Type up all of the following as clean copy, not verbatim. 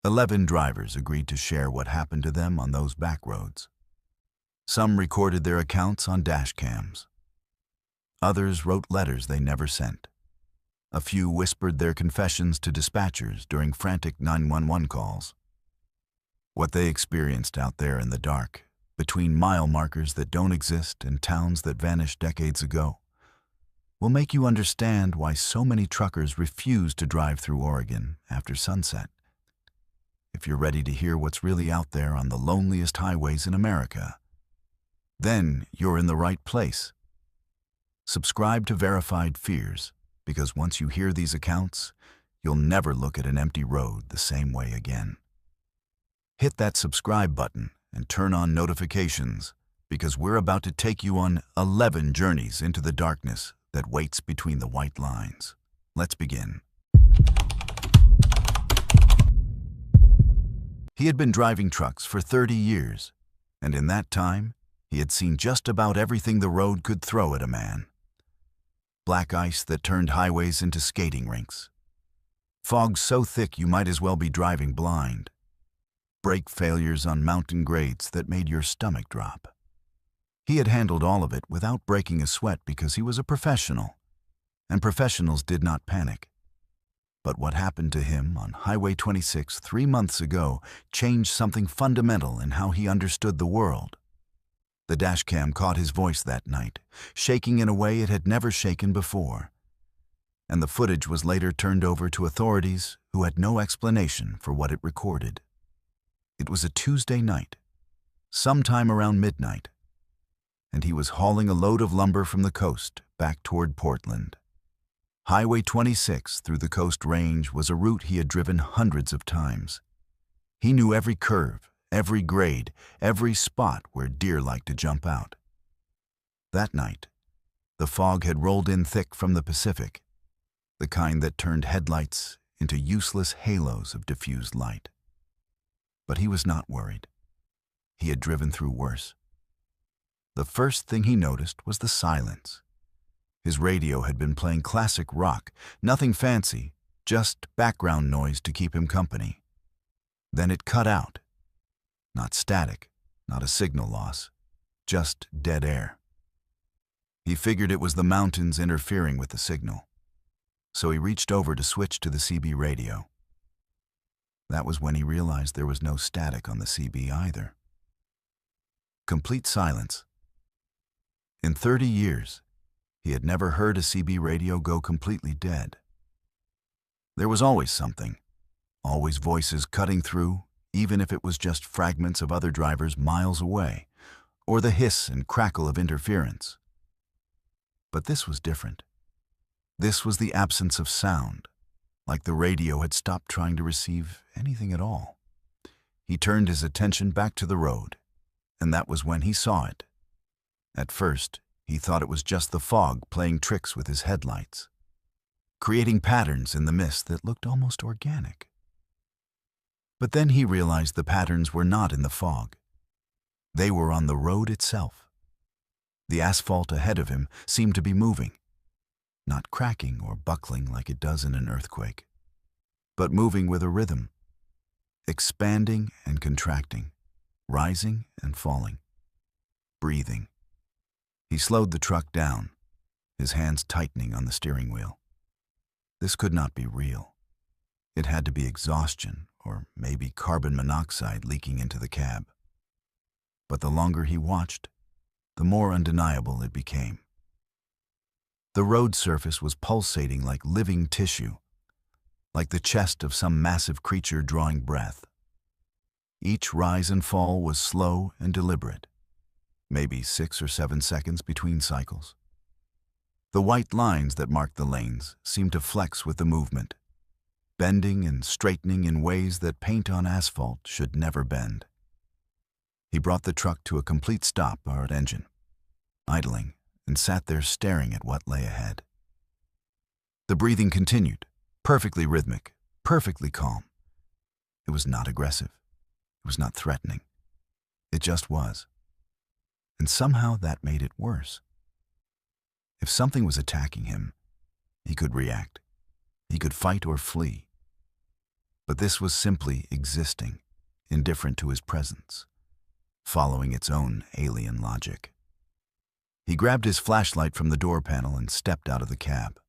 11 drivers agreed to share what happened to them on those back roads. Some recorded their accounts on dash cams. Others wrote letters they never sent. A few whispered their confessions to dispatchers during frantic 911 calls. What they experienced out there in the dark, between mile markers that don't exist and towns that vanished decades ago, will make you understand why so many truckers refuse to drive through Oregon after sunset. If you're ready to hear what's really out there on the loneliest highways in America, then you're in the right place. Subscribe to Verified Fears, because once you hear these accounts, you'll never look at an empty road the same way again. Hit that subscribe button and turn on notifications, because we're about to take you on 11 journeys into the darkness that waits between the white lines. Let's begin. He had been driving trucks for 30 years, and in that time, he had seen just about everything the road could throw at a man. Black ice that turned highways into skating rinks. Fog so thick you might as well be driving blind. Brake failures on mountain grades that made your stomach drop. He had handled all of it without breaking a sweat because he was a professional, and professionals did not panic. But what happened to him on Highway 26 3 months ago changed something fundamental in how he understood the world. The dashcam caught his voice that night, shaking in a way it had never shaken before. And the footage was later turned over to authorities who had no explanation for what it recorded. It was a Tuesday night, sometime around midnight, and he was hauling a load of lumber from the coast back toward Portland. Highway 26 through the Coast Range was a route he had driven hundreds of times. He knew every curve, every grade, every spot where deer liked to jump out. That night, the fog had rolled in thick from the Pacific, the kind that turned headlights into useless halos of diffused light. But he was not worried. He had driven through worse. The first thing he noticed was the silence. His radio had been playing classic rock, nothing fancy, just background noise to keep him company. Then it cut out. Not static, not a signal loss, just dead air. He figured it was the mountains interfering with the signal, so he reached over to switch to the CB radio. That was when he realized there was no static on the CB either. Complete silence. In 30 years, he had never heard a CB radio go completely dead. There was always something, always voices cutting through, even if it was just fragments of other drivers miles away, or the hiss and crackle of interference. But this was different. This was the absence of sound, like the radio had stopped trying to receive anything at all. He turned his attention back to the road, and that was when he saw it. At first, he thought it was just the fog playing tricks with his headlights, creating patterns in the mist that looked almost organic. But then he realized the patterns were not in the fog. They were on the road itself. The asphalt ahead of him seemed to be moving, not cracking or buckling like it does in an earthquake, but moving with a rhythm, expanding and contracting, rising and falling, breathing. He slowed the truck down, his hands tightening on the steering wheel. This could not be real. It had to be exhaustion, or maybe carbon monoxide leaking into the cab. But the longer he watched, the more undeniable it became. The road surface was pulsating like living tissue, like the chest of some massive creature drawing breath. Each rise and fall was slow and deliberate, maybe 6 or 7 seconds between cycles. The white lines that marked the lanes seemed to flex with the movement, bending and straightening in ways that paint on asphalt should never bend. He brought the truck to a complete stop at engine, idling, and sat there staring at what lay ahead. The breathing continued, perfectly rhythmic, perfectly calm. It was not aggressive. It was not threatening. It just was. And somehow that made it worse. If something was attacking him, he could react. He could fight or flee. But this was simply existing, indifferent to his presence, following its own alien logic. He grabbed his flashlight from the door panel and stepped out of the cab.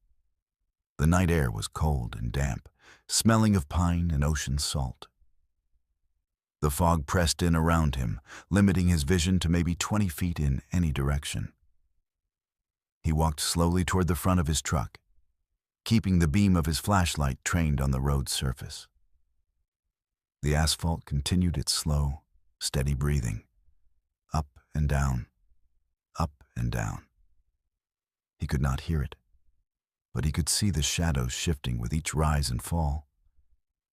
The night air was cold and damp, smelling of pine and ocean salt. The fog pressed in around him, limiting his vision to maybe 20 feet in any direction. He walked slowly toward the front of his truck, keeping the beam of his flashlight trained on the road's surface. The asphalt continued its slow, steady breathing, up and down, up and down. He could not hear it, but he could see the shadows shifting with each rise and fall,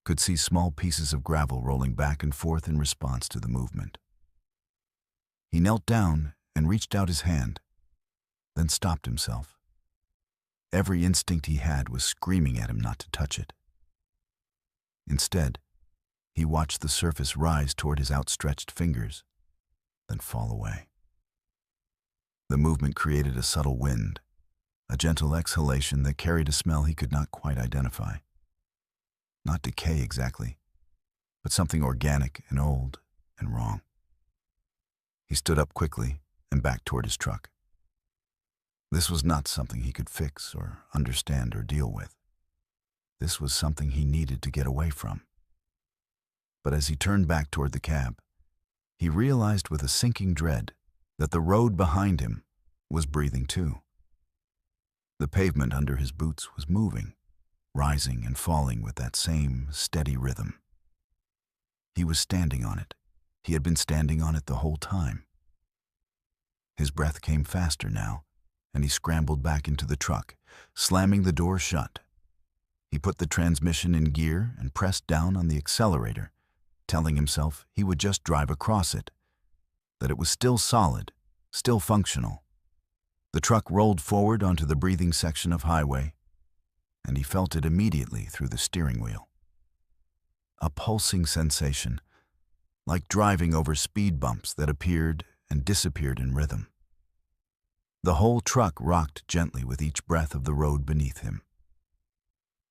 could see small pieces of gravel rolling back and forth in response to the movement. He knelt down and reached out his hand, then stopped himself. Every instinct he had was screaming at him not to touch it. Instead, he watched the surface rise toward his outstretched fingers, then fall away. The movement created a subtle wind, a gentle exhalation that carried a smell he could not quite identify. Not decay exactly, but something organic and old and wrong. He stood up quickly and backed toward his truck. This was not something he could fix or understand or deal with. This was something he needed to get away from. But as he turned back toward the cab, he realized with a sinking dread that the road behind him was breathing too. The pavement under his boots was moving, rising and falling with that same steady rhythm. He was standing on it. He had been standing on it the whole time. His breath came faster now, and he scrambled back into the truck, slamming the door shut. He put the transmission in gear and pressed down on the accelerator, telling himself he would just drive across it, that it was still solid, still functional. The truck rolled forward onto the breathing section of highway, and he felt it immediately through the steering wheel. A pulsing sensation, like driving over speed bumps that appeared and disappeared in rhythm. The whole truck rocked gently with each breath of the road beneath him.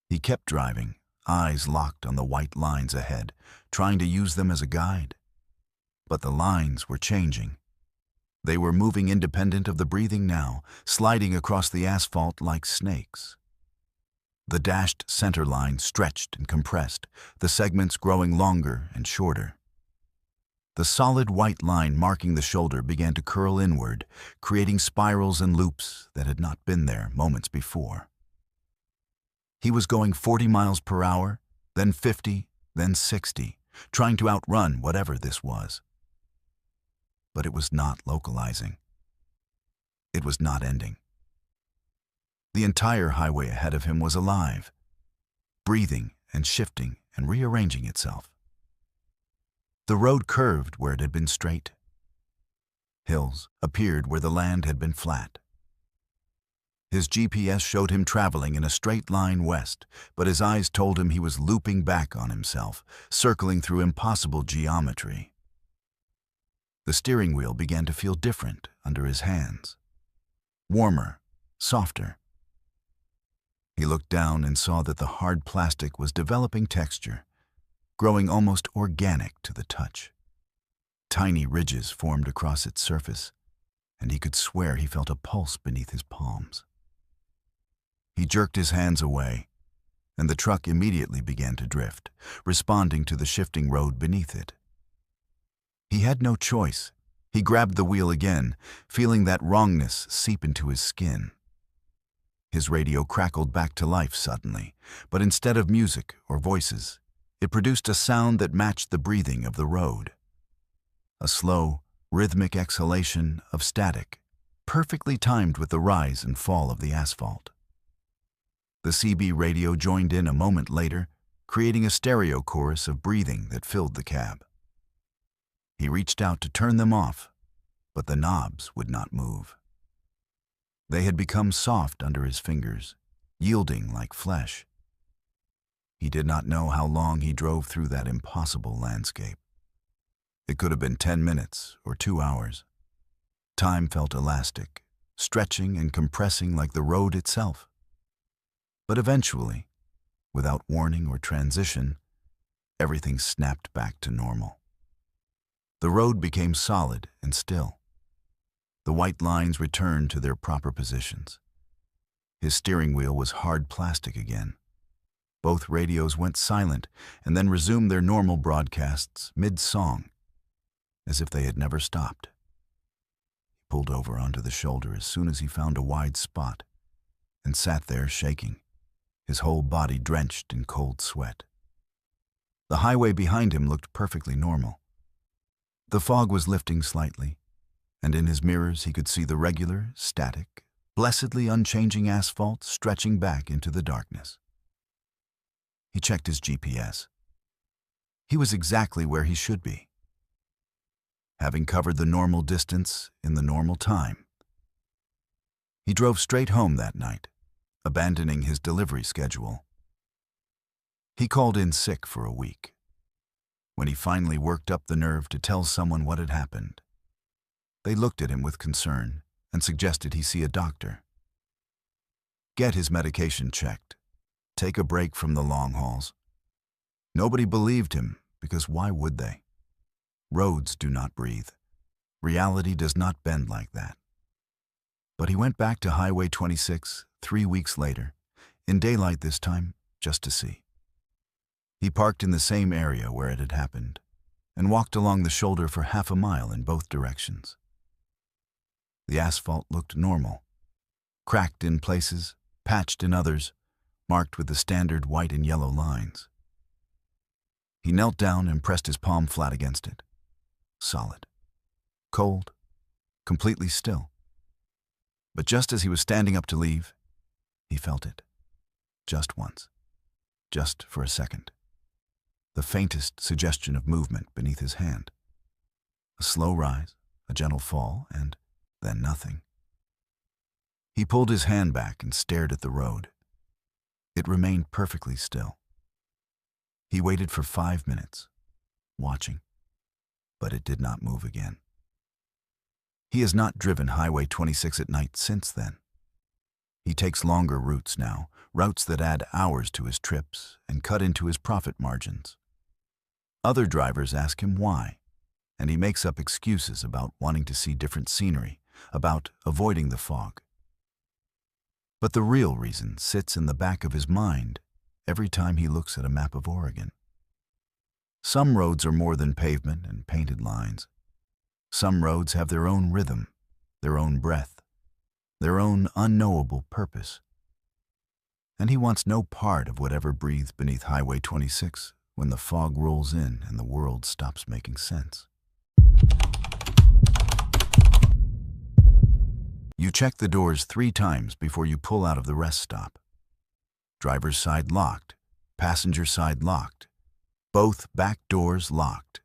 He kept driving, eyes locked on the white lines ahead, trying to use them as a guide. But the lines were changing. They were moving independent of the breathing now, sliding across the asphalt like snakes. The dashed center line stretched and compressed, the segments growing longer and shorter. The solid white line marking the shoulder began to curl inward, creating spirals and loops that had not been there moments before. He was going 40 miles per hour, then 50, then 60, trying to outrun whatever this was. But it was not localizing. It was not ending. The entire highway ahead of him was alive, breathing and shifting and rearranging itself. The road curved where it had been straight. Hills appeared where the land had been flat. His GPS showed him traveling in a straight line west, but his eyes told him he was looping back on himself, circling through impossible geometry. The steering wheel began to feel different under his hands. Warmer, softer. He looked down and saw that the hard plastic was developing texture, growing almost organic to the touch. Tiny ridges formed across its surface, and he could swear he felt a pulse beneath his palms. He jerked his hands away, and the truck immediately began to drift, responding to the shifting road beneath it. He had no choice. He grabbed the wheel again, feeling that wrongness seep into his skin. His radio crackled back to life suddenly, but instead of music or voices, it produced a sound that matched the breathing of the road. A slow, rhythmic exhalation of static, perfectly timed with the rise and fall of the asphalt. The CB radio joined in a moment later, creating a stereo chorus of breathing that filled the cab. He reached out to turn them off, but the knobs would not move. They had become soft under his fingers, yielding like flesh. He did not know how long he drove through that impossible landscape. It could have been 10 minutes or 2 hours. Time felt elastic, stretching and compressing like the road itself. But eventually, without warning or transition, everything snapped back to normal. The road became solid and still. The white lines returned to their proper positions. His steering wheel was hard plastic again. Both radios went silent and then resumed their normal broadcasts mid-song, as if they had never stopped. He pulled over onto the shoulder as soon as he found a wide spot and sat there shaking, his whole body drenched in cold sweat. The highway behind him looked perfectly normal. The fog was lifting slightly, and in his mirrors he could see the regular, static, blessedly unchanging asphalt stretching back into the darkness. He checked his GPS. He was exactly where he should be, having covered the normal distance in the normal time. He drove straight home that night, abandoning his delivery schedule. He called in sick for a week. When he finally worked up the nerve to tell someone what had happened, they looked at him with concern and suggested he see a doctor. Get his medication checked. Take a break from the long hauls. Nobody believed him, because why would they? Roads do not breathe. Reality does not bend like that. But he went back to Highway 26 3 weeks later, in daylight this time, just to see. He parked in the same area where it had happened and walked along the shoulder for half a mile in both directions. The asphalt looked normal, cracked in places, patched in others, marked with the standard white and yellow lines. He knelt down and pressed his palm flat against it. Solid, cold, completely still. But just as he was standing up to leave, he felt it. Just once. Just for a second. The faintest suggestion of movement beneath his hand. A slow rise, a gentle fall, and then nothing. He pulled his hand back and stared at the road. It remained perfectly still. He waited for 5 minutes, watching, but it did not move again. He has not driven Highway 26 at night since then. He takes longer routes now, routes that add hours to his trips and cut into his profit margins. Other drivers ask him why, and he makes up excuses about wanting to see different scenery, about avoiding the fog. But the real reason sits in the back of his mind every time he looks at a map of Oregon. Some roads are more than pavement and painted lines. Some roads have their own rhythm, their own breath, their own unknowable purpose. And he wants no part of whatever breathes beneath Highway 26 when the fog rolls in and the world stops making sense. You check the doors 3 times before you pull out of the rest stop. Driver's side locked, passenger side locked, both back doors locked.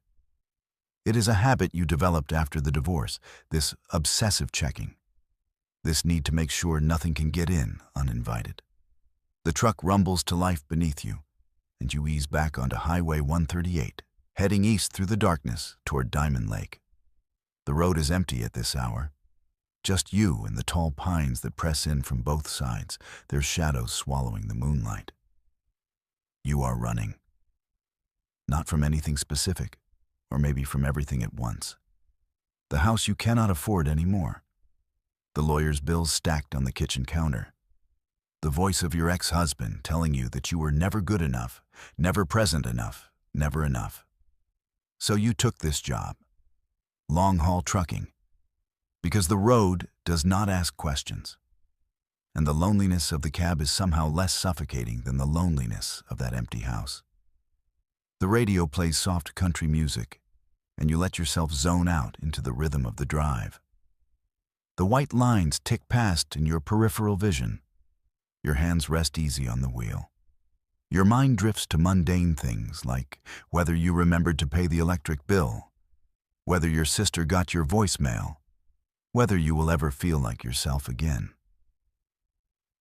It is a habit you developed after the divorce, this obsessive checking, this need to make sure nothing can get in uninvited. The truck rumbles to life beneath you, and you ease back onto Highway 138, heading east through the darkness toward Diamond Lake. The road is empty at this hour. Just you and the tall pines that press in from both sides, their shadows swallowing the moonlight. You are running. Not from anything specific, or maybe from everything at once. The house you cannot afford anymore. The lawyer's bills stacked on the kitchen counter. The voice of your ex-husband telling you that you were never good enough, never present enough, never enough. So you took this job, long-haul trucking, because the road does not ask questions, and the loneliness of the cab is somehow less suffocating than the loneliness of that empty house. The radio plays soft country music, and you let yourself zone out into the rhythm of the drive. The white lines tick past in your peripheral vision. Your hands rest easy on the wheel. Your mind drifts to mundane things like whether you remembered to pay the electric bill, whether your sister got your voicemail, whether you will ever feel like yourself again.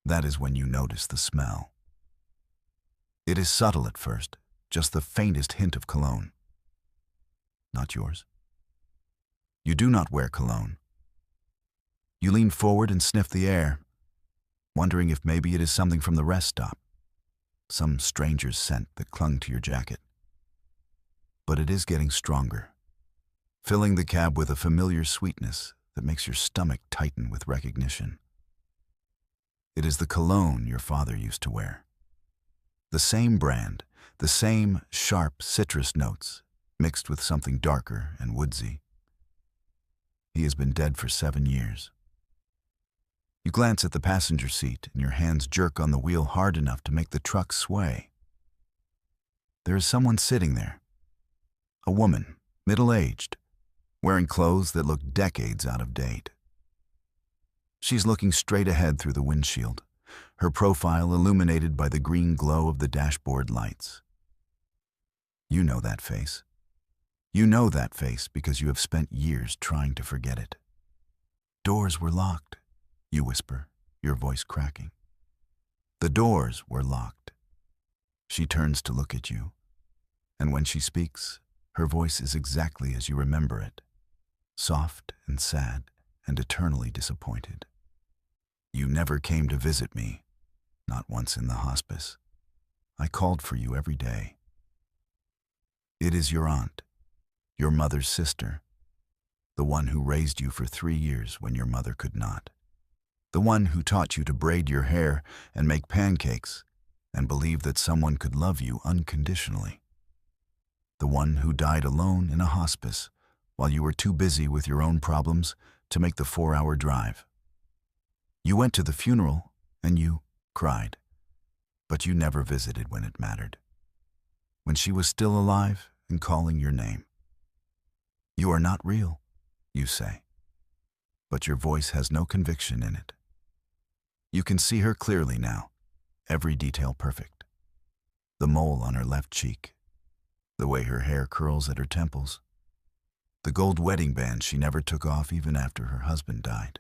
That is when you notice the smell. It is subtle at first, just the faintest hint of cologne. Not yours. You do not wear cologne. You lean forward and sniff the air, wondering if maybe it is something from the rest stop, some stranger's scent that clung to your jacket. but it is getting stronger, filling the cab with a familiar sweetness that makes your stomach tighten with recognition. It is the cologne your father used to wear. The same brand, the same sharp citrus notes, mixed with something darker and woodsy. He has been dead for 7 years. You glance at the passenger seat and your hands jerk on the wheel hard enough to make the truck sway. There is someone sitting there. A woman, middle-aged, wearing clothes that look decades out of date. She's looking straight ahead through the windshield, her profile illuminated by the green glow of the dashboard lights. You know that face. You know that face because you have spent years trying to forget it. Doors were locked, you whisper, your voice cracking. The doors were locked. She turns to look at you, and when she speaks, her voice is exactly as you remember it, soft and sad and eternally disappointed. You never came to visit me, not once in the hospice. I called for you every day. It is your aunt, your mother's sister, the one who raised you for 3 years when your mother could not, the one who taught you to braid your hair and make pancakes and believe that someone could love you unconditionally, the one who died alone in a hospice while you were too busy with your own problems to make the 4-hour drive. You went to the funeral and you cried, but you never visited when it mattered, when she was still alive and calling your name. You are not real, you say, but your voice has no conviction in it. You can see her clearly now, every detail perfect. The mole on her left cheek, the way her hair curls at her temples, the gold wedding band she never took off even after her husband died.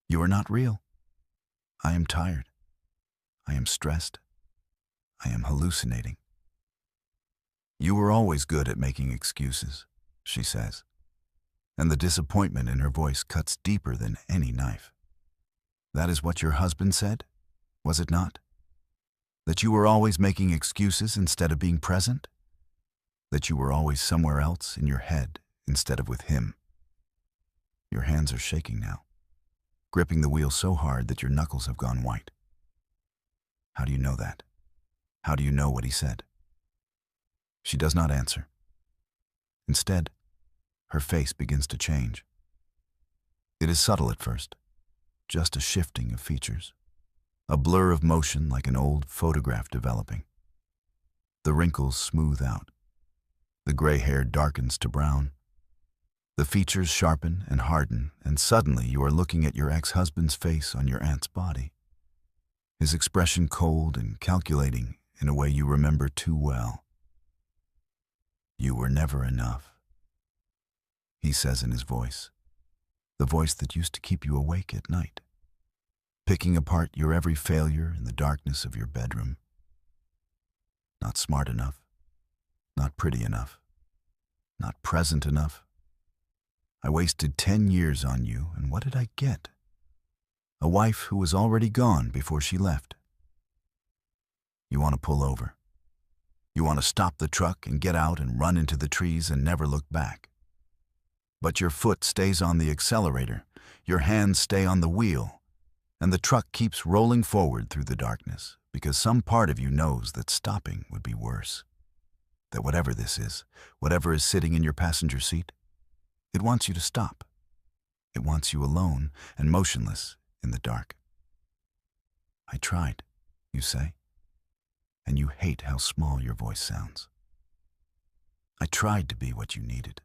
You are not real. I am tired. I am stressed. I am hallucinating. You were always good at making excuses, she says, and the disappointment in her voice cuts deeper than any knife. That is what your husband said, was it not? That you were always making excuses instead of being present? That you were always somewhere else in your head instead of with him? Your hands are shaking now, gripping the wheel so hard that your knuckles have gone white. How do you know that? How do you know what he said? She does not answer. Instead, her face begins to change. It is subtle at first, just a shifting of features, a blur of motion like an old photograph developing. The wrinkles smooth out. The gray hair darkens to brown. The features sharpen and harden, and suddenly you are looking at your ex-husband's face on your aunt's body. His expression cold and calculating in a way you remember too well. You were never enough, he says in his voice, the voice that used to keep you awake at night, picking apart your every failure in the darkness of your bedroom. Not smart enough, not pretty enough, not present enough. I wasted 10 years on you, and what did I get? A wife who was already gone before she left. You want to pull over. You want to stop the truck and get out and run into the trees and never look back. But your foot stays on the accelerator, your hands stay on the wheel, and the truck keeps rolling forward through the darkness because some part of you knows that stopping would be worse. That whatever this is, whatever is sitting in your passenger seat, it wants you to stop. It wants you alone and motionless in the dark. I tried, you say, and you hate how small your voice sounds. I tried to be what you needed.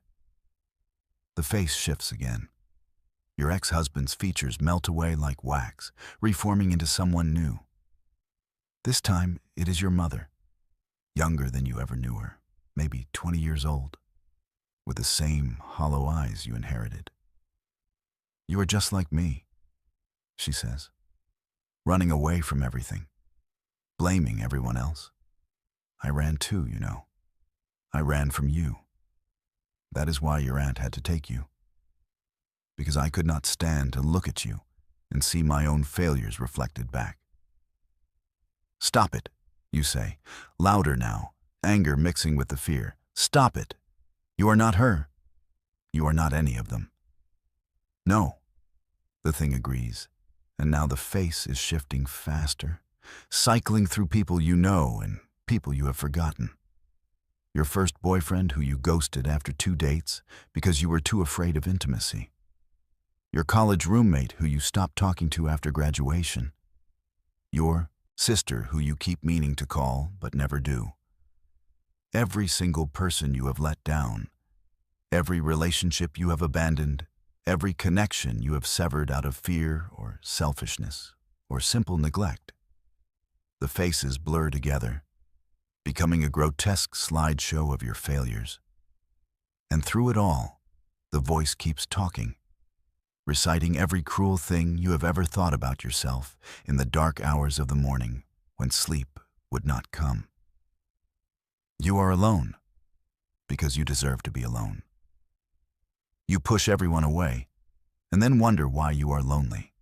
The face shifts again. Your ex-husband's features melt away like wax, reforming into someone new. This time, it is your mother, younger than you ever knew her, maybe 20 years old, with the same hollow eyes you inherited. You are just like me, she says, running away from everything, blaming everyone else. I ran too, you know. I ran from you. That is why your aunt had to take you. Because I could not stand to look at you and see my own failures reflected back. Stop it, you say, louder now, anger mixing with the fear. Stop it. You are not her. You are not any of them. No, the thing agrees. And now the face is shifting faster, cycling through people you know and people you have forgotten. Your first boyfriend who you ghosted after 2 dates because you were too afraid of intimacy. Your college roommate who you stopped talking to after graduation. Your sister who you keep meaning to call but never do. Every single person you have let down. Every relationship you have abandoned. Every connection you have severed out of fear or selfishness or simple neglect. The faces blur together, becoming a grotesque slideshow of your failures. And through it all, the voice keeps talking, reciting every cruel thing you have ever thought about yourself in the dark hours of the morning when sleep would not come. You are alone because you deserve to be alone. You push everyone away and then wonder why you are lonely.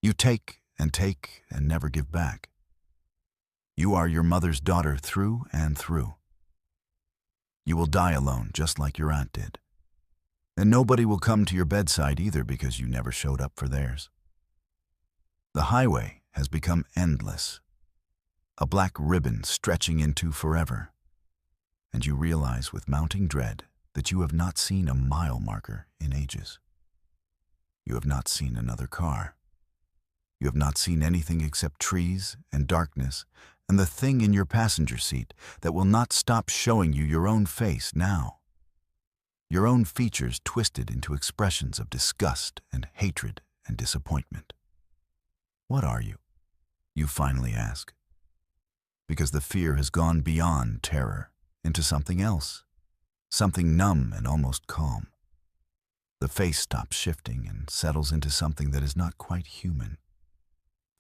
You take and never give back. You are your mother's daughter through and through. You will die alone just like your aunt did. And nobody will come to your bedside either because you never showed up for theirs. The highway has become endless, a black ribbon stretching into forever. And you realize with mounting dread that you have not seen a mile marker in ages. You have not seen another car. You have not seen anything except trees and darkness and the thing in your passenger seat that will not stop showing you your own face now. Your own features twisted into expressions of disgust and hatred and disappointment. What are you? You finally ask. Because the fear has gone beyond terror into something else. Something numb and almost calm. The face stops shifting and settles into something that is not quite human.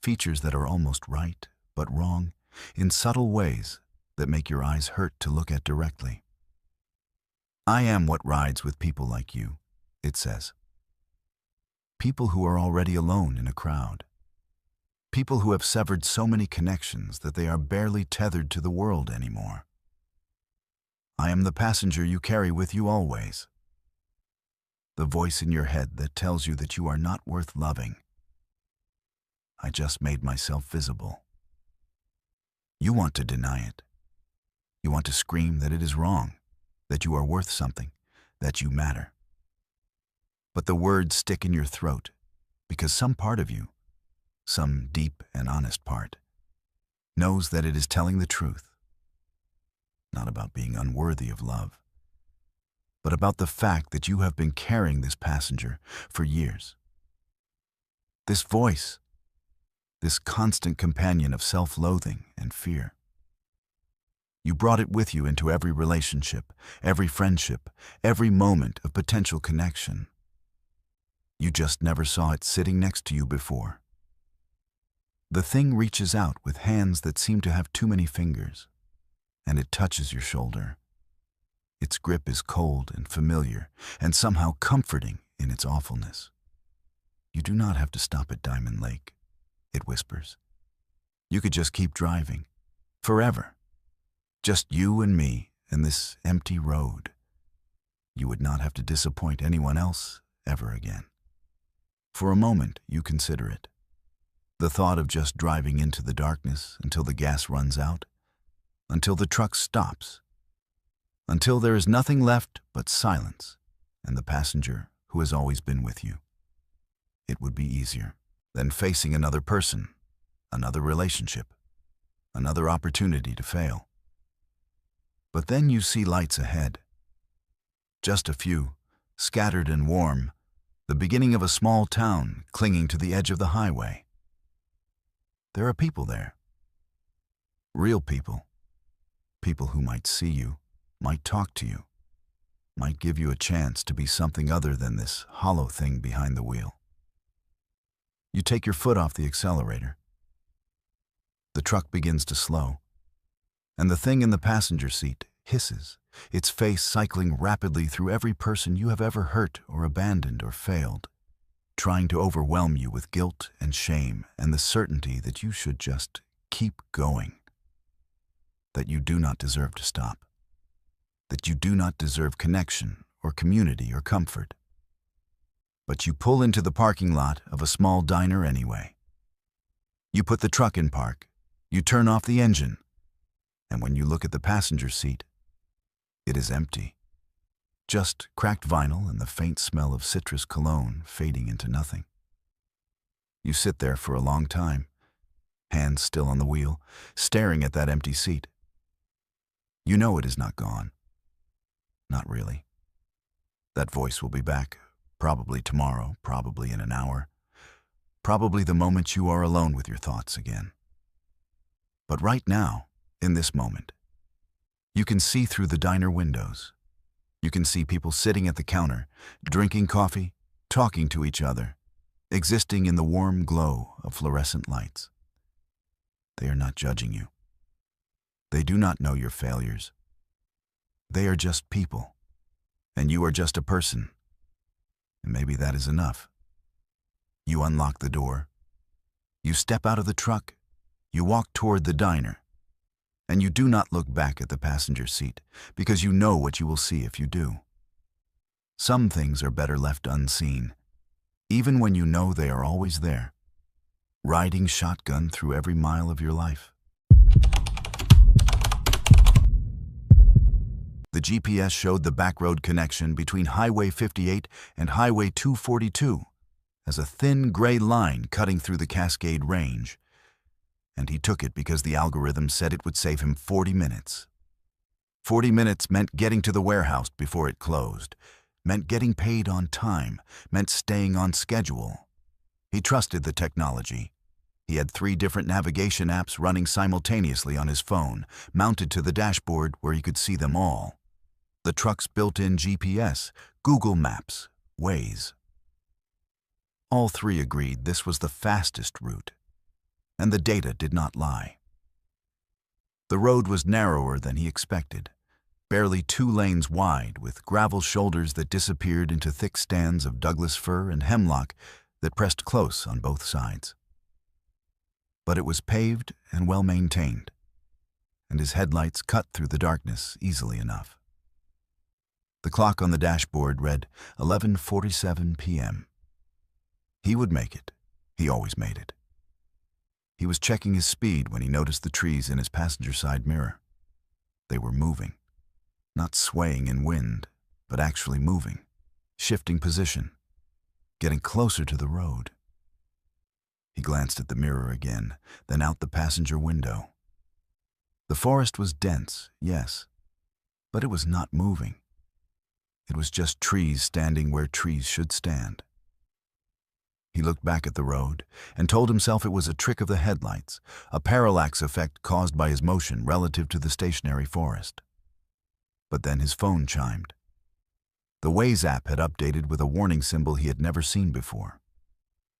Features that are almost right, but wrong, in subtle ways that make your eyes hurt to look at directly. I am what rides with people like you, it says. People who are already alone in a crowd. People who have severed so many connections that they are barely tethered to the world anymore. I am the passenger you carry with you always. The voice in your head that tells you that you are not worth loving. I just made myself visible. You want to deny it. You want to scream that it is wrong, that you are worth something, that you matter. But the words stick in your throat because some part of you, some deep and honest part, knows that it is telling the truth. Not about being unworthy of love, but about the fact that you have been carrying this passenger for years. This voice, this constant companion of self-loathing and fear. You brought it with you into every relationship, every friendship, every moment of potential connection. You just never saw it sitting next to you before. The thing reaches out with hands that seem to have too many fingers, and it touches your shoulder. Its grip is cold and familiar, and somehow comforting in its awfulness. You do not have to stop at Diamond Lake, it whispers. You could just keep driving, forever. Just you and me and this empty road. You would not have to disappoint anyone else ever again. For a moment, you consider it. The thought of just driving into the darkness until the gas runs out, until the truck stops, until there is nothing left but silence and the passenger who has always been with you. It would be easier than facing another person, another relationship, another opportunity to fail. But then you see lights ahead. Just a few, scattered and warm, the beginning of a small town clinging to the edge of the highway. There are people there. Real people. People who might see you, might talk to you, might give you a chance to be something other than this hollow thing behind the wheel. You take your foot off the accelerator. The truck begins to slow, and the thing in the passenger seat hisses, its face cycling rapidly through every person you have ever hurt or abandoned or failed, trying to overwhelm you with guilt and shame and the certainty that you should just keep going, that you do not deserve to stop. that you do not deserve connection or community or comfort. But you pull into the parking lot of a small diner anyway. You put the truck in park, you turn off the engine, and when you look at the passenger seat, it is empty. Just cracked vinyl and the faint smell of citrus cologne fading into nothing. You sit there for a long time, hands still on the wheel, staring at that empty seat. You know it is not gone. Not really. That voice will be back, probably tomorrow, probably in an hour, probably the moment you are alone with your thoughts again. But right now, in this moment, you can see through the diner windows. You can see people sitting at the counter, drinking coffee, talking to each other, existing in the warm glow of fluorescent lights. They are not judging you. They do not know your failures. They are just people, and you are just a person. And maybe that is enough. You unlock the door. You step out of the truck. You walk toward the diner. And you do not look back at the passenger seat, because you know what you will see if you do. Some things are better left unseen, even when you know they are always there, riding shotgun through every mile of your life. The GPS showed the backroad connection between Highway 58 and Highway 242 as a thin gray line cutting through the Cascade Range. And he took it because the algorithm said it would save him 40 minutes. 40 minutes meant getting to the warehouse before it closed, meant getting paid on time, meant staying on schedule. He trusted the technology. He had 3 different navigation apps running simultaneously on his phone, mounted to the dashboard where he could see them all. The truck's built-in GPS, Google Maps, Waze. All 3 agreed this was the fastest route. And the data did not lie. The road was narrower than he expected, barely 2 lanes wide, with gravel shoulders that disappeared into thick stands of Douglas fir and hemlock that pressed close on both sides. But it was paved and well maintained, and his headlights cut through the darkness easily enough. The clock on the dashboard read 11:47 p.m. He would make it. He always made it. He was checking his speed when he noticed the trees in his passenger side mirror. They were moving, not swaying in wind, but actually moving, shifting position, getting closer to the road. He glanced at the mirror again, then out the passenger window. The forest was dense, yes, but it was not moving. It was just trees standing where trees should stand. He looked back at the road and told himself it was a trick of the headlights, a parallax effect caused by his motion relative to the stationary forest. But then his phone chimed. The Waze app had updated with a warning symbol he had never seen before.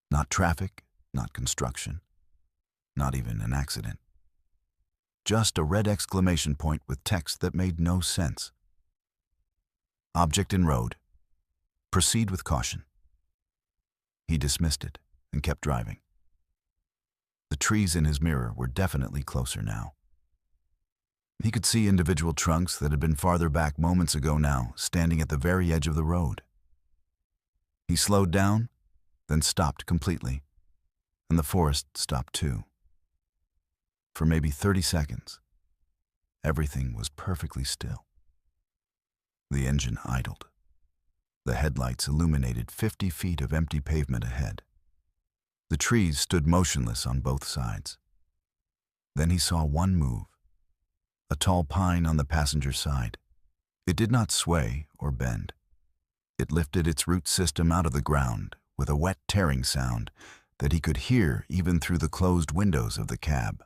Not traffic, not construction, not even an accident. Just a red exclamation point with text that made no sense. Object in road. Proceed with caution. He dismissed it and kept driving. The trees in his mirror were definitely closer now. He could see individual trunks that had been farther back moments ago now, standing at the very edge of the road. He slowed down, then stopped completely, and the forest stopped too. For maybe 30 seconds, everything was perfectly still. The engine idled. The headlights illuminated 50 feet of empty pavement ahead. The trees stood motionless on both sides. Then he saw one move, a tall pine on the passenger side. It did not sway or bend. It lifted its root system out of the ground with a wet tearing sound that he could hear even through the closed windows of the cab.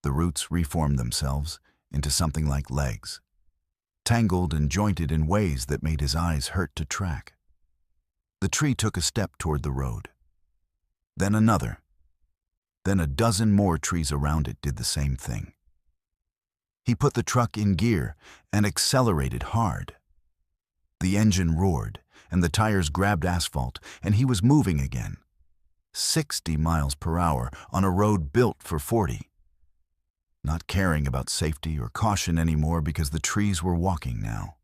The roots reformed themselves into something like legs, tangled and jointed in ways that made his eyes hurt to track. The tree took a step toward the road. Then another. Then a dozen more trees around it did the same thing. He put the truck in gear and accelerated hard. The engine roared, and the tires grabbed asphalt, and he was moving again. 60 miles per hour on a road built for 40. not caring about safety or caution anymore because the trees were walking now.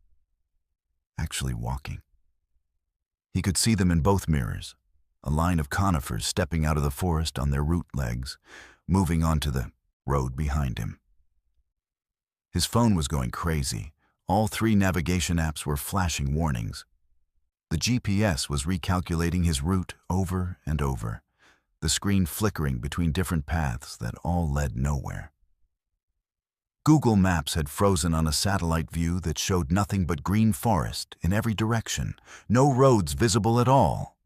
Actually walking. He could see them in both mirrors, a line of conifers stepping out of the forest on their root legs, moving onto the road behind him. His phone was going crazy. All 3 navigation apps were flashing warnings. The GPS was recalculating his route over and over, the screen flickering between different paths that all led nowhere. Google Maps had frozen on a satellite view that showed nothing but green forest in every direction, no roads visible at all.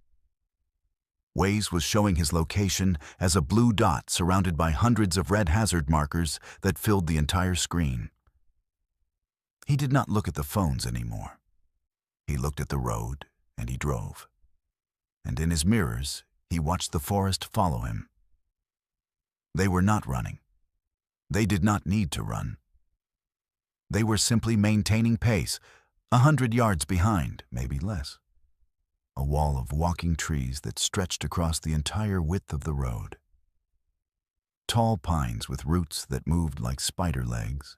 Waze was showing his location as a blue dot surrounded by hundreds of red hazard markers that filled the entire screen. He did not look at the phones anymore. He looked at the road and he drove. And in his mirrors, he watched the forest follow him. They were not running. They did not need to run. They were simply maintaining pace, 100 yards behind, maybe less. A wall of walking trees that stretched across the entire width of the road. Tall pines with roots that moved like spider legs.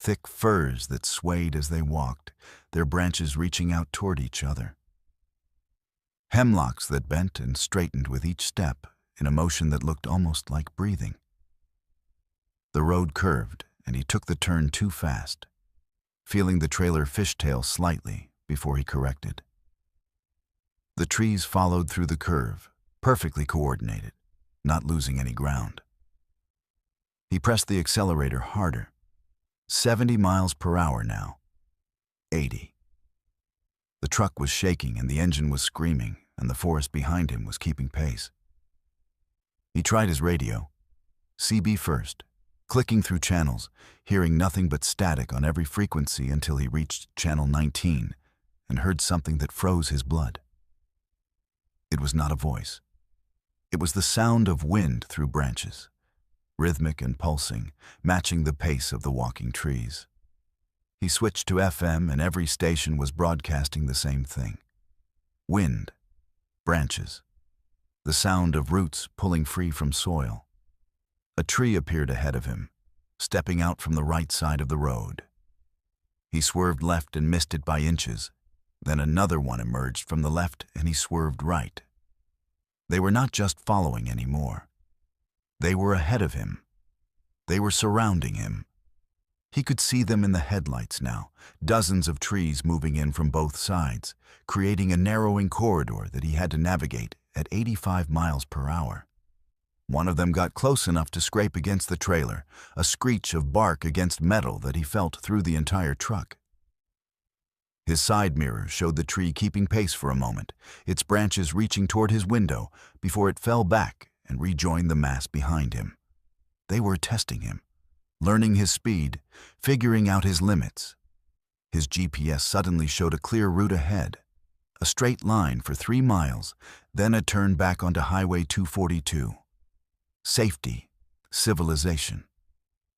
Thick firs that swayed as they walked, their branches reaching out toward each other. Hemlocks that bent and straightened with each step in a motion that looked almost like breathing. The road curved, and he took the turn too fast, feeling the trailer fishtail slightly before he corrected. The trees followed through the curve, perfectly coordinated, not losing any ground. He pressed the accelerator harder. 70 miles per hour now. 80. The truck was shaking and the engine was screaming, and the forest behind him was keeping pace. He tried his radio, CB first, clicking through channels, hearing nothing but static on every frequency until he reached channel 19 and heard something that froze his blood. It was not a voice. It was the sound of wind through branches, rhythmic and pulsing, matching the pace of the walking trees. He switched to FM and every station was broadcasting the same thing. Wind, branches, the sound of roots pulling free from soil. A tree appeared ahead of him, stepping out from the right side of the road. He swerved left and missed it by inches. Then another one emerged from the left and he swerved right. They were not just following anymore. They were ahead of him. They were surrounding him. He could see them in the headlights now, dozens of trees moving in from both sides, creating a narrowing corridor that he had to navigate at 85 miles per hour. One of them got close enough to scrape against the trailer, a screech of bark against metal that he felt through the entire truck. His side mirror showed the tree keeping pace for a moment, its branches reaching toward his window before it fell back and rejoined the mass behind him. They were testing him, learning his speed, figuring out his limits. His GPS suddenly showed a clear route ahead, a straight line for 3 miles, then a turn back onto Highway 242. Safety, civilization,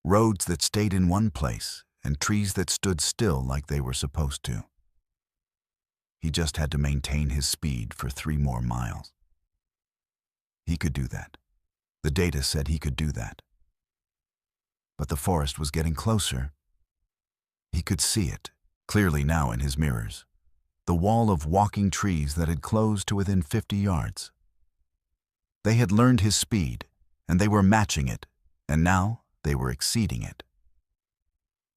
roads that stayed in one place, and trees that stood still like they were supposed to. He just had to maintain his speed for 3 more miles. He could do that. The data said he could do that. But the forest was getting closer. He could see it, clearly now in his mirrors. The wall of walking trees that had closed to within 50 yards. They had learned his speed, and they were matching it, and now they were exceeding it.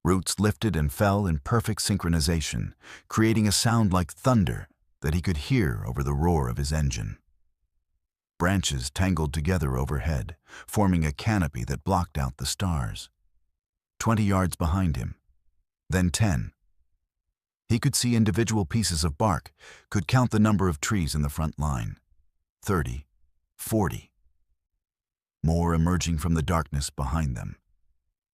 Roots lifted and fell in perfect synchronization, creating a sound like thunder that he could hear over the roar of his engine. Branches tangled together overhead, forming a canopy that blocked out the stars. 20 yards behind him, then 10. He could see individual pieces of bark, could count the number of trees in the front line. 30, 40. More emerging from the darkness behind them.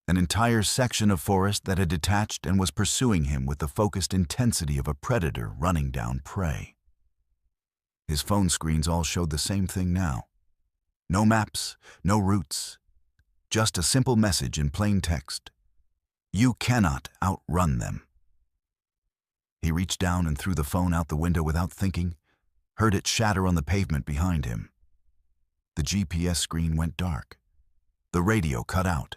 An entire section of forest that had detached and was pursuing him with the focused intensity of a predator running down prey. His phone screens all showed the same thing now. No maps, no routes, just a simple message in plain text. You cannot outrun them. He reached down and threw the phone out the window without thinking, heard it shatter on the pavement behind him. The GPS screen went dark. The radio cut out.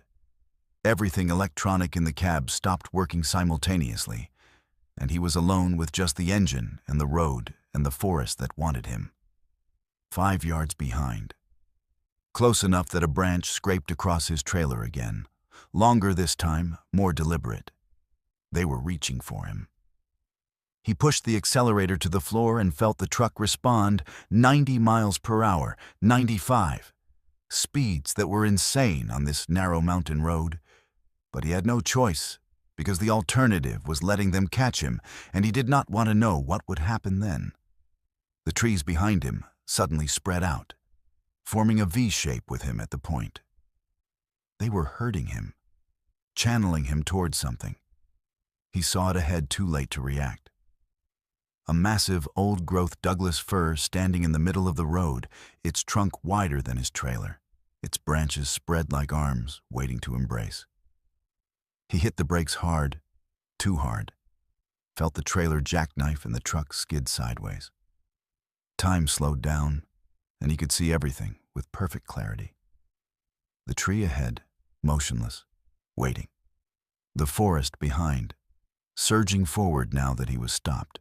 Everything electronic in the cab stopped working simultaneously, and he was alone with just the engine and the road and the forest that wanted him. 5 yards behind. Close enough that a branch scraped across his trailer again. Longer this time, more deliberate. They were reaching for him. He pushed the accelerator to the floor and felt the truck respond 90 miles per hour, 95. Speeds that were insane on this narrow mountain road. But he had no choice, because the alternative was letting them catch him, and he did not want to know what would happen then. The trees behind him suddenly spread out, forming a V shape with him at the point. They were herding him, channeling him towards something. He saw it ahead too late to react. A massive, old-growth Douglas fir standing in the middle of the road, its trunk wider than his trailer, its branches spread like arms, waiting to embrace. He hit the brakes hard, too hard, felt the trailer jackknife and the truck skid sideways. Time slowed down, and he could see everything with perfect clarity. The tree ahead, motionless, waiting. The forest behind, surging forward now that he was stopped.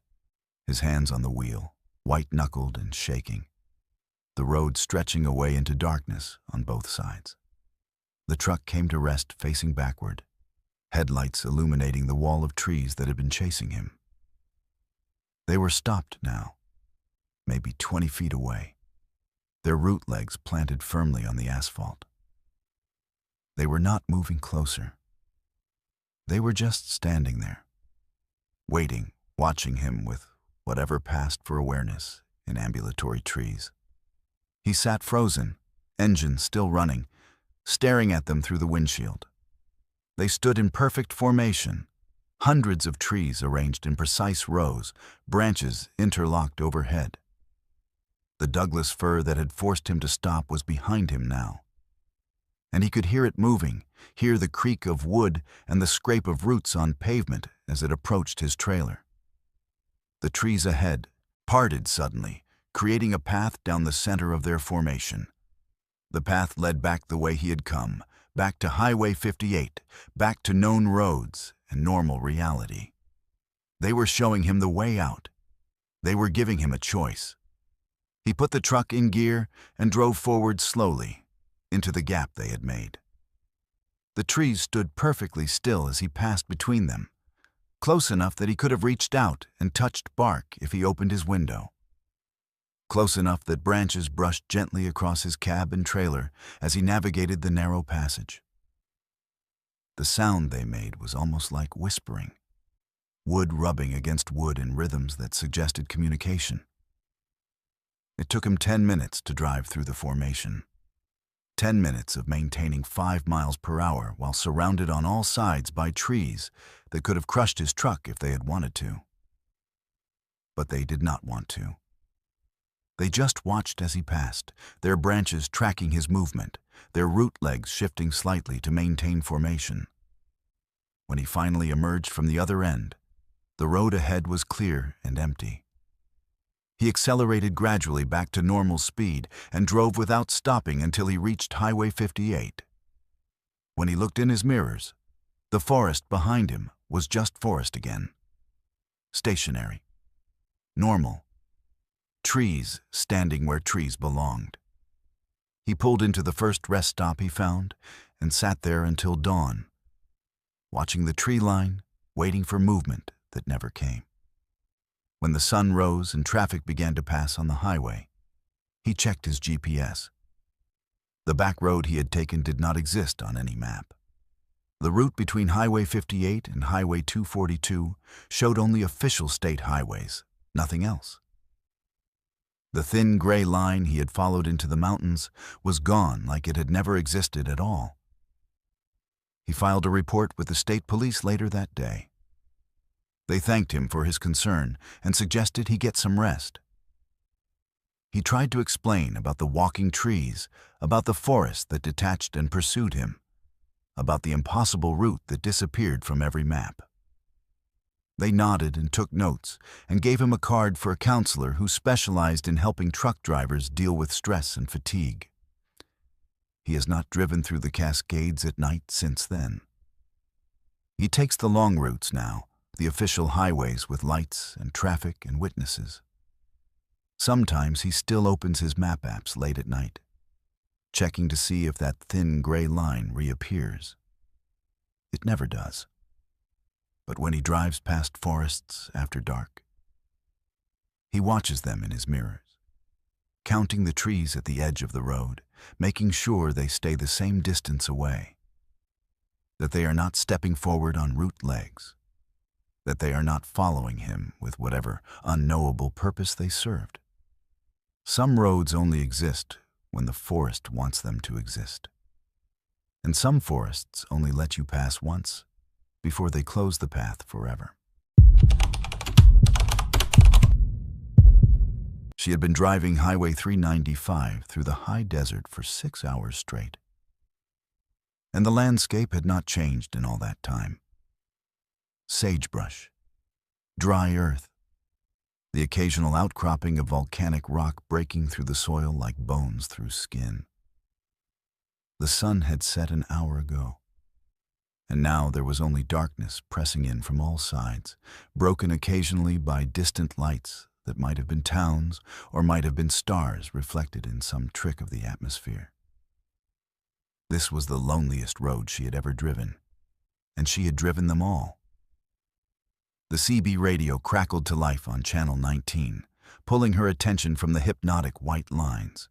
His hands on the wheel, white-knuckled and shaking. The road stretching away into darkness on both sides. The truck came to rest facing backward, headlights illuminating the wall of trees that had been chasing him. They were stopped now, maybe 20 feet away, their root legs planted firmly on the asphalt. They were not moving closer. They were just standing there, waiting, watching him with whatever passed for awareness in ambulatory trees. He sat frozen, engine still running, staring at them through the windshield. They stood in perfect formation, hundreds of trees arranged in precise rows, branches interlocked overhead. The Douglas fir that had forced him to stop was behind him now. And he could hear it moving, hear the creak of wood and the scrape of roots on pavement as it approached his trailer. The trees ahead parted suddenly, creating a path down the center of their formation. The path led back the way he had come, back to Highway 58, back to known roads and normal reality. They were showing him the way out. They were giving him a choice. He put the truck in gear and drove forward slowly, into the gap they had made. The trees stood perfectly still as he passed between them, close enough that he could have reached out and touched bark if he opened his window. Close enough that branches brushed gently across his cab and trailer as he navigated the narrow passage. The sound they made was almost like whispering, wood rubbing against wood in rhythms that suggested communication. It took him 10 minutes to drive through the formation. 10 minutes of maintaining 5 miles per hour while surrounded on all sides by trees that could have crushed his truck if they had wanted to. But they did not want to. They just watched as he passed, their branches tracking his movement, their root legs shifting slightly to maintain formation. When he finally emerged from the other end, the road ahead was clear and empty. He accelerated gradually back to normal speed and drove without stopping until he reached Highway 58. When he looked in his mirrors, the forest behind him was just forest again. Stationary. Normal. Trees standing where trees belonged. He pulled into the first rest stop he found and sat there until dawn, watching the tree line, waiting for movement that never came. When the sun rose and traffic began to pass on the highway, he checked his GPS. The back road he had taken did not exist on any map. The route between Highway 58 and Highway 242 showed only official state highways, nothing else. The thin gray line he had followed into the mountains was gone like it had never existed at all. He filed a report with the state police later that day. They thanked him for his concern and suggested he get some rest. He tried to explain about the walking trees, about the forest that detached and pursued him, about the impossible route that disappeared from every map. They nodded and took notes and gave him a card for a counselor who specialized in helping truck drivers deal with stress and fatigue. He has not driven through the Cascades at night since then. He takes the long routes now, the official highways with lights and traffic and witnesses. Sometimes he still opens his map apps late at night, checking to see if that thin gray line reappears. It never does. But when he drives past forests after dark, he watches them in his mirrors, counting the trees at the edge of the road, making sure they stay the same distance away, that they are not stepping forward on route legs, that they are not following him with whatever unknowable purpose they served. Some roads only exist when the forest wants them to exist. And some forests only let you pass once before they close the path forever. She had been driving Highway 395 through the high desert for 6 hours straight. And the landscape had not changed in all that time. Sagebrush, dry earth, the occasional outcropping of volcanic rock breaking through the soil like bones through skin. The sun had set an hour ago, and now there was only darkness pressing in from all sides, broken occasionally by distant lights that might have been towns or might have been stars reflected in some trick of the atmosphere. This was the loneliest road she had ever driven, and she had driven them all. The CB radio crackled to life on Channel 19, pulling her attention from the hypnotic white lines.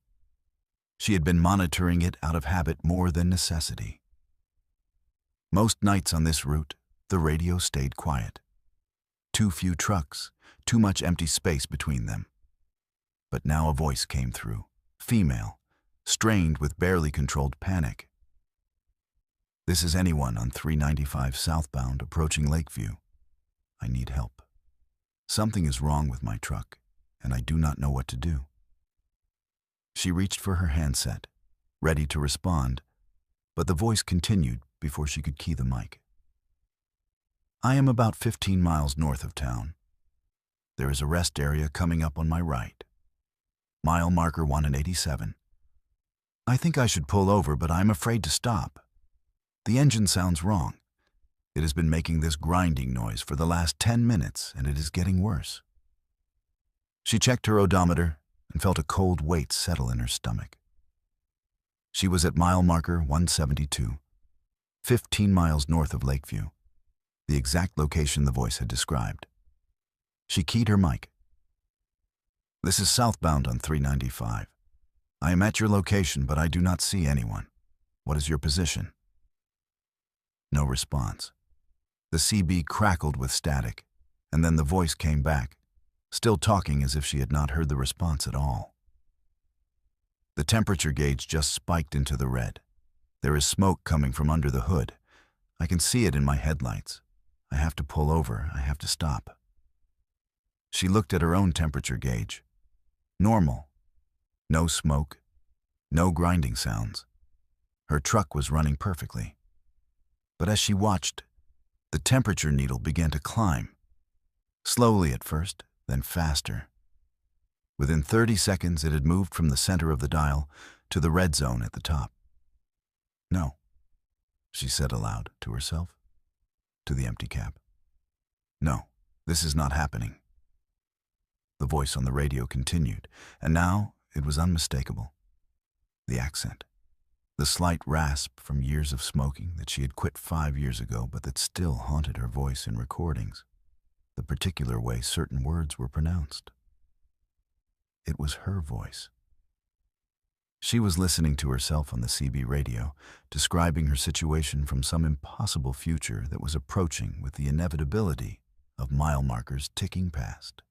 She had been monitoring it out of habit more than necessity. Most nights on this route, the radio stayed quiet. Too few trucks, too much empty space between them. But now a voice came through, female, strained with barely controlled panic. "This is anyone on 395 southbound approaching Lakeview. I need help. Something is wrong with my truck, and I do not know what to do." She reached for her handset, ready to respond, but the voice continued before she could key the mic. "I am about 15 miles north of town. There is a rest area coming up on my right. Mile marker 187. I think I should pull over, but I am afraid to stop. The engine sounds wrong. It has been making this grinding noise for the last 10 minutes, and it is getting worse." She checked her odometer and felt a cold weight settle in her stomach. She was at mile marker 172, 15 miles north of Lakeview, the exact location the voice had described. She keyed her mic. "This is southbound on 395. I am at your location, but I do not see anyone. What is your position?" No response. The CB crackled with static, and then the voice came back, still talking as if she had not heard the response at all. "The temperature gauge just spiked into the red. There is smoke coming from under the hood. I can see it in my headlights. I have to pull over. I have to stop." She looked at her own temperature gauge. Normal. No smoke. No grinding sounds. Her truck was running perfectly. But as she watched, the temperature needle began to climb. Slowly at first, then faster. Within 30 seconds, it had moved from the center of the dial to the red zone at the top. "No," she said aloud to herself, to the empty cab. "No, this is not happening." The voice on the radio continued, and now it was unmistakable. The accent, the slight rasp from years of smoking that she had quit 5 years ago but that still haunted her voice in recordings, the particular way certain words were pronounced. It was her voice. She was listening to herself on the CB radio, describing her situation from some impossible future that was approaching with the inevitability of mile markers ticking past.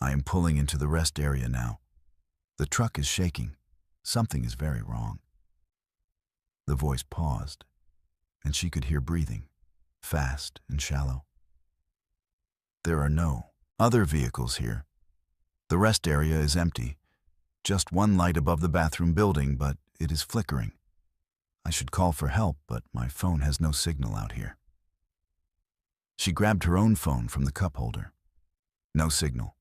"I am pulling into the rest area now. The truck is shaking. Something is very wrong." The voice paused, and she could hear breathing, fast and shallow. "There are no other vehicles here. The rest area is empty. Just one light above the bathroom building, but it is flickering. I should call for help, but my phone has no signal out here." She grabbed her own phone from the cup holder. No signal.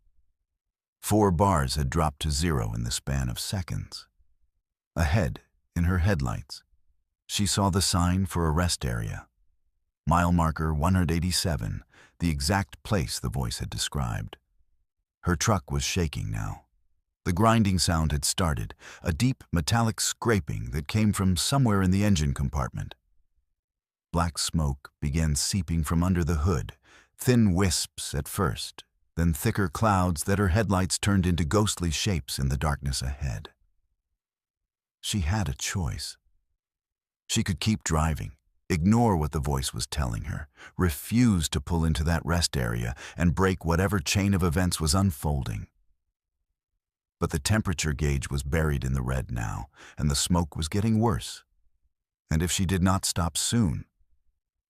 4 bars had dropped to 0 in the span of seconds. Ahead, in her headlights, she saw the sign for a rest area. Mile marker 187, the exact place the voice had described. Her truck was shaking now. The grinding sound had started, a deep metallic scraping that came from somewhere in the engine compartment. Black smoke began seeping from under the hood, thin wisps at first, then thicker clouds that her headlights turned into ghostly shapes in the darkness ahead. She had a choice. She could keep driving, ignore what the voice was telling her, refuse to pull into that rest area and break whatever chain of events was unfolding. But the temperature gauge was buried in the red now, and the smoke was getting worse. And if she did not stop soon,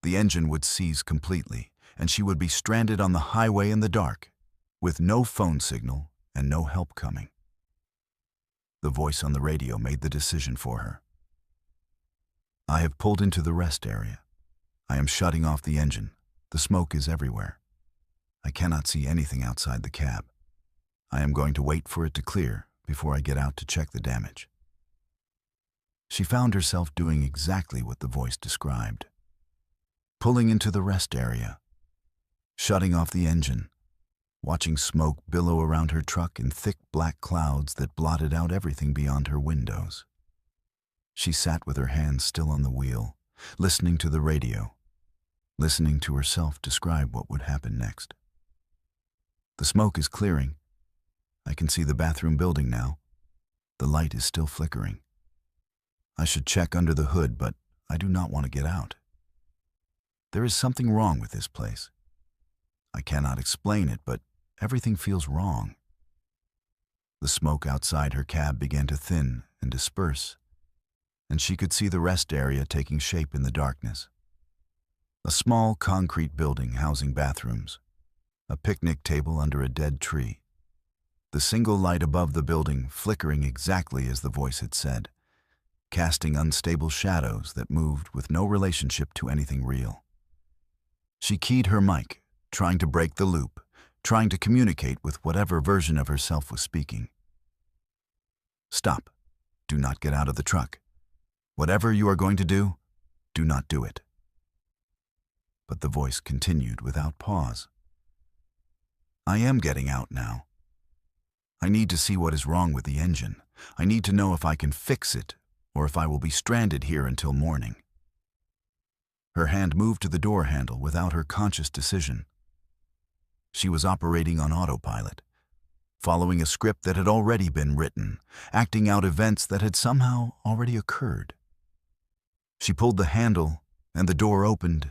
the engine would seize completely, and she would be stranded on the highway in the dark, with no phone signal and no help coming. The voice on the radio made the decision for her. I have pulled into the rest area. I am shutting off the engine. The smoke is everywhere. I cannot see anything outside the cab. I am going to wait for it to clear before I get out to check the damage. She found herself doing exactly what the voice described. Pulling into the rest area, shutting off the engine, watching smoke billow around her truck in thick black clouds that blotted out everything beyond her windows. She sat with her hands still on the wheel, listening to the radio, listening to herself describe what would happen next. The smoke is clearing. I can see the bathroom building now. The light is still flickering. I should check under the hood, but I do not want to get out. There is something wrong with this place. I cannot explain it, but everything feels wrong. The smoke outside her cab began to thin and disperse, and she could see the rest area taking shape in the darkness. A small concrete building housing bathrooms, a picnic table under a dead tree. The single light above the building flickering exactly as the voice had said, casting unstable shadows that moved with no relationship to anything real. She keyed her mic, trying to break the loop, trying to communicate with whatever version of herself was speaking. Stop. Do not get out of the truck. Whatever you are going to do not do it. But the voice continued without pause. I am getting out now. I need to see what is wrong with the engine. I need to know if I can fix it or if I will be stranded here until morning. Her hand moved to the door handle without her conscious decision. She was operating on autopilot, following a script that had already been written, acting out events that had somehow already occurred. She pulled the handle, and the door opened,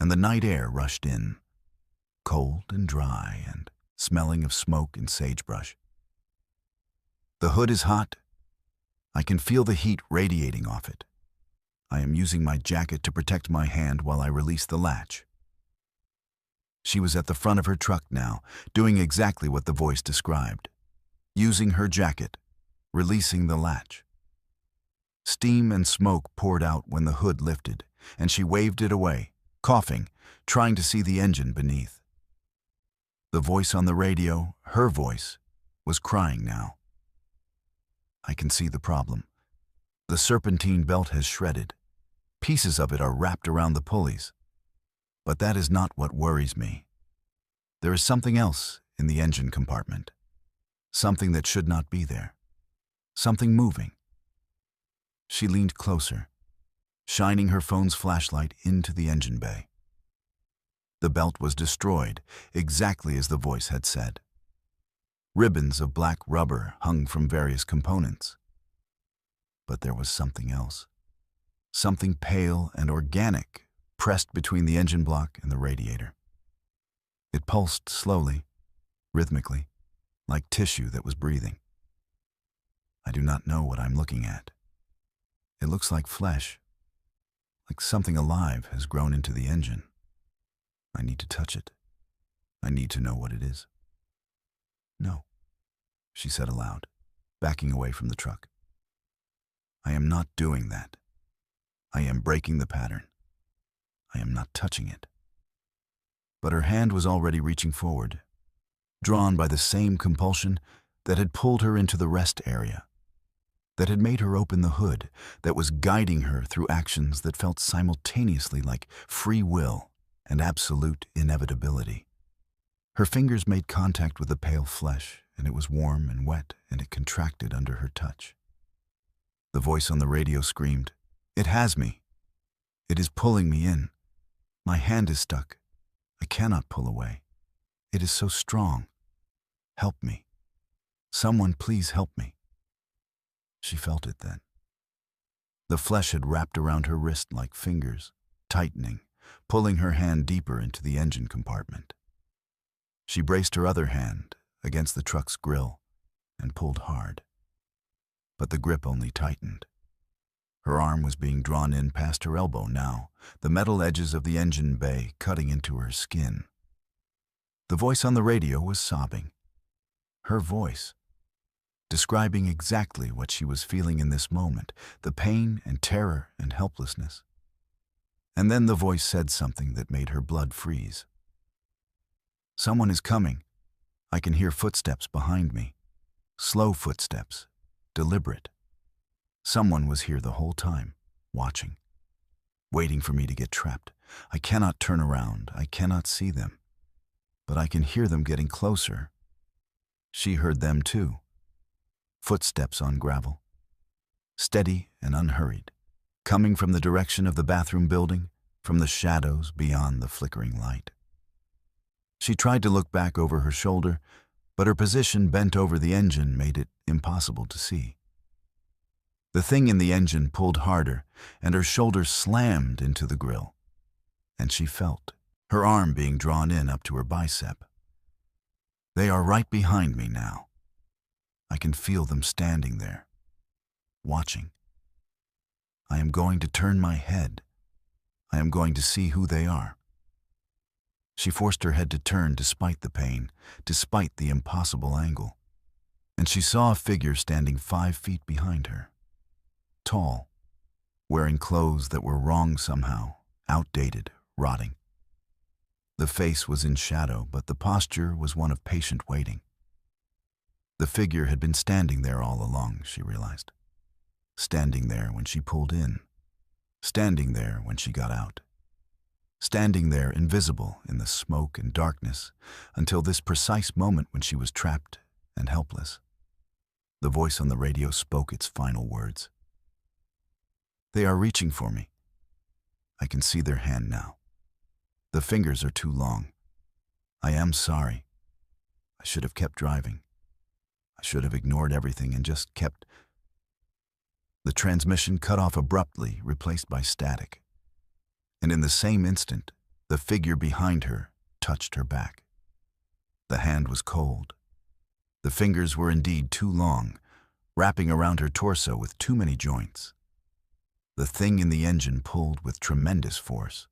and the night air rushed in, cold and dry and smelling of smoke and sagebrush. The hood is hot. I can feel the heat radiating off it. I am using my jacket to protect my hand while I release the latch. She was at the front of her truck now, doing exactly what the voice described, using her jacket, releasing the latch. Steam and smoke poured out when the hood lifted, and she waved it away, coughing, trying to see the engine beneath. The voice on the radio, her voice, was crying now. I can see the problem. The serpentine belt has shredded. Pieces of it are wrapped around the pulleys. But that is not what worries me. There is something else in the engine compartment. Something that should not be there. Something moving. She leaned closer, shining her phone's flashlight into the engine bay. The belt was destroyed, exactly as the voice had said. Ribbons of black rubber hung from various components. But there was something else. Something pale and organic pressed between the engine block and the radiator. It pulsed slowly, rhythmically, like tissue that was breathing. I do not know what I'm looking at. It looks like flesh, like something alive has grown into the engine. I need to touch it. I need to know what it is. No, she said aloud, backing away from the truck. I am not doing that. I am breaking the pattern. I am not touching it. But her hand was already reaching forward, drawn by the same compulsion that had pulled her into the rest area. that had made her open the hood, that was guiding her through actions that felt simultaneously like free will and absolute inevitability. Her fingers made contact with the pale flesh, and it was warm and wet, and it contracted under her touch. The voice on the radio screamed, "It has me. It is pulling me in. My hand is stuck. I cannot pull away. It is so strong. Help me. Someone please help me." She felt it then. The flesh had wrapped around her wrist like fingers, tightening, pulling her hand deeper into the engine compartment. She braced her other hand against the truck's grill and pulled hard. But the grip only tightened. Her arm was being drawn in past her elbow now, the metal edges of the engine bay cutting into her skin. The voice on the radio was sobbing. Her voice, describing exactly what she was feeling in this moment, the pain and terror and helplessness. And then the voice said something that made her blood freeze. "Someone is coming. I can hear footsteps behind me. Slow footsteps, deliberate. Someone was here the whole time, watching, waiting for me to get trapped. I cannot turn around. I cannot see them. But I can hear them getting closer." She heard them too. Footsteps on gravel. Steady and unhurried, coming from the direction of the bathroom building, from the shadows beyond the flickering light. She tried to look back over her shoulder, but her position bent over the engine made it impossible to see. The thing in the engine pulled harder, and her shoulder slammed into the grill. And she felt her arm being drawn in up to her bicep. They are right behind me now. I can feel them standing there, watching. I am going to turn my head. I am going to see who they are. She forced her head to turn despite the pain, despite the impossible angle. And she saw a figure standing 5 feet behind her. Tall, wearing clothes that were wrong somehow, outdated, rotting. The face was in shadow, but the posture was one of patient waiting. The figure had been standing there all along, she realized. Standing there when she pulled in. Standing there when she got out. Standing there invisible in the smoke and darkness until this precise moment when she was trapped and helpless. The voice on the radio spoke its final words. "They are reaching for me. I can see their hand now. The fingers are too long. I am sorry. I should have kept driving. I should have ignored everything and just kept..." The transmission cut off abruptly, replaced by static. And in the same instant, the figure behind her touched her back. The hand was cold. The fingers were indeed too long, wrapping around her torso with too many joints. The thing in the engine pulled with tremendous force,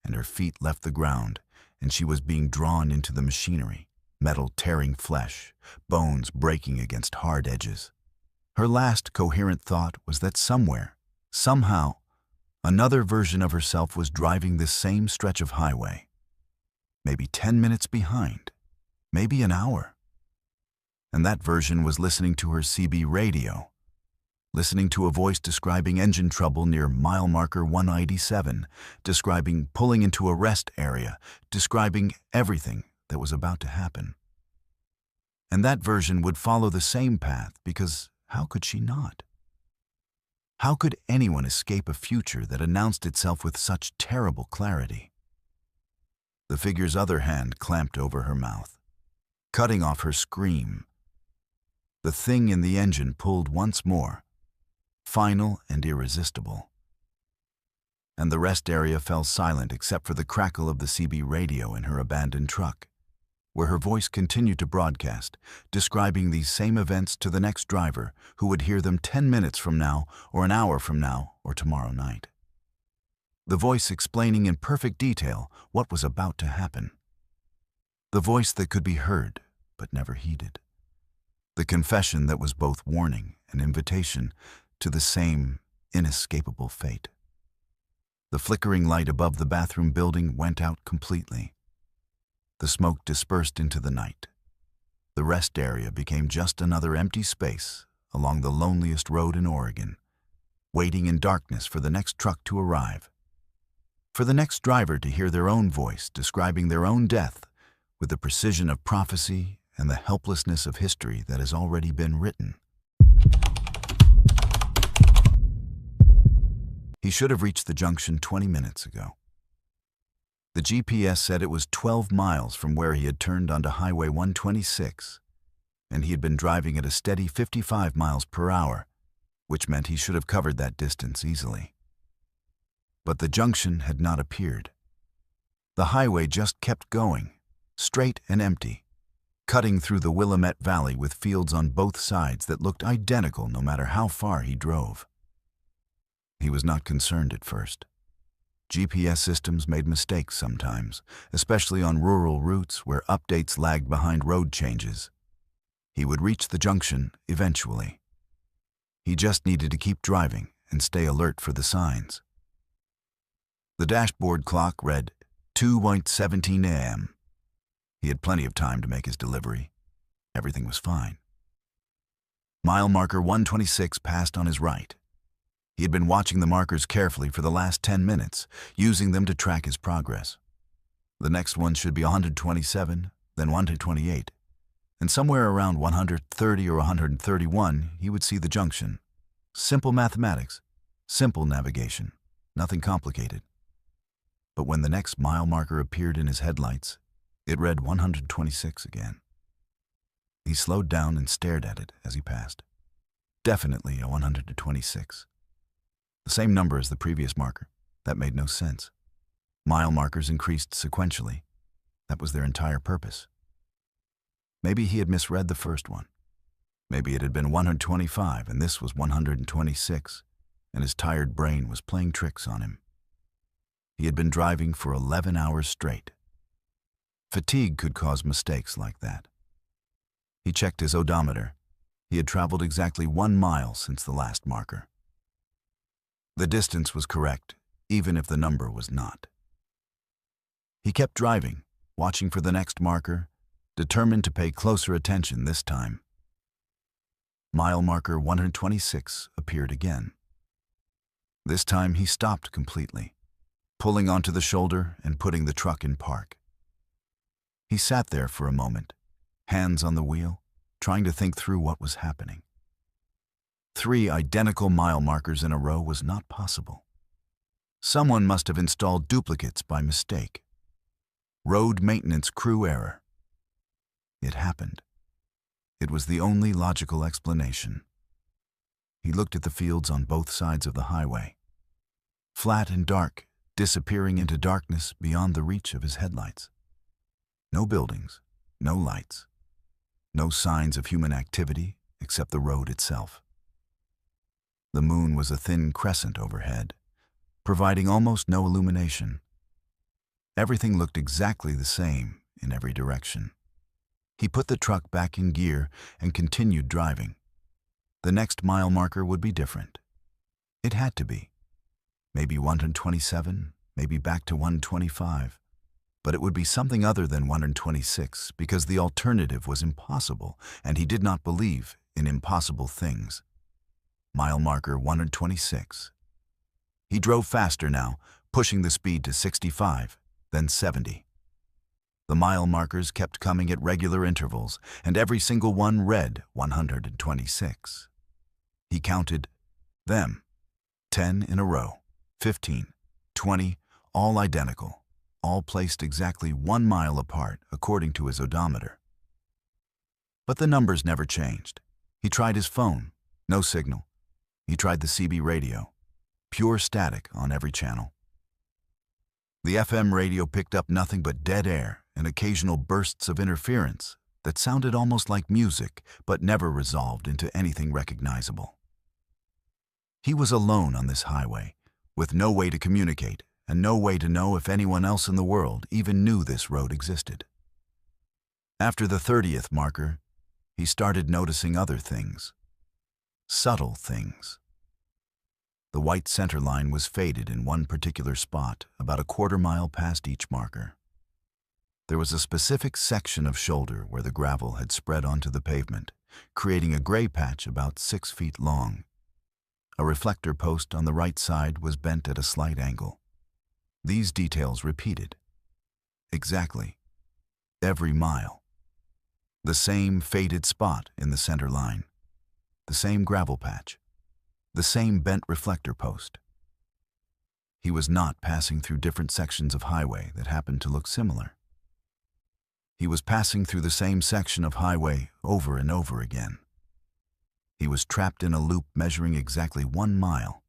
and her feet left the ground, and she was being drawn into the machinery, metal tearing flesh, bones breaking against hard edges. Her last coherent thought was that somewhere, somehow, another version of herself was driving this same stretch of highway. Maybe 10 minutes behind, maybe an hour. And that version was listening to her CB radio, listening to a voice describing engine trouble near mile marker 187, describing pulling into a rest area, describing everything that was about to happen. And that version would follow the same path because how could she not? How could anyone escape a future that announced itself with such terrible clarity? The figure's other hand clamped over her mouth, cutting off her scream. The thing in the engine pulled once more, final and irresistible. And the rest area fell silent except for the crackle of the CB radio in her abandoned truck, where her voice continued to broadcast, describing these same events to the next driver who would hear them 10 minutes from now, or an hour from now, or tomorrow night. The voice explaining in perfect detail what was about to happen. The voice that could be heard, but never heeded. The confession that was both warning and invitation to the same inescapable fate. The flickering light above the bathroom building went out completely. The smoke dispersed into the night. The rest area became just another empty space along the loneliest road in Oregon, waiting in darkness for the next truck to arrive, for the next driver to hear their own voice describing their own death with the precision of prophecy and the helplessness of history that has already been written. He should have reached the junction 20 minutes ago. The GPS said it was 12 miles from where he had turned onto Highway 126, and he had been driving at a steady 55 miles per hour, which meant he should have covered that distance easily. But the junction had not appeared. The highway just kept going, straight and empty, cutting through the Willamette Valley with fields on both sides that looked identical no matter how far he drove. He was not concerned at first. GPS systems made mistakes sometimes, especially on rural routes where updates lagged behind road changes. He would reach the junction eventually. He just needed to keep driving and stay alert for the signs. The dashboard clock read 2:17 a.m. He had plenty of time to make his delivery. Everything was fine. Mile marker 126 passed on his right. He had been watching the markers carefully for the last 10 minutes, using them to track his progress. The next one should be 127, then 128, and somewhere around 130 or 131 he would see the junction. Simple mathematics, simple navigation, nothing complicated. But when the next mile marker appeared in his headlights, it read 126 again. He slowed down and stared at it as he passed. Definitely a 126. The same number as the previous marker. That made no sense. Mile markers increased sequentially. That was their entire purpose. Maybe he had misread the first one. Maybe it had been 125 and this was 126, and his tired brain was playing tricks on him. He had been driving for 11 hours straight. Fatigue could cause mistakes like that. He checked his odometer. He had traveled exactly 1 mile since the last marker. The distance was correct, even if the number was not. He kept driving, watching for the next marker, determined to pay closer attention this time. Mile marker 126 appeared again. This time he stopped completely, pulling onto the shoulder and putting the truck in park. He sat there for a moment, hands on the wheel, trying to think through what was happening. 3 identical mile markers in a row was not possible. Someone must have installed duplicates by mistake. Road maintenance crew error. It happened. It was the only logical explanation. He looked at the fields on both sides of the highway. Flat and dark, disappearing into darkness beyond the reach of his headlights. No buildings, no lights. No signs of human activity except the road itself. The moon was a thin crescent overhead, providing almost no illumination. Everything looked exactly the same in every direction. He put the truck back in gear and continued driving. The next mile marker would be different. It had to be. Maybe 127, maybe back to 125. But it would be something other than 126 because the alternative was impossible, and he did not believe in impossible things. Mile marker 126. He drove faster now, pushing the speed to 65, then 70. The mile markers kept coming at regular intervals, and every single one read 126. He counted them. 10 in a row, 15, 20, all identical, all placed exactly 1 mile apart according to his odometer. But the numbers never changed. He tried his phone, no signal. He tried the CB radio, pure static on every channel. The FM radio picked up nothing but dead air and occasional bursts of interference that sounded almost like music but never resolved into anything recognizable. He was alone on this highway, with no way to communicate and no way to know if anyone else in the world even knew this road existed. After the 30th marker, he started noticing other things. Subtle things. The white center line was faded in one particular spot, about a quarter mile past each marker. There was a specific section of shoulder where the gravel had spread onto the pavement, creating a gray patch about 6 feet long. A reflector post on the right side was bent at a slight angle. These details repeated. Exactly. Every mile. The same faded spot in the center line. The same gravel patch. The same bent reflector post. He was not passing through different sections of highway that happened to look similar. He was passing through the same section of highway over and over again. He was trapped in a loop measuring exactly 1 mile,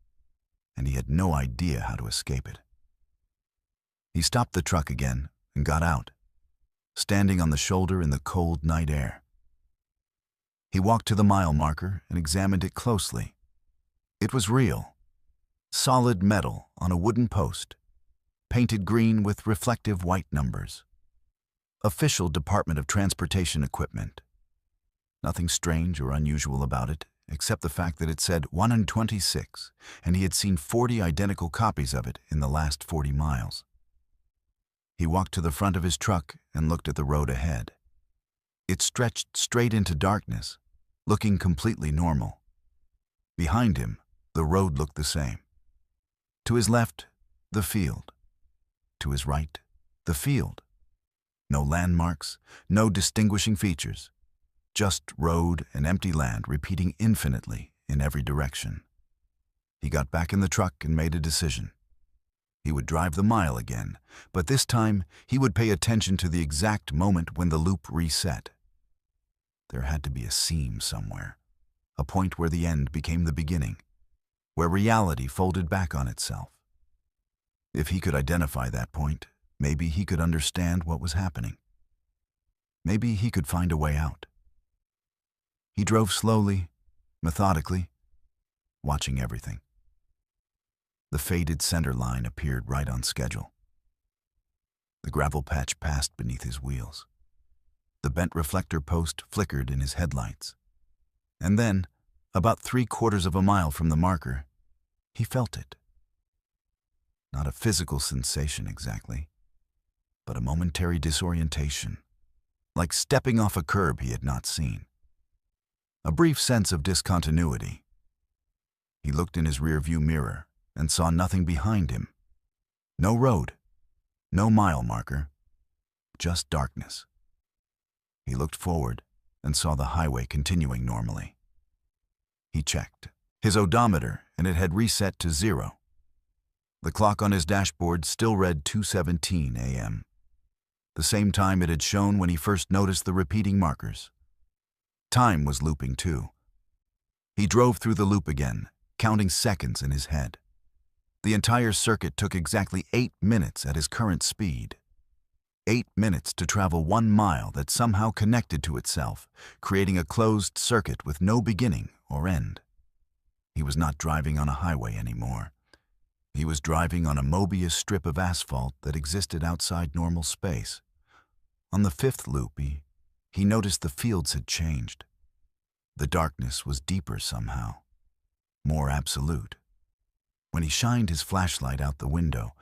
and he had no idea how to escape it. He stopped the truck again and got out, standing on the shoulder in the cold night air. He walked to the mile marker and examined it closely. It was real. Solid metal on a wooden post, painted green with reflective white numbers. Official Department of Transportation equipment. Nothing strange or unusual about it, except the fact that it said 126, and he had seen 40 identical copies of it in the last 40 miles. He walked to the front of his truck and looked at the road ahead. It stretched straight into darkness, looking completely normal. Behind him, the road looked the same. To his left, the field. To his right, the field. No landmarks, no distinguishing features. Just road and empty land repeating infinitely in every direction. He got back in the truck and made a decision. He would drive the mile again, but this time he would pay attention to the exact moment when the loop reset. There had to be a seam somewhere, a point where the end became the beginning, where reality folded back on itself. If he could identify that point, maybe he could understand what was happening. Maybe he could find a way out. He drove slowly, methodically, watching everything. The faded center line appeared right on schedule. The gravel patch passed beneath his wheels. The bent reflector post flickered in his headlights. And then, about 3/4 of a mile from the marker, he felt it. Not a physical sensation exactly, but a momentary disorientation, like stepping off a curb he had not seen. A brief sense of discontinuity. He looked in his rearview mirror and saw nothing behind him. No road, no mile marker, just darkness. He looked forward and saw the highway continuing normally. He checked his odometer, and it had reset to 0. The clock on his dashboard still read 2:17 a.m., the same time it had shown when he first noticed the repeating markers. Time was looping too. He drove through the loop again, counting seconds in his head. The entire circuit took exactly 8 minutes at his current speed. 8 minutes to travel 1 mile that somehow connected to itself, creating a closed circuit with no beginning or end. He was not driving on a highway anymore. He was driving on a Mobius strip of asphalt that existed outside normal space. On the 5th loop, he noticed the fields had changed. The darkness was deeper somehow, more absolute. When he shined his flashlight out the window,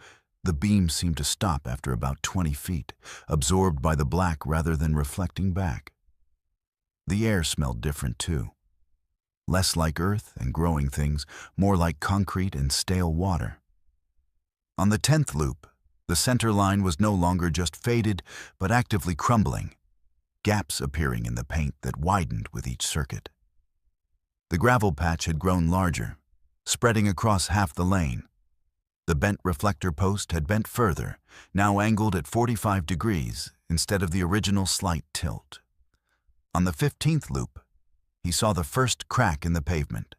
the beam seemed to stop after about 20 feet, absorbed by the black rather than reflecting back. The air smelled different too. Less like earth and growing things, more like concrete and stale water. On the 10th loop, the center line was no longer just faded, but actively crumbling, gaps appearing in the paint that widened with each circuit. The gravel patch had grown larger, spreading across half the lane. The bent reflector post had bent further, now angled at 45 degrees instead of the original slight tilt. On the 15th loop, he saw the first crack in the pavement,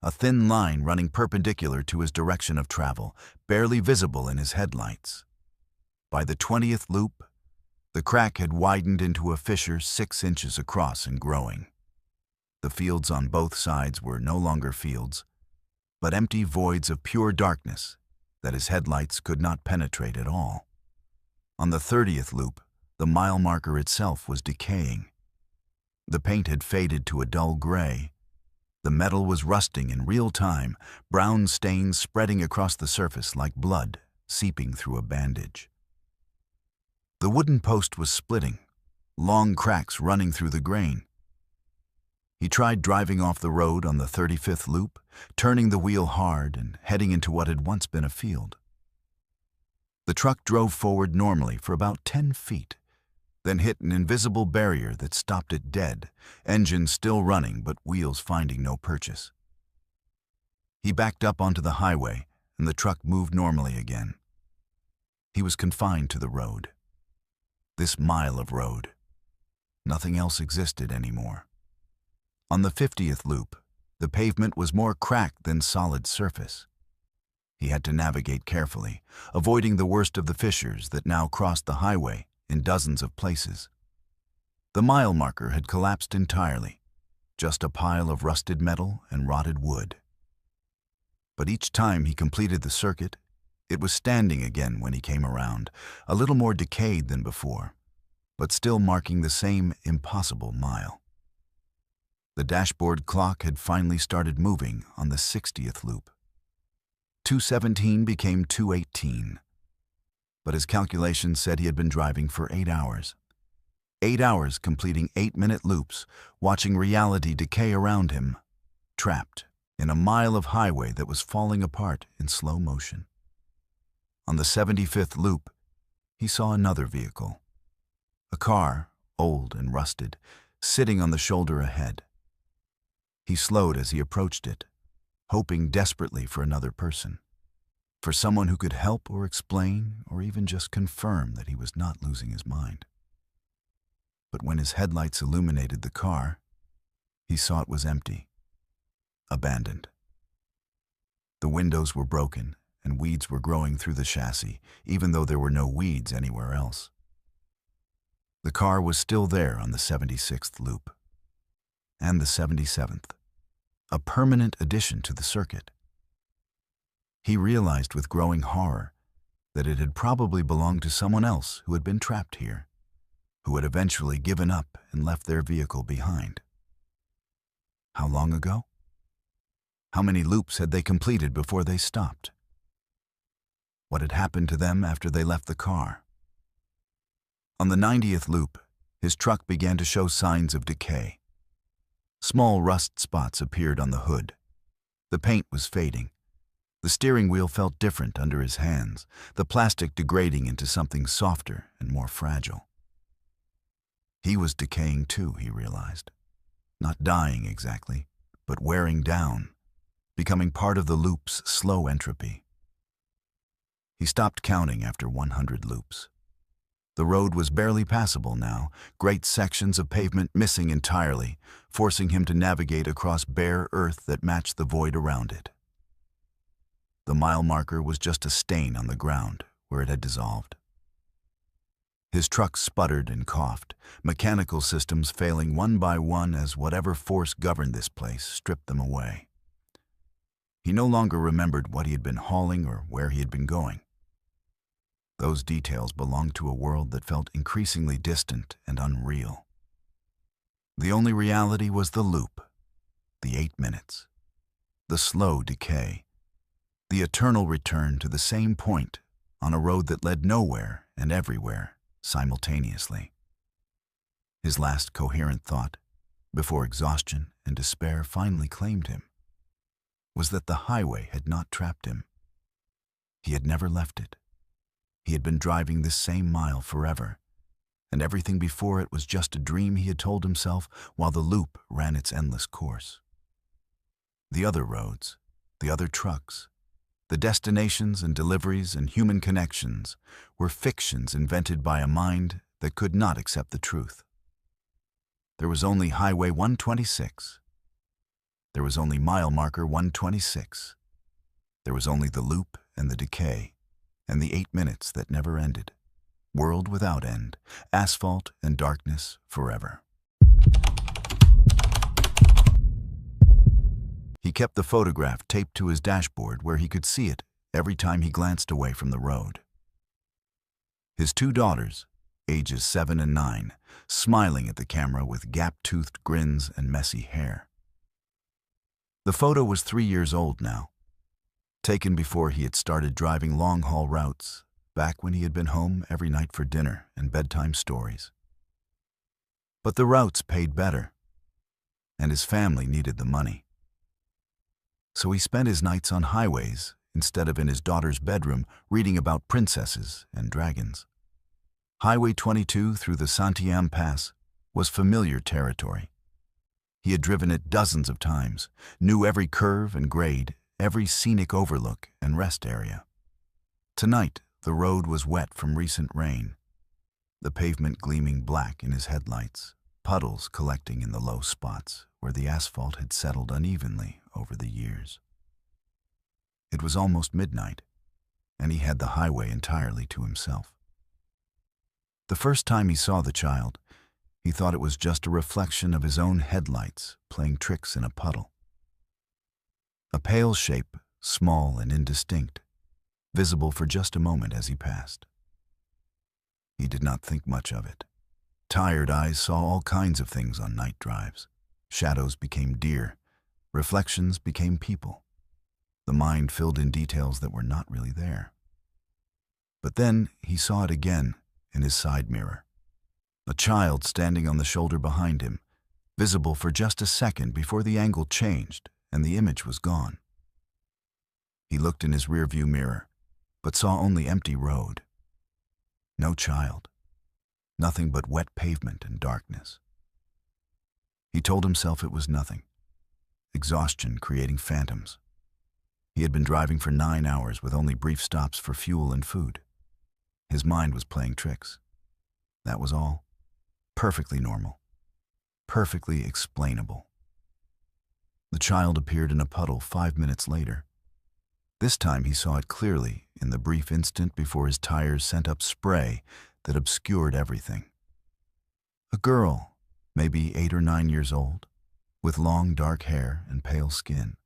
a thin line running perpendicular to his direction of travel, barely visible in his headlights. By the 20th loop, the crack had widened into a fissure 6 inches across and growing. The fields on both sides were no longer fields, but empty voids of pure darkness that his headlights could not penetrate at all. On the 30th loop, the mile marker itself was decaying. The paint had faded to a dull gray. The metal was rusting in real time, brown stains spreading across the surface like blood seeping through a bandage. The wooden post was splitting, long cracks running through the grain. He tried driving off the road on the 35th loop, turning the wheel hard and heading into what had once been a field. The truck drove forward normally for about 10 feet, then hit an invisible barrier that stopped it dead, engine still running but wheels finding no purchase. He backed up onto the highway, and the truck moved normally again. He was confined to the road. This mile of road. Nothing else existed anymore. On the 50th loop, the pavement was more cracked than solid surface. He had to navigate carefully, avoiding the worst of the fissures that now crossed the highway in dozens of places. The mile marker had collapsed entirely, just a pile of rusted metal and rotted wood. But each time he completed the circuit, it was standing again when he came around, a little more decayed than before, but still marking the same impossible mile. The dashboard clock had finally started moving on the 60th loop. 2:17 became 2:18. But his calculations said he had been driving for 8 hours. 8 hours completing 8-minute loops, watching reality decay around him, trapped in a mile of highway that was falling apart in slow motion. On the 75th loop, he saw another vehicle. A car, old and rusted, sitting on the shoulder ahead. He slowed as he approached it, hoping desperately for another person, for someone who could help or explain or even just confirm that he was not losing his mind. But when his headlights illuminated the car, he saw it was empty, abandoned. The windows were broken and weeds were growing through the chassis, even though there were no weeds anywhere else. The car was still there on the 76th loop, and the 77th, a permanent addition to the circuit. He realized with growing horror that it had probably belonged to someone else who had been trapped here, who had eventually given up and left their vehicle behind. How long ago? How many loops had they completed before they stopped? What had happened to them after they left the car? On the 90th loop, his truck began to show signs of decay. Small rust spots appeared on the hood. The paint was fading. The steering wheel felt different under his hands, the plastic degrading into something softer and more fragile. He was decaying too, he realized. Not dying exactly, but wearing down, becoming part of the loop's slow entropy. He stopped counting after 100 loops. The road was barely passable now, great sections of pavement missing entirely, forcing him to navigate across bare earth that matched the void around it. The mile marker was just a stain on the ground where it had dissolved. His truck sputtered and coughed, mechanical systems failing one by one as whatever force governed this place stripped them away. He no longer remembered what he had been hauling or where he had been going. Those details belonged to a world that felt increasingly distant and unreal. The only reality was the loop, the 8 minutes, the slow decay, the eternal return to the same point on a road that led nowhere and everywhere simultaneously. His last coherent thought, before exhaustion and despair finally claimed him, was that the highway had not trapped him. He had never left it. He had been driving this same mile forever, and everything before it was just a dream he had told himself while the loop ran its endless course. The other roads, the other trucks, the destinations and deliveries and human connections were fictions invented by a mind that could not accept the truth. There was only Highway 126. There was only mile marker 126. There was only the loop and the decay, and the 8 minutes that never ended, world without end, asphalt and darkness forever. He kept the photograph taped to his dashboard where he could see it every time he glanced away from the road. His 2 daughters, ages 7 and 9, smiling at the camera with gap-toothed grins and messy hair. The photo was 3 years old now, taken before he had started driving long-haul routes, back when he had been home every night for dinner and bedtime stories. But the routes paid better. and his family needed the money. So he spent his nights on highways instead of in his daughter's bedroom reading about princesses and dragons. Highway 22 through the Santiam Pass was familiar territory. He had driven it dozens of times, knew every curve and grade, every scenic overlook and rest area. Tonight, the road was wet from recent rain, the pavement gleaming black in his headlights, puddles collecting in the low spots where the asphalt had settled unevenly over the years. It was almost midnight, and he had the highway entirely to himself. The first time he saw the child, he thought it was just a reflection of his own headlights playing tricks in a puddle. A pale shape, small and indistinct, visible for just a moment as he passed. He did not think much of it. Tired eyes saw all kinds of things on night drives. Shadows became deer, reflections became people. The mind filled in details that were not really there. But then he saw it again in his side mirror. A child standing on the shoulder behind him, visible for just a second before the angle changed and the image was gone. He looked in his rearview mirror, but saw only empty road. No child. Nothing but wet pavement and darkness. He told himself it was nothing. Exhaustion creating phantoms. He had been driving for 9 hours with only brief stops for fuel and food. His mind was playing tricks. That was all. Perfectly normal. Perfectly explainable. The child appeared in a puddle 5 minutes later. This time he saw it clearly in the brief instant before his tires sent up spray that obscured everything. A girl, maybe 8 or 9 years old, with long dark hair and pale skin.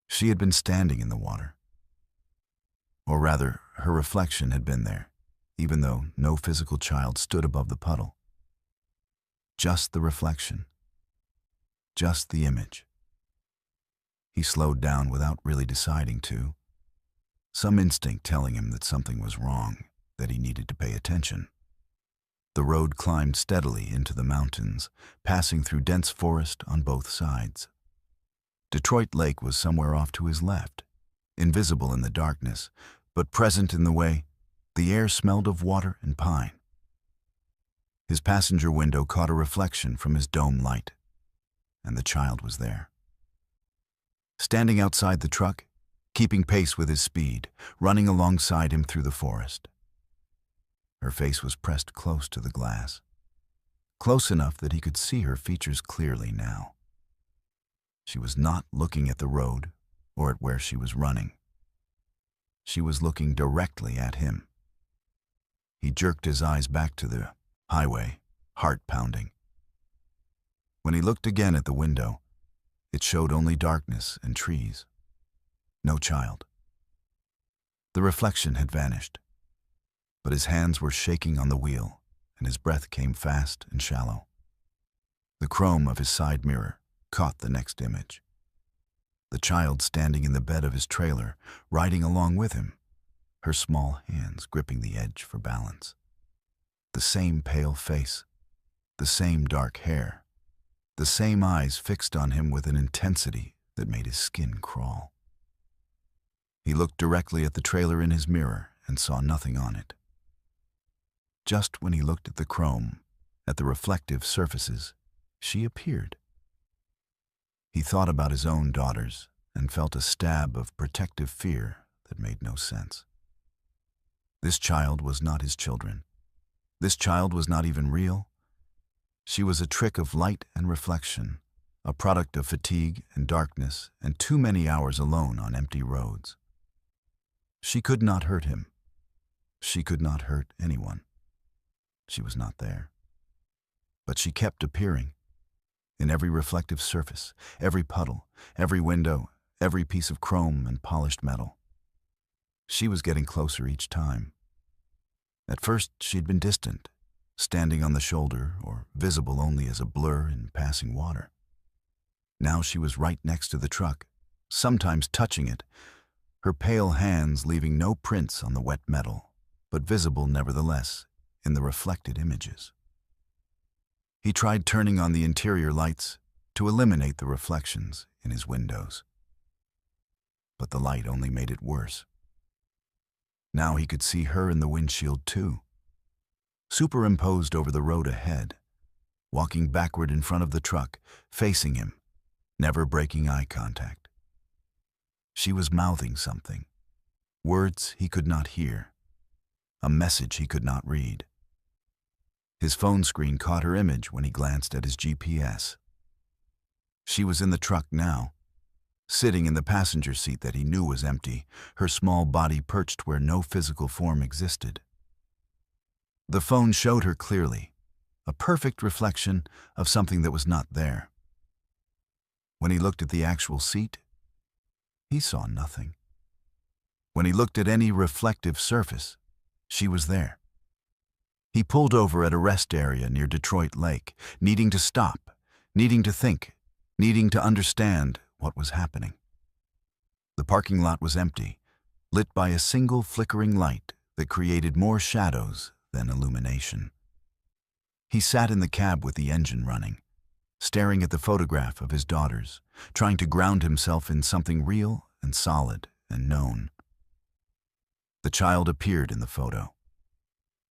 She had been standing in the water. Or rather, her reflection had been there, even though no physical child stood above the puddle. Just the reflection. Just the image. He slowed down without really deciding to. Some instinct telling him that something was wrong, that he needed to pay attention. The road climbed steadily into the mountains, passing through dense forest on both sides. Detroit Lake was somewhere off to his left, invisible in the darkness, but present in the way the air smelled of water and pine. His passenger window caught a reflection from his dome light, and the child was there. Standing outside the truck, keeping pace with his speed, running alongside him through the forest. Her face was pressed close to the glass, close enough that he could see her features clearly now. She was not looking at the road or at where she was running. She was looking directly at him. He jerked his eyes back to the highway, heart pounding. When he looked again at the window, it showed only darkness and trees. No child. The reflection had vanished, but his hands were shaking on the wheel and his breath came fast and shallow. The chrome of his side mirror caught the next image. The child standing in the bed of his trailer, riding along with him, her small hands gripping the edge for balance. The same pale face, the same dark hair, the same eyes fixed on him with an intensity that made his skin crawl. He looked directly at the trailer in his mirror and saw nothing on it. Just when he looked at the chrome, at the reflective surfaces, she appeared. He thought about his own daughters and felt a stab of protective fear that made no sense. This child was not his children. This child was not even real. She was a trick of light and reflection, a product of fatigue and darkness and too many hours alone on empty roads. She could not hurt him. She could not hurt anyone. She was not there. But she kept appearing. In every reflective surface, every puddle, every window, every piece of chrome and polished metal. She was getting closer each time. At first, she'd been distant, standing on the shoulder or visible only as a blur in passing water. Now she was right next to the truck, sometimes touching it, her pale hands leaving no prints on the wet metal, but visible nevertheless in the reflected images. He tried turning on the interior lights, to eliminate the reflections in his windows. But the light only made it worse. Now he could see her in the windshield too, superimposed over the road ahead, walking backward in front of the truck, facing him, never breaking eye contact. She was mouthing something, words he could not hear, a message he could not read. His phone screen caught her image when he glanced at his GPS. She was in the truck now, sitting in the passenger seat that he knew was empty, her small body perched where no physical form existed. The phone showed her clearly, a perfect reflection of something that was not there. When he looked at the actual seat, he saw nothing. When he looked at any reflective surface, she was there. He pulled over at a rest area near Detroit Lake, needing to stop, needing to think, needing to understand what was happening. The parking lot was empty, lit by a single flickering light that created more shadows than illumination. He sat in the cab with the engine running, staring at the photograph of his daughters, trying to ground himself in something real and solid and known. The child appeared in the photo,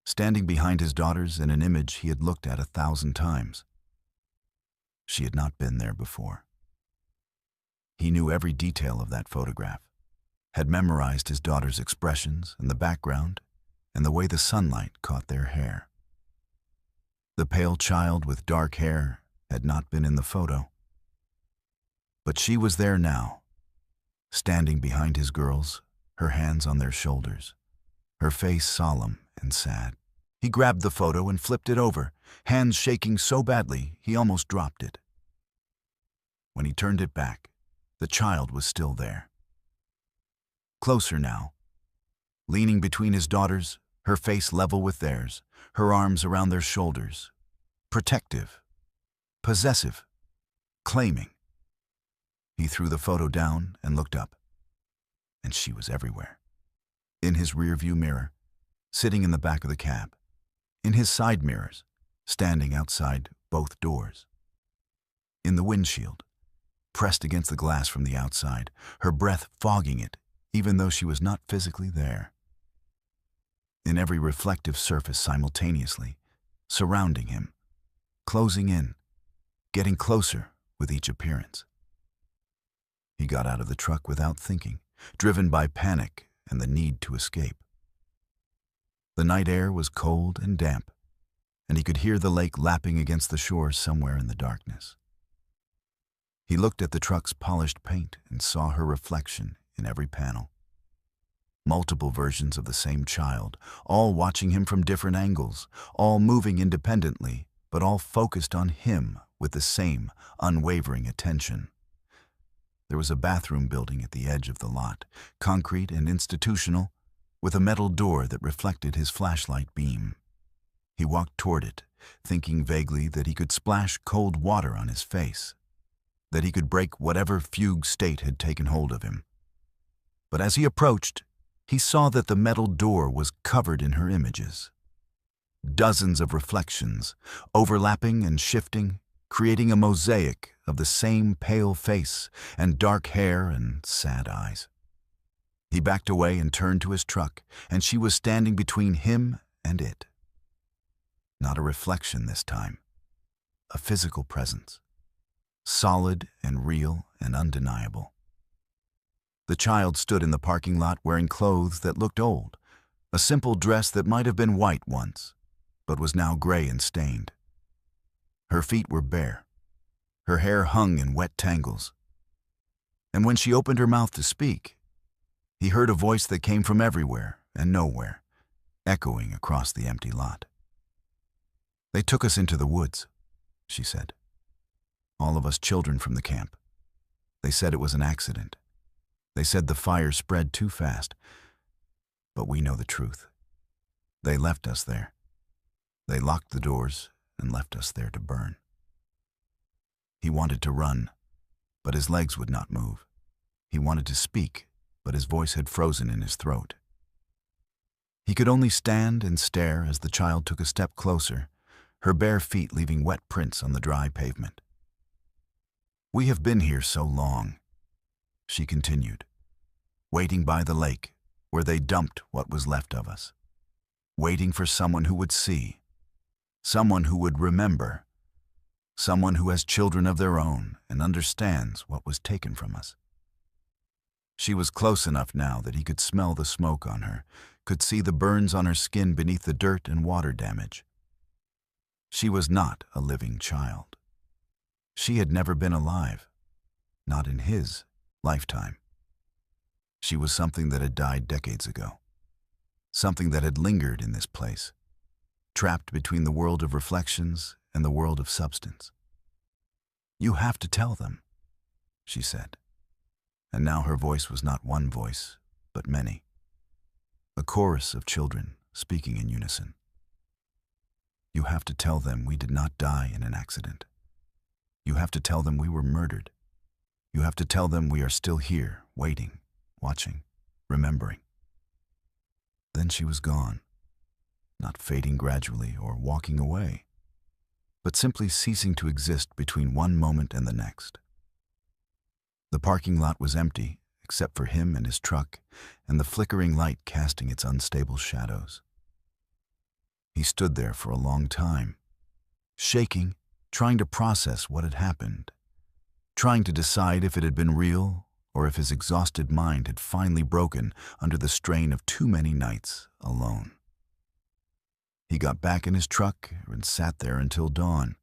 standing behind his daughters in an image he had looked at 1,000 times. She had not been there before. He knew every detail of that photograph, had memorized his daughter's expressions and the background and the way the sunlight caught their hair. The pale child with dark hair had not been in the photo. But she was there now, standing behind his girls, her hands on their shoulders, her face solemn and sad. He grabbed the photo and flipped it over, hands shaking so badly he almost dropped it. When he turned it back, the child was still there. Closer now, leaning between his daughters, her face level with theirs, her arms around their shoulders, protective, possessive, claiming. He threw the photo down and looked up, and she was everywhere. In his rearview mirror, sitting in the back of the cab, in his side mirrors, standing outside both doors, in the windshield, pressed against the glass from the outside, her breath fogging it, even though she was not physically there. In every reflective surface simultaneously, surrounding him, closing in, getting closer with each appearance. He got out of the truck without thinking, driven by panic and the need to escape. The night air was cold and damp, and he could hear the lake lapping against the shore somewhere in the darkness. He looked at the truck's polished paint and saw her reflection in every panel. Multiple versions of the same child, all watching him from different angles, all moving independently, but all focused on him with the same unwavering attention. There was a bathroom building at the edge of the lot, concrete and institutional, with a metal door that reflected his flashlight beam. He walked toward it, thinking vaguely that he could splash cold water on his face, that he could break whatever fugue state had taken hold of him. But as he approached, he saw that the metal door was covered in her images. Dozens of reflections, overlapping and shifting, creating a mosaic of the same pale face and dark hair and sad eyes. He backed away and turned to his truck, and she was standing between him and it. Not a reflection this time, a physical presence, solid and real and undeniable. The child stood in the parking lot wearing clothes that looked old, a simple dress that might have been white once, but was now gray and stained. Her feet were bare. Her hair hung in wet tangles. And when she opened her mouth to speak, he heard a voice that came from everywhere and nowhere, echoing across the empty lot. "They took us into the woods," she said. "All of us children from the camp. They said it was an accident. They said the fire spread too fast. But we know the truth. They left us there. They locked the doors and left us there to burn." He wanted to run, but his legs would not move. He wanted to speak, but his voice had frozen in his throat. He could only stand and stare as the child took a step closer, her bare feet leaving wet prints on the dry pavement. "We have been here so long," she continued, "waiting by the lake where they dumped what was left of us, waiting for someone who would see, someone who would remember, someone who has children of their own and understands what was taken from us." She was close enough now that he could smell the smoke on her, could see the burns on her skin beneath the dirt and water damage. She was not a living child. She had never been alive, not in his lifetime. She was something that had died decades ago, something that had lingered in this place, trapped between the world of reflections and the world of substance. "You have to tell them," she said. And now her voice was not one voice, but many. A chorus of children speaking in unison. "You have to tell them we did not die in an accident. You have to tell them we were murdered. You have to tell them we are still here, waiting, watching, remembering." Then she was gone, not fading gradually or walking away, but simply ceasing to exist between one moment and the next. The parking lot was empty, except for him and his truck, and the flickering light casting its unstable shadows. He stood there for a long time, shaking, trying to process what had happened, trying to decide if it had been real or if his exhausted mind had finally broken under the strain of too many nights alone. He got back in his truck and sat there until dawn,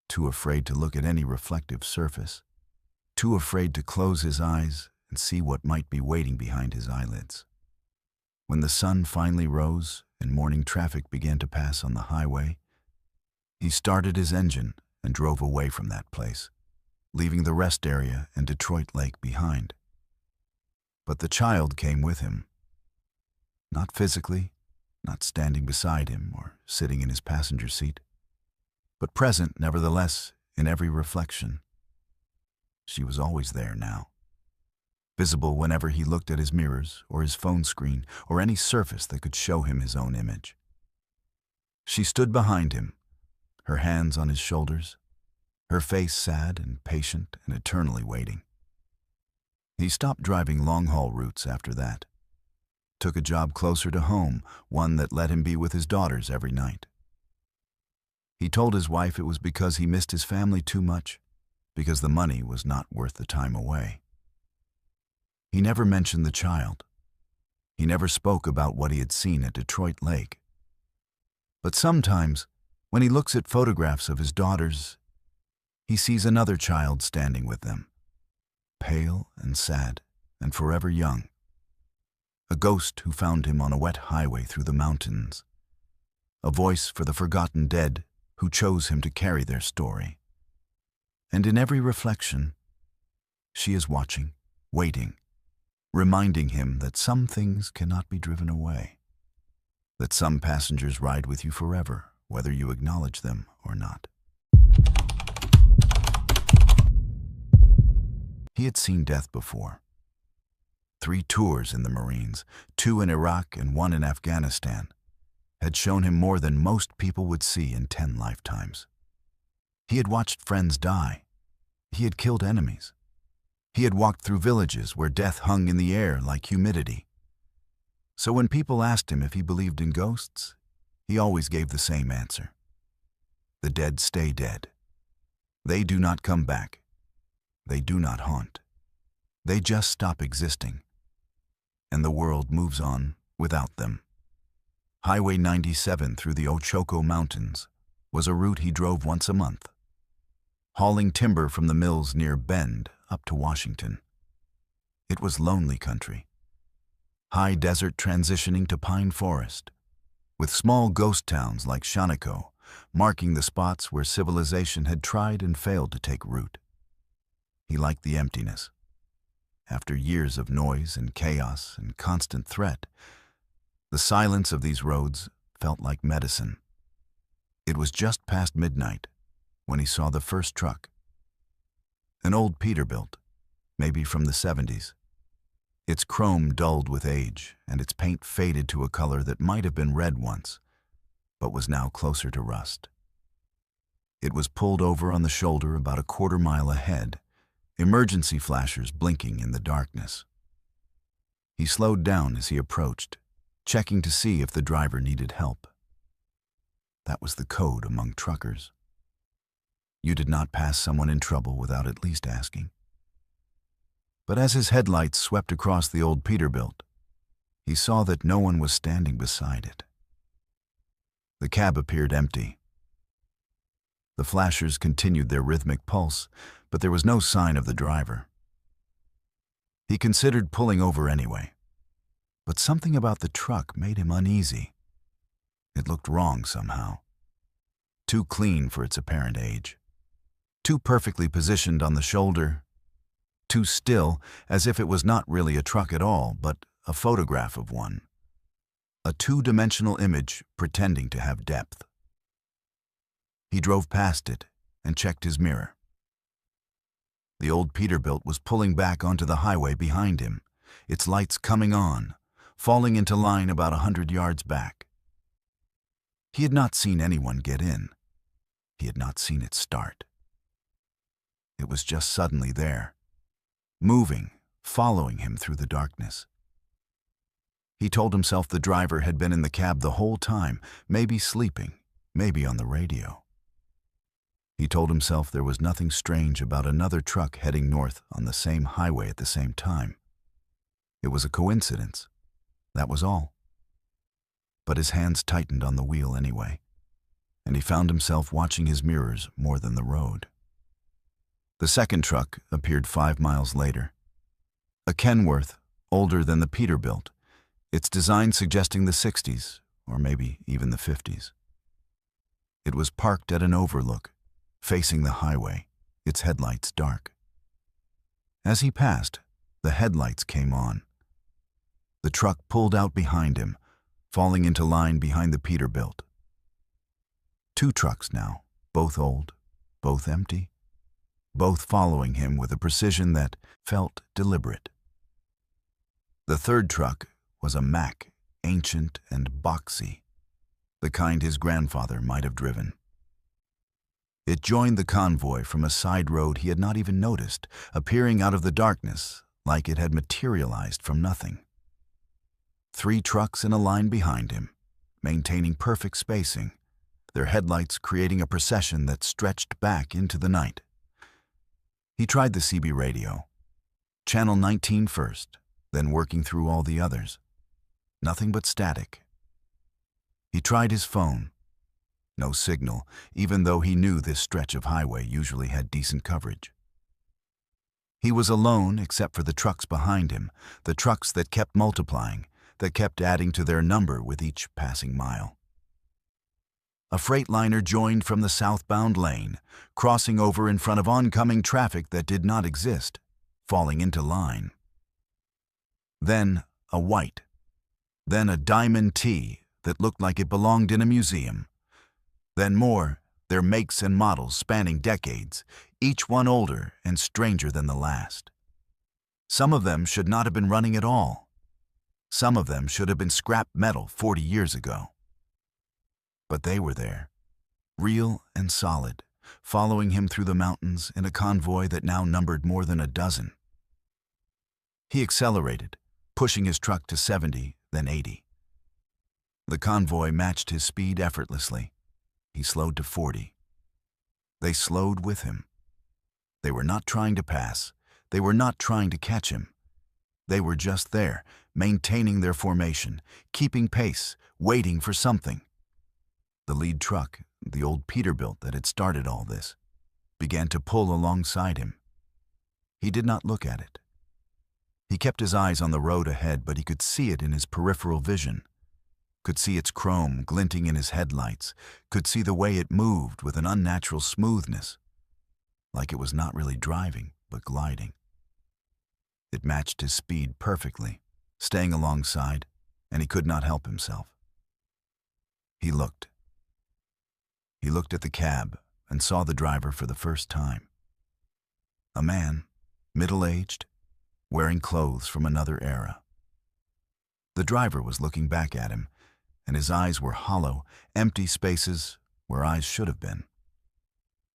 too afraid to look at any reflective surface, too afraid to close his eyes and see what might be waiting behind his eyelids. When the sun finally rose and morning traffic began to pass on the highway, he started his engine and drove away from that place, leaving the rest area and Detroit Lake behind. But the child came with him. Not physically, not standing beside him or sitting in his passenger seat, but present nevertheless in every reflection. She was always there now, visible whenever he looked at his mirrors or his phone screen or any surface that could show him his own image. She stood behind him, her hands on his shoulders, her face sad and patient and eternally waiting. He stopped driving long-haul routes after that, took a job closer to home, one that let him be with his daughters every night. He told his wife it was because he missed his family too much, because the money was not worth the time away. He never mentioned the child. He never spoke about what he had seen at Detroit Lake. But sometimes, when he looks at photographs of his daughters, he sees another child standing with them, pale and sad and forever young. A ghost who found him on a wet highway through the mountains. A voice for the forgotten dead who chose him to carry their story. And in every reflection, she is watching, waiting, reminding him that some things cannot be driven away, that some passengers ride with you forever, whether you acknowledge them or not. He had seen death before. 3 tours in the Marines, 2 in Iraq and 1 in Afghanistan, had shown him more than most people would see in 10 lifetimes. He had watched friends die. He had killed enemies. He had walked through villages where death hung in the air like humidity. So when people asked him if he believed in ghosts, he always gave the same answer. The dead stay dead. They do not come back. They do not haunt. They just stop existing. And the world moves on without them. Highway 97 through the Ochoko Mountains was a route he drove once a month, hauling timber from the mills near Bend up to Washington. It was lonely country, high desert transitioning to pine forest, with small ghost towns like Shaniko marking the spots where civilization had tried and failed to take root. He liked the emptiness. After years of noise and chaos and constant threat, the silence of these roads felt like medicine. It was just past midnight when he saw the first truck. An old Peterbilt, maybe from the 70s. Its chrome dulled with age and its paint faded to a color that might have been red once, but was now closer to rust. It was pulled over on the shoulder about a quarter-mile ahead, emergency flashers blinking in the darkness. He slowed down as he approached, checking to see if the driver needed help. That was the code among truckers. You did not pass someone in trouble without at least asking. But as his headlights swept across the old Peterbilt, he saw that no one was standing beside it. The cab appeared empty. The flashers continued their rhythmic pulse, but there was no sign of the driver. He considered pulling over anyway, but something about the truck made him uneasy. It looked wrong somehow. Too clean for its apparent age. Too perfectly positioned on the shoulder. Too still, as if it was not really a truck at all, but a photograph of one. A two-dimensional image pretending to have depth. He drove past it and checked his mirror. The old Peterbilt was pulling back onto the highway behind him, its lights coming on, falling into line about 100 yards back. He had not seen anyone get in. He had not seen it start. It was just suddenly there, moving, following him through the darkness. He told himself the driver had been in the cab the whole time, maybe sleeping, maybe on the radio. He told himself there was nothing strange about another truck heading north on the same highway at the same time. It was a coincidence. That was all. But his hands tightened on the wheel anyway, and he found himself watching his mirrors more than the road. The second truck appeared 5 miles later. A Kenworth, older than the Peterbilt, its design suggesting the 60s, or maybe even the 50s. It was parked at an overlook, facing the highway, its headlights dark. As he passed, the headlights came on. The truck pulled out behind him, falling into line behind the Peterbilt. 2 trucks now, both old, both empty, both following him with a precision that felt deliberate. The third truck was a Mack, ancient and boxy, the kind his grandfather might have driven. It joined the convoy from a side road he had not even noticed, appearing out of the darkness like it had materialized from nothing. 3 trucks in a line behind him, maintaining perfect spacing, their headlights creating a procession that stretched back into the night. He tried the CB radio, channel 19 first, then working through all the others. Nothing but static. He tried his phone. No signal, even though he knew this stretch of highway usually had decent coverage. He was alone except for the trucks behind him, the trucks that kept multiplying, that kept adding to their number with each passing mile. A Freightliner joined from the southbound lane, crossing over in front of oncoming traffic that did not exist, falling into line. Then a white. Then a Diamond T that looked like it belonged in a museum. Then more, their makes and models spanning decades, each one older and stranger than the last. Some of them should not have been running at all. Some of them should have been scrap metal 40 years ago. But they were there, real and solid, following him through the mountains in a convoy that now numbered more than a dozen. He accelerated, pushing his truck to 70, then 80. The convoy matched his speed effortlessly. He slowed to 40. They slowed with him. They were not trying to pass. They were not trying to catch him. They were just there, maintaining their formation, keeping pace, waiting for something. The lead truck, the old Peterbilt that had started all this, began to pull alongside him. He did not look at it. He kept his eyes on the road ahead, but he could see it in his peripheral vision, could see its chrome glinting in his headlights, could see the way it moved with an unnatural smoothness, like it was not really driving, but gliding. It matched his speed perfectly, staying alongside, and he could not help himself. He looked. He looked at the cab and saw the driver for the first time. A man, middle-aged, wearing clothes from another era. The driver was looking back at him, and his eyes were hollow, empty spaces where eyes should have been.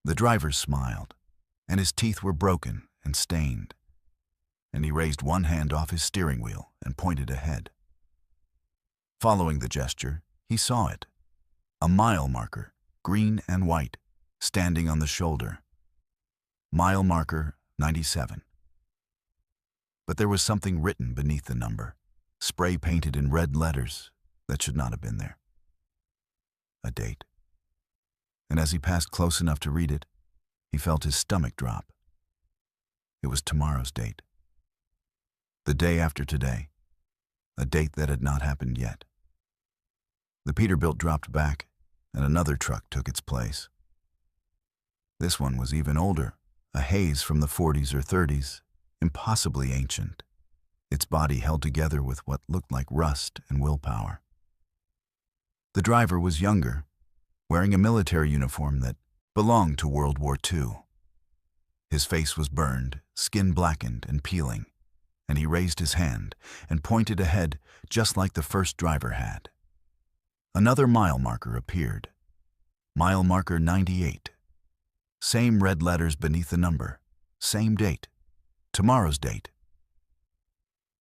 The driver smiled, and his teeth were broken and stained, and he raised one hand off his steering wheel and pointed ahead. Following the gesture, he saw it. A mile marker, green and white, standing on the shoulder. Mile marker 97. But there was something written beneath the number, spray-painted in red letters that should not have been there. A date. And as he passed close enough to read it, he felt his stomach drop. It was tomorrow's date. The day after today. A date that had not happened yet. The Peterbilt dropped back, and another truck took its place. This one was even older, a haze from the 40s or 30s, impossibly ancient, its body held together with what looked like rust and willpower. The driver was younger, wearing a military uniform that belonged to World War II. His face was burned, skin blackened and peeling, and he raised his hand and pointed ahead just like the first driver had. Another mile marker appeared. Mile marker 98. Same red letters beneath the number. Same date. Tomorrow's date.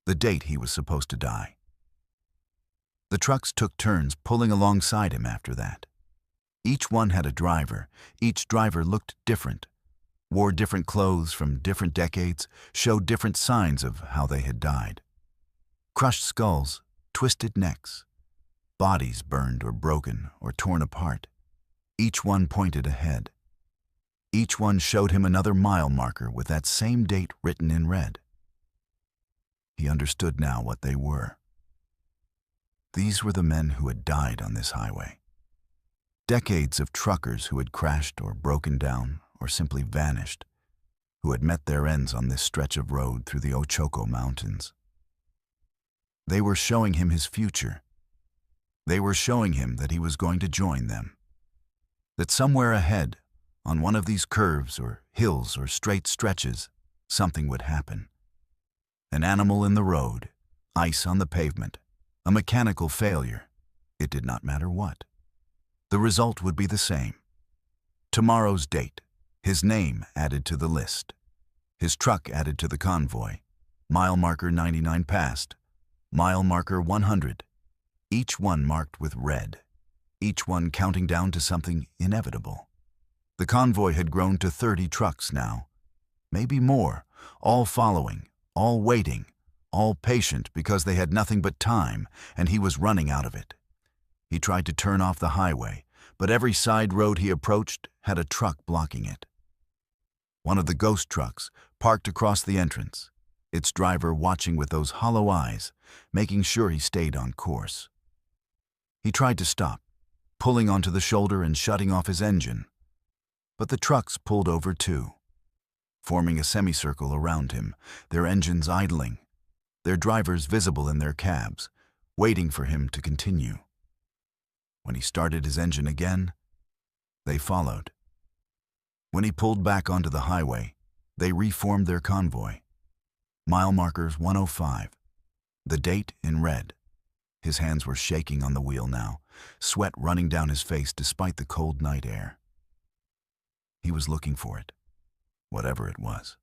The date he was supposed to die. The trucks took turns pulling alongside him after that. Each one had a driver. Each driver looked different, wore different clothes from different decades, showed different signs of how they had died. Crushed skulls, twisted necks, bodies burned or broken or torn apart. Each one pointed ahead. Each one showed him another mile marker with that same date written in red. He understood now what they were. These were the men who had died on this highway. Decades of truckers who had crashed or broken down or simply vanished, who had met their ends on this stretch of road through the Ochoco Mountains. They were showing him his future. They were showing him that he was going to join them. That somewhere ahead, on one of these curves or hills or straight stretches, something would happen. An animal in the road, ice on the pavement, a mechanical failure. It did not matter what. The result would be the same. Tomorrow's date, his name added to the list, his truck added to the convoy, mile marker 99 passed, mile marker 100, each one marked with red, each one counting down to something inevitable. The convoy had grown to 30 trucks now, maybe more, all following, all waiting, all patient because they had nothing but time and he was running out of it. He tried to turn off the highway, but every side road he approached had a truck blocking it. One of the ghost trucks parked across the entrance, its driver watching with those hollow eyes, making sure he stayed on course. He tried to stop, pulling onto the shoulder and shutting off his engine. But the trucks pulled over too, forming a semicircle around him, their engines idling, their drivers visible in their cabs, waiting for him to continue. When he started his engine again, they followed. When he pulled back onto the highway, they reformed their convoy. Mile markers 105, the date in red. His hands were shaking on the wheel now, sweat running down his face despite the cold night air. He was looking for it, whatever it was,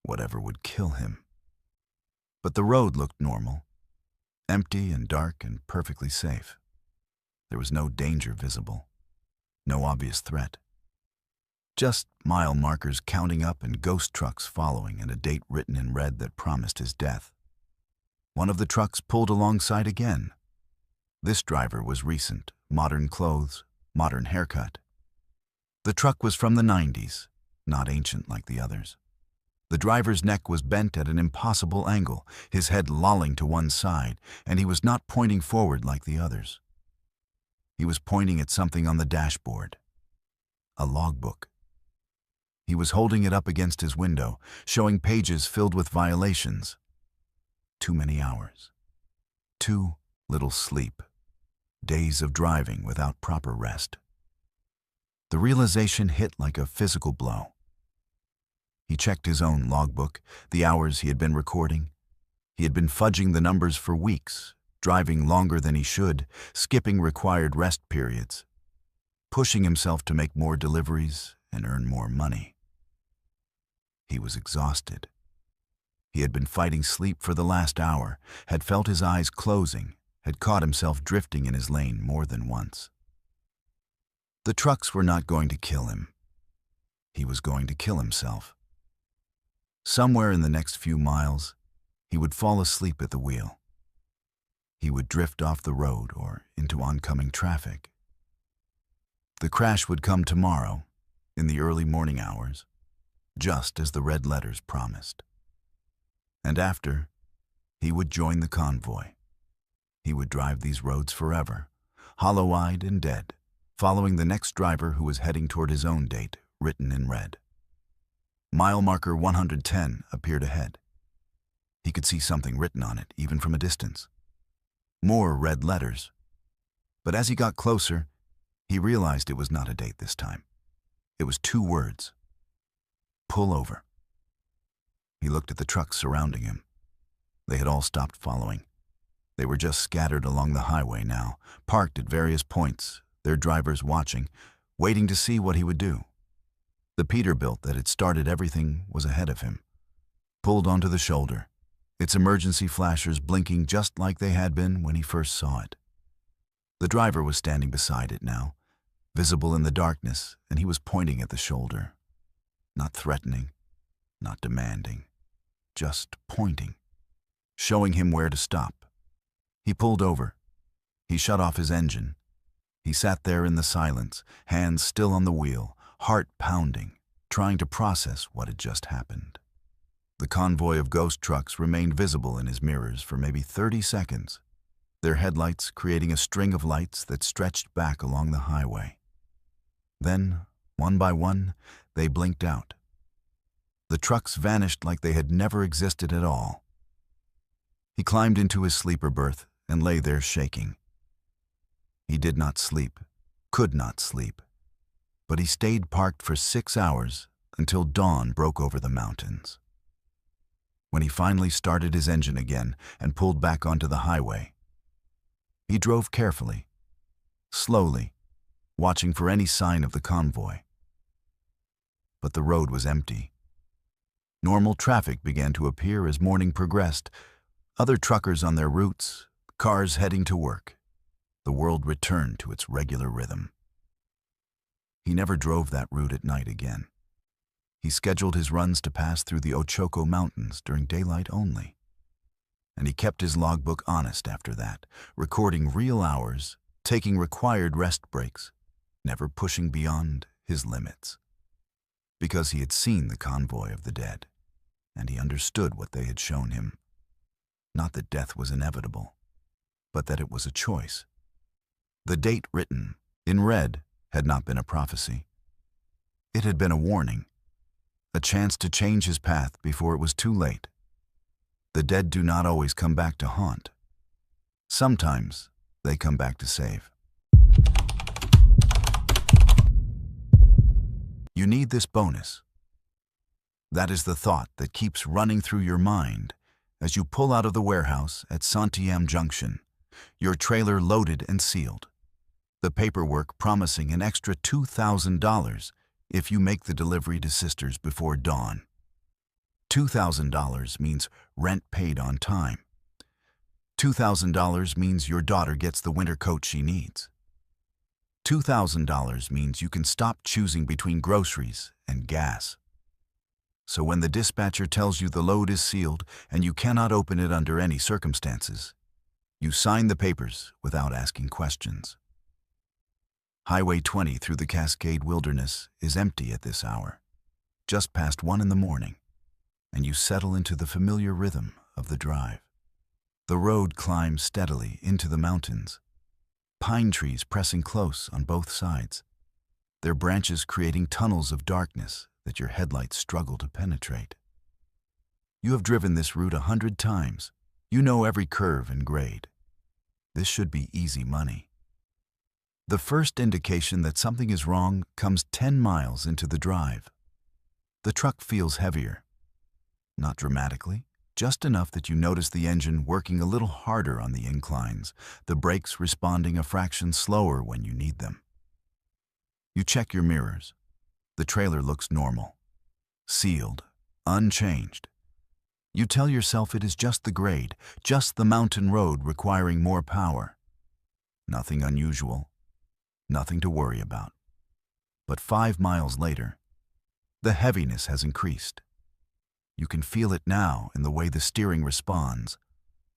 whatever would kill him. But the road looked normal, empty and dark and perfectly safe. There was no danger visible, no obvious threat. Just mile markers counting up and ghost trucks following and a date written in red that promised his death. One of the trucks pulled alongside again. This driver was recent, modern clothes, modern haircut. The truck was from the 90s, not ancient like the others. The driver's neck was bent at an impossible angle, his head lolling to one side, and he was not pointing forward like the others. He was pointing at something on the dashboard, a logbook. He was holding it up against his window, showing pages filled with violations. Too many hours. Too little sleep. Days of driving without proper rest. The realization hit like a physical blow. He checked his own logbook, the hours he had been recording. He had been fudging the numbers for weeks, driving longer than he should, skipping required rest periods, pushing himself to make more deliveries and earn more money. He was exhausted. He had been fighting sleep for the last hour, had felt his eyes closing, had caught himself drifting in his lane more than once. The trucks were not going to kill him. He was going to kill himself. Somewhere in the next few miles, he would fall asleep at the wheel. He would drift off the road or into oncoming traffic. The crash would come tomorrow, in the early morning hours, just as the red letters promised. And after, he would join the convoy. He would drive these roads forever, hollow-eyed and dead, following the next driver who was heading toward his own date, written in red. Mile marker 110 appeared ahead. He could see something written on it, even from a distance. More red letters. But as he got closer, he realized it was not a date this time. It was 2 words. Pull over. He looked at the trucks surrounding him. They had all stopped following. They were just scattered along the highway now, parked at various points, their drivers watching, waiting to see what he would do. The Peterbilt that had started everything was ahead of him, pulled onto the shoulder, its emergency flashers blinking just like they had been when he first saw it. The driver was standing beside it now, visible in the darkness, and he was pointing at the shoulder. Not threatening, not demanding, just pointing, showing him where to stop. He pulled over. He shut off his engine. He sat there in the silence, hands still on the wheel, heart pounding, trying to process what had just happened. The convoy of ghost trucks remained visible in his mirrors for maybe 30 seconds, their headlights creating a string of lights that stretched back along the highway. Then, one by one, they blinked out. The trucks vanished like they had never existed at all. He climbed into his sleeper berth and lay there shaking. He did not sleep, could not sleep, but he stayed parked for 6 hours until dawn broke over the mountains. When he finally started his engine again and pulled back onto the highway, he drove carefully, slowly, watching for any sign of the convoy. But the road was empty. Normal traffic began to appear as morning progressed, other truckers on their routes, cars heading to work. The world returned to its regular rhythm. He never drove that route at night again. He scheduled his runs to pass through the Ochoko Mountains during daylight only. And he kept his logbook honest after that, recording real hours, taking required rest breaks, never pushing beyond his limits. Because he had seen the convoy of the dead, and he understood what they had shown him. Not that death was inevitable, but that it was a choice. The date written, in red, had not been a prophecy. It had been a warning, a chance to change his path before it was too late. The dead do not always come back to haunt. Sometimes they come back to save. You need this bonus. That is the thought that keeps running through your mind as you pull out of the warehouse at Santiam Junction, your trailer loaded and sealed. The paperwork promising an extra $2,000 if you make the delivery to Sisters before dawn. $2,000 means rent paid on time. $2,000 means your daughter gets the winter coat she needs. $2,000 means you can stop choosing between groceries and gas. So when the dispatcher tells you the load is sealed and you cannot open it under any circumstances, you sign the papers without asking questions. Highway 20 through the Cascade Wilderness is empty at this hour, just past 1 in the morning, and you settle into the familiar rhythm of the drive. The road climbs steadily into the mountains, pine trees pressing close on both sides, their branches creating tunnels of darkness that your headlights struggle to penetrate. You have driven this route 100 times. You know every curve and grade. This should be easy money. The first indication that something is wrong comes 10 miles into the drive. The truck feels heavier. Not dramatically, just enough that you notice the engine working a little harder on the inclines, the brakes responding a fraction slower when you need them. You check your mirrors. The trailer looks normal, sealed, unchanged. You tell yourself it is just the grade, just the mountain road requiring more power. Nothing unusual, nothing to worry about. But 5 miles later, the heaviness has increased. You can feel it now in the way the steering responds,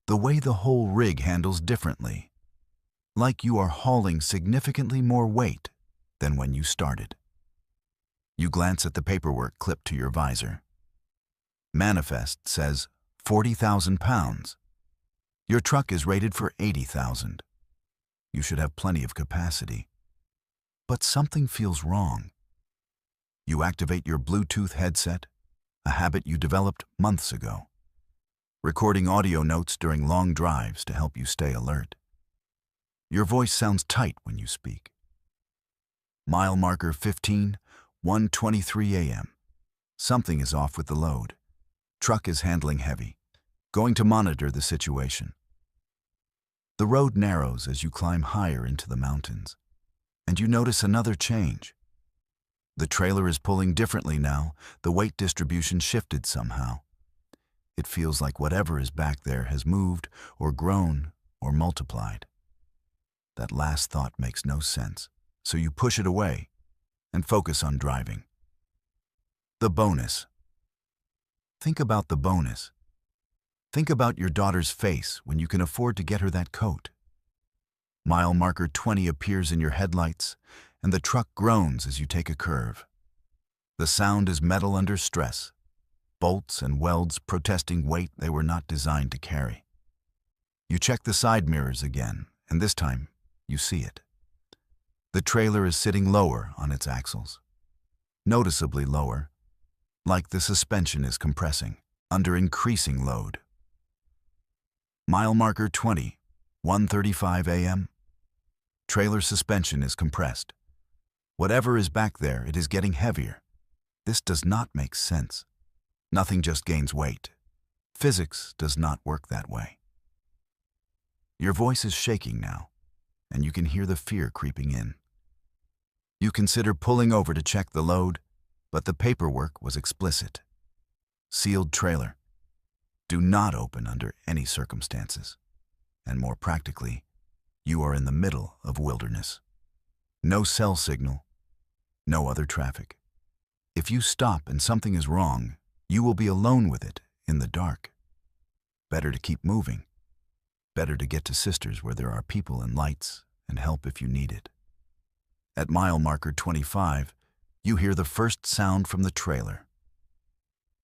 the way the whole rig handles differently, like you are hauling significantly more weight than when you started. You glance at the paperwork clipped to your visor. Manifest says 40,000 pounds. Your truck is rated for 80,000. You should have plenty of capacity. But something feels wrong. You activate your Bluetooth headset, a habit you developed months ago, recording audio notes during long drives to help you stay alert. Your voice sounds tight when you speak. Mile marker 15, 1:23 a.m. Something is off with the load. Truck is handling heavy. Going to monitor the situation. The road narrows as you climb higher into the mountains, and you notice another change. The trailer is pulling differently now. The weight distribution shifted somehow. It feels like whatever is back there has moved or grown or multiplied. That last thought makes no sense, so you push it away and focus on driving. The bonus. Think about the bonus. Think about your daughter's face when you can afford to get her that coat. Mile marker 20 appears in your headlights, and the truck groans as you take a curve. The sound is metal under stress, bolts and welds protesting weight they were not designed to carry. You check the side mirrors again, and this time you see it. The trailer is sitting lower on its axles, noticeably lower, like the suspension is compressing under increasing load. Mile marker 20, 1:35 a.m. Trailer suspension is compressed. Whatever is back there, it is getting heavier. This does not make sense. Nothing just gains weight. Physics does not work that way. Your voice is shaking now, and you can hear the fear creeping in. You consider pulling over to check the load, but the paperwork was explicit. Sealed trailer. Do not open under any circumstances. And more practically, you are in the middle of wilderness. No cell signal, no other traffic. If you stop and something is wrong, you will be alone with it in the dark. Better to keep moving. Better to get to Sisters where there are people and lights and help if you need it. At mile marker 25, you hear the first sound from the trailer.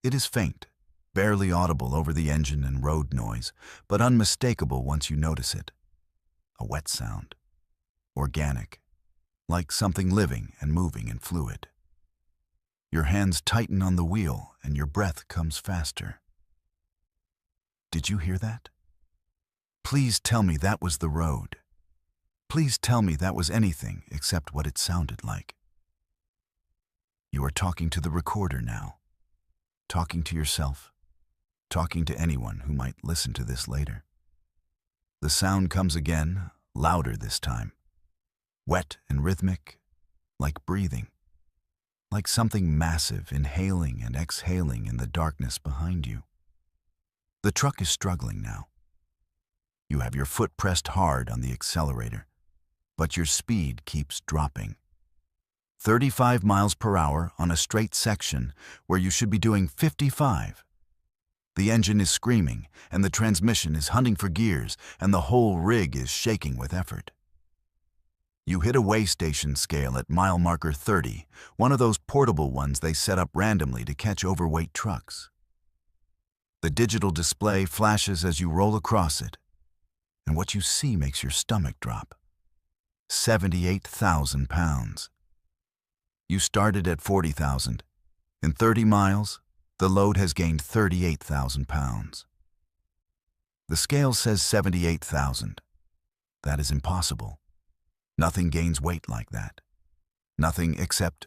It is faint, barely audible over the engine and road noise, but unmistakable once you notice it. A wet sound. Organic. Like something living and moving and fluid. Your hands tighten on the wheel and your breath comes faster. Did you hear that? Please tell me that was the road. Please tell me that was anything except what it sounded like. You are talking to the recorder now. Talking to yourself. Talking to anyone who might listen to this later. The sound comes again, louder this time. Wet and rhythmic, like breathing. Like something massive inhaling and exhaling in the darkness behind you. The truck is struggling now. You have your foot pressed hard on the accelerator, but your speed keeps dropping. 35 miles per hour on a straight section where you should be doing 55. The engine is screaming, and the transmission is hunting for gears, and the whole rig is shaking with effort. You hit a weigh station scale at mile marker 30, one of those portable ones they set up randomly to catch overweight trucks. The digital display flashes as you roll across it, and what you see makes your stomach drop. 78,000 pounds. You started at 40,000. In 30 miles, the load has gained 38,000 pounds. The scale says 78,000. That is impossible. Nothing gains weight like that. Nothing except...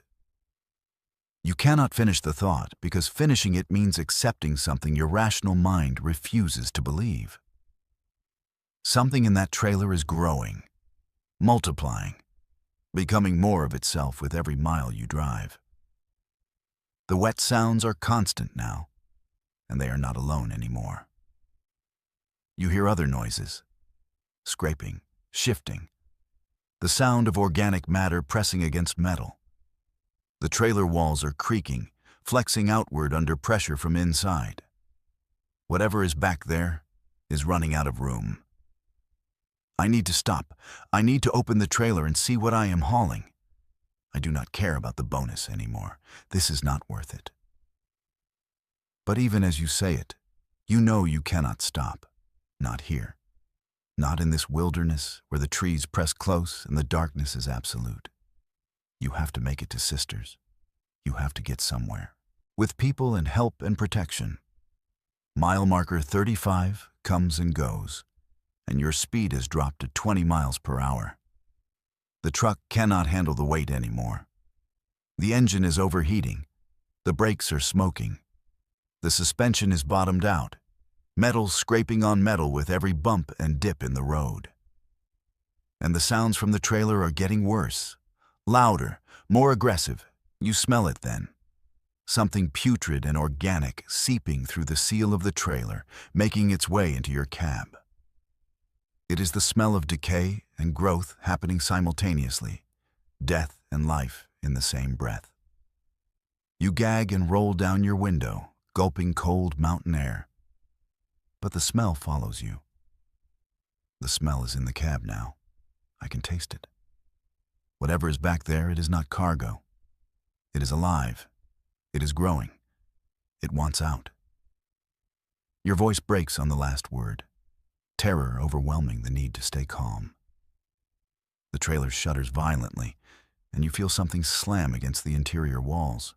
You cannot finish the thought because finishing it means accepting something your rational mind refuses to believe. Something in that trailer is growing, multiplying, becoming more of itself with every mile you drive. The wet sounds are constant now, and they are not alone anymore. You hear other noises, scraping, shifting, the sound of organic matter pressing against metal. The trailer walls are creaking, flexing outward under pressure from inside. Whatever is back there is running out of room. I need to stop. I need to open the trailer and see what I am hauling. I do not care about the bonus anymore. This is not worth it. But even as you say it, you know you cannot stop. Not here. Not in this wilderness where the trees press close and the darkness is absolute. You have to make it to Sisters. You have to get somewhere. With people and help and protection. Mile marker 35 comes and goes, and your speed has dropped to 20 miles per hour. The truck cannot handle the weight anymore. The engine is overheating. The brakes are smoking. The suspension is bottomed out, metal scraping on metal with every bump and dip in the road. And the sounds from the trailer are getting worse, louder, more aggressive. You smell it then. Something putrid and organic seeping through the seal of the trailer, making its way into your cab. It is the smell of decay and growth happening simultaneously, death and life in the same breath. You gag and roll down your window, gulping cold mountain air. But the smell follows you. The smell is in the cab now. I can taste it. Whatever is back there, it is not cargo. It is alive. It is growing. It wants out. Your voice breaks on the last word, terror overwhelming the need to stay calm. The trailer shudders violently, and you feel something slam against the interior walls.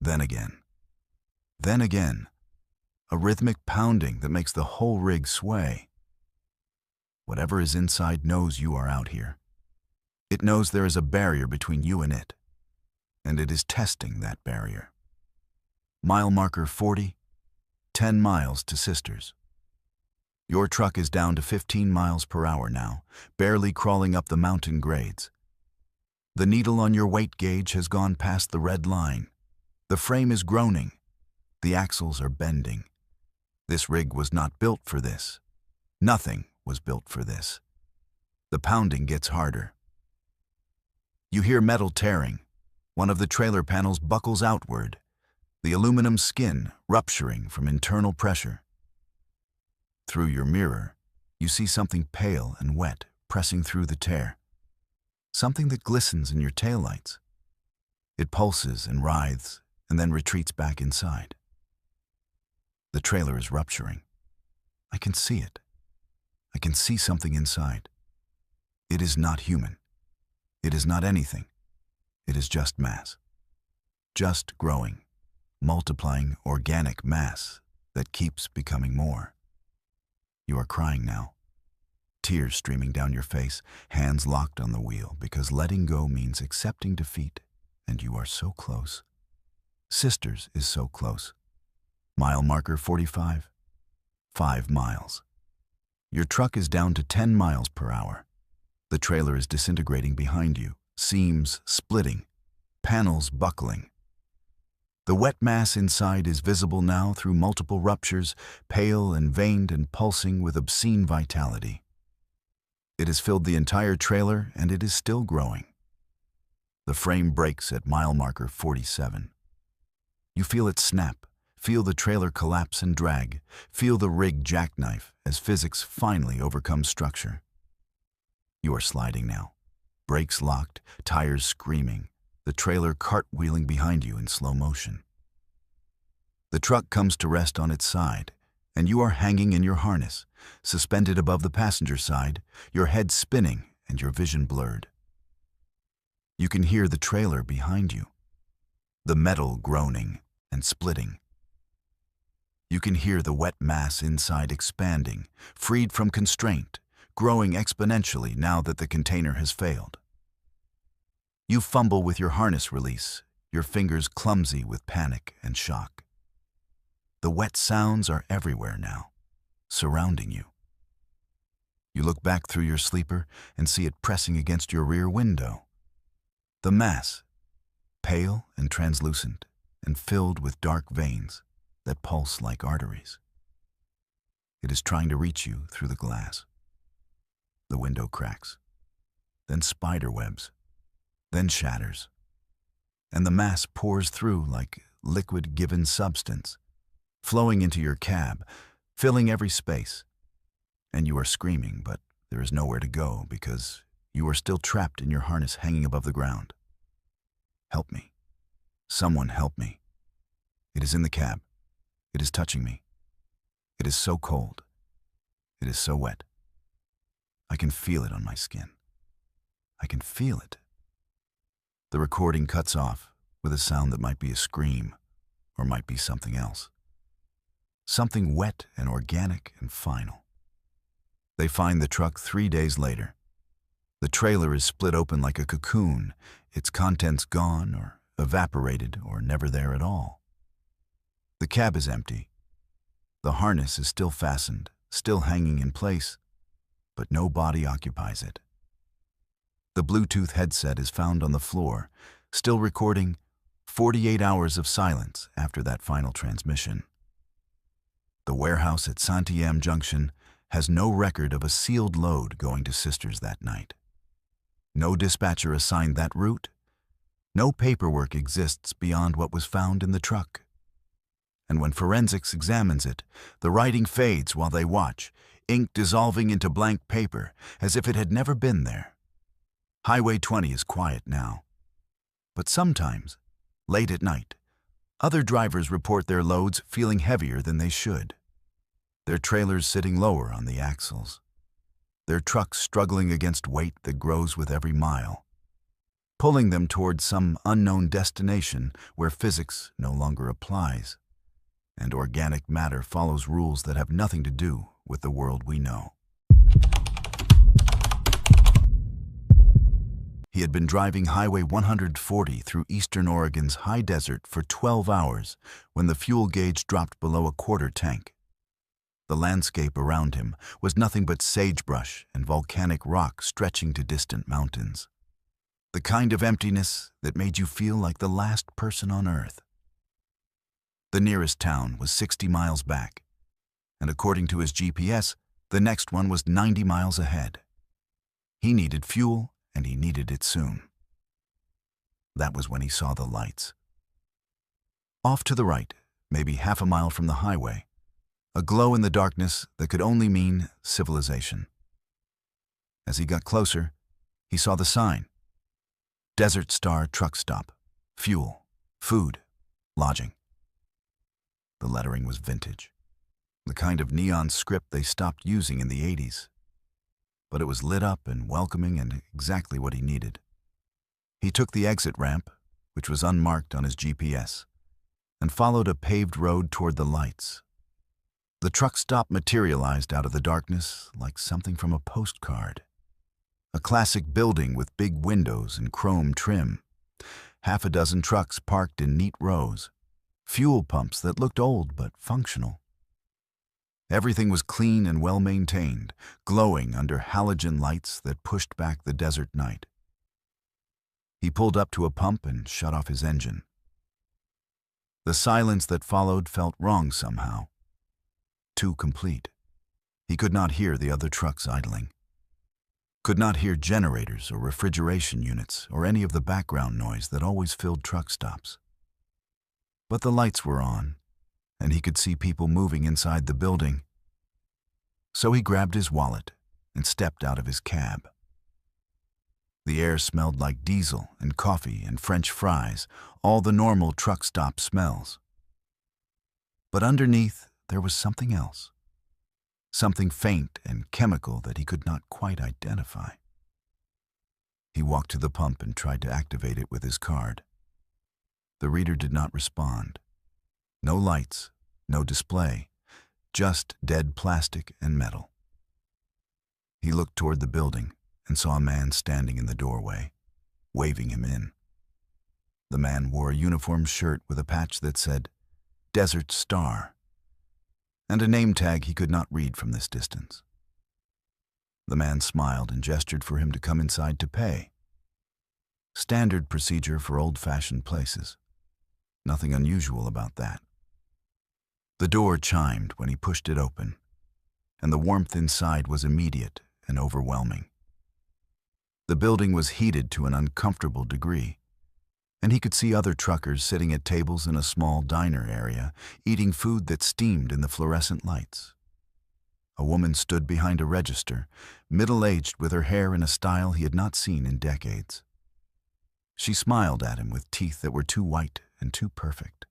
Then again, a rhythmic pounding that makes the whole rig sway. Whatever is inside knows you are out here. It knows there is a barrier between you and it, and it is testing that barrier. Mile marker 40, 10 miles to Sisters. Your truck is down to 15 miles per hour now, barely crawling up the mountain grades. The needle on your weight gauge has gone past the red line. The frame is groaning. The axles are bending. This rig was not built for this. Nothing was built for this. The pounding gets harder. You hear metal tearing. One of the trailer panels buckles outward, the aluminum skin rupturing from internal pressure. Through your mirror, you see something pale and wet pressing through the tear. Something that glistens in your taillights. It pulses and writhes and then retreats back inside. The trailer is rupturing. I can see it. I can see something inside. It is not human. It is not anything. It is just mass. Just growing, multiplying organic mass that keeps becoming more. You are crying now. Tears streaming down your face, hands locked on the wheel, because letting go means accepting defeat, and you are so close. Sisters is so close. Mile marker 45. 5 miles. Your truck is down to 10 miles per hour. The trailer is disintegrating behind you, seams splitting, panels buckling. The wet mass inside is visible now through multiple ruptures, pale and veined and pulsing with obscene vitality. It has filled the entire trailer, and it is still growing. The frame breaks at mile marker 47. You feel it snap, feel the trailer collapse and drag, feel the rig jackknife as physics finally overcomes structure. You are sliding now, brakes locked, tires screaming, the trailer cartwheeling behind you in slow motion. The truck comes to rest on its side, and you are hanging in your harness, suspended above the passenger side, your head spinning and your vision blurred. You can hear the trailer behind you, the metal groaning and splitting. You can hear the wet mass inside expanding, freed from constraint, growing exponentially now that the container has failed. You fumble with your harness release, your fingers clumsy with panic and shock. The wet sounds are everywhere now, surrounding you. You look back through your sleeper and see it pressing against your rear window. The mass, pale and translucent and filled with dark veins that pulse like arteries. It is trying to reach you through the glass. The window cracks, then spider webs, then shatters, and the mass pours through like liquid given substance, flowing into your cab, filling every space. And you are screaming, but there is nowhere to go because you are still trapped in your harness hanging above the ground. Help me. Someone help me. It is in the cab. It is touching me. It is so cold. It is so wet. I can feel it on my skin. I can feel it. The recording cuts off with a sound that might be a scream or might be something else. Something wet and organic and final. They find the truck 3 days later. The trailer is split open like a cocoon, its contents gone or evaporated or never there at all. The cab is empty. The harness is still fastened, still hanging in place, but no body occupies it. The Bluetooth headset is found on the floor, still recording 48 hours of silence after that final transmission. The warehouse at Santiam Junction has no record of a sealed load going to Sisters that night. No dispatcher assigned that route. No paperwork exists beyond what was found in the truck. And when forensics examines it, the writing fades while they watch, ink dissolving into blank paper as if it had never been there. Highway 20 is quiet now. But sometimes, late at night, other drivers report their loads feeling heavier than they should. Their trailers sitting lower on the axles. Their trucks struggling against weight that grows with every mile, pulling them towards some unknown destination where physics no longer applies, and organic matter follows rules that have nothing to do with the world we know. He had been driving Highway 140 through eastern Oregon's high desert for 12 hours when the fuel gauge dropped below a quarter tank. The landscape around him was nothing but sagebrush and volcanic rock stretching to distant mountains. The kind of emptiness that made you feel like the last person on Earth. The nearest town was 60 miles back, and according to his GPS, the next one was 90 miles ahead. He needed fuel, and he needed it soon. That was when he saw the lights. Off to the right, maybe half a mile from the highway, a glow in the darkness that could only mean civilization. As he got closer, he saw the sign. Desert Star Truck Stop. Fuel, food, lodging. The lettering was vintage, the kind of neon script they stopped using in the 80s. But it was lit up and welcoming and exactly what he needed. He took the exit ramp, which was unmarked on his GPS, and followed a paved road toward the lights. The truck stop materialized out of the darkness like something from a postcard. A classic building with big windows and chrome trim. Half a dozen trucks parked in neat rows. Fuel pumps that looked old but functional. Everything was clean and well-maintained, glowing under halogen lights that pushed back the desert night. He pulled up to a pump and shut off his engine. The silence that followed felt wrong somehow. Too complete. He could not hear the other trucks idling. Could not hear generators or refrigeration units or any of the background noise that always filled truck stops. But the lights were on, and he could see people moving inside the building. So he grabbed his wallet and stepped out of his cab. The air smelled like diesel and coffee and French fries, all the normal truck stop smells. But underneath, there was something else. Something faint and chemical that he could not quite identify. He walked to the pump and tried to activate it with his card. The reader did not respond. No lights, no display, just dead plastic and metal. He looked toward the building and saw a man standing in the doorway, waving him in. The man wore a uniform shirt with a patch that said, Desert Star, and a name tag he could not read from this distance. The man smiled and gestured for him to come inside to pay. Standard procedure for old-fashioned places. Nothing unusual about that. The door chimed when he pushed it open, and the warmth inside was immediate and overwhelming. The building was heated to an uncomfortable degree, and he could see other truckers sitting at tables in a small diner area, eating food that steamed in the fluorescent lights. A woman stood behind a register, middle-aged with her hair in a style he had not seen in decades. She smiled at him with teeth that were too white and too perfect.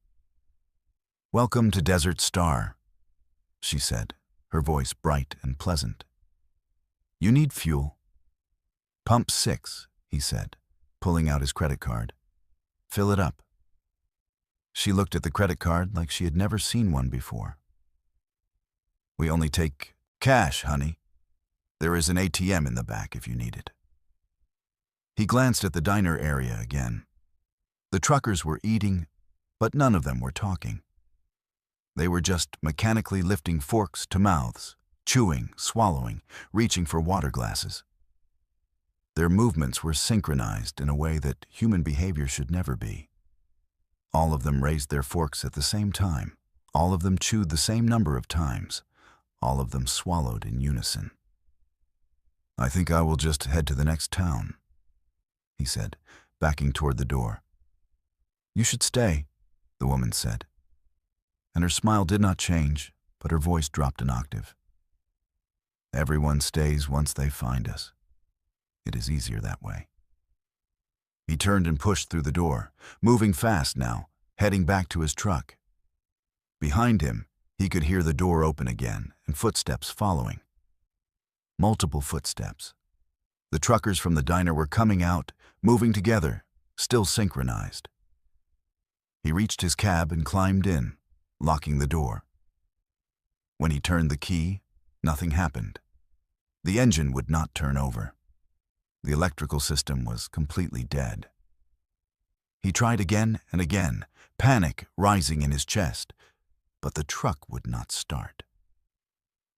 "Welcome to Desert Star," she said, her voice bright and pleasant. "You need fuel?" "Pump 6, he said, pulling out his credit card. "Fill it up." She looked at the credit card like she had never seen one before. "We only take cash, honey. There is an ATM in the back if you need it." He glanced at the diner area again. The truckers were eating, but none of them were talking. They were just mechanically lifting forks to mouths, chewing, swallowing, reaching for water glasses. Their movements were synchronized in a way that human behavior should never be. All of them raised their forks at the same time. All of them chewed the same number of times. All of them swallowed in unison. "I think I will just head to the next town," he said, backing toward the door. "You should stay," the woman said. And her smile did not change, but her voice dropped an octave. "Everyone stays once they find us. It is easier that way." He turned and pushed through the door, moving fast now, heading back to his truck. Behind him, he could hear the door open again and footsteps following. Multiple footsteps. The truckers from the diner were coming out, moving together, still synchronized. He reached his cab and climbed in, locking the door. When he turned the key, nothing happened. The engine would not turn over. The electrical system was completely dead. He tried again and again, panic rising in his chest, but the truck would not start.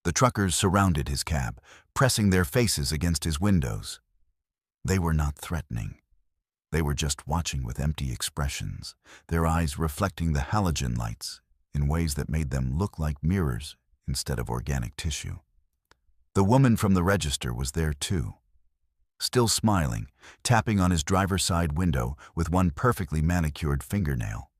The truckers surrounded his cab, pressing their faces against his windows. They were not threatening. They were just watching with empty expressions, their eyes reflecting the halogen lights in ways that made them look like mirrors instead of organic tissue. The woman from the register was there too, still smiling, tapping on his driver's side window with one perfectly manicured fingernail.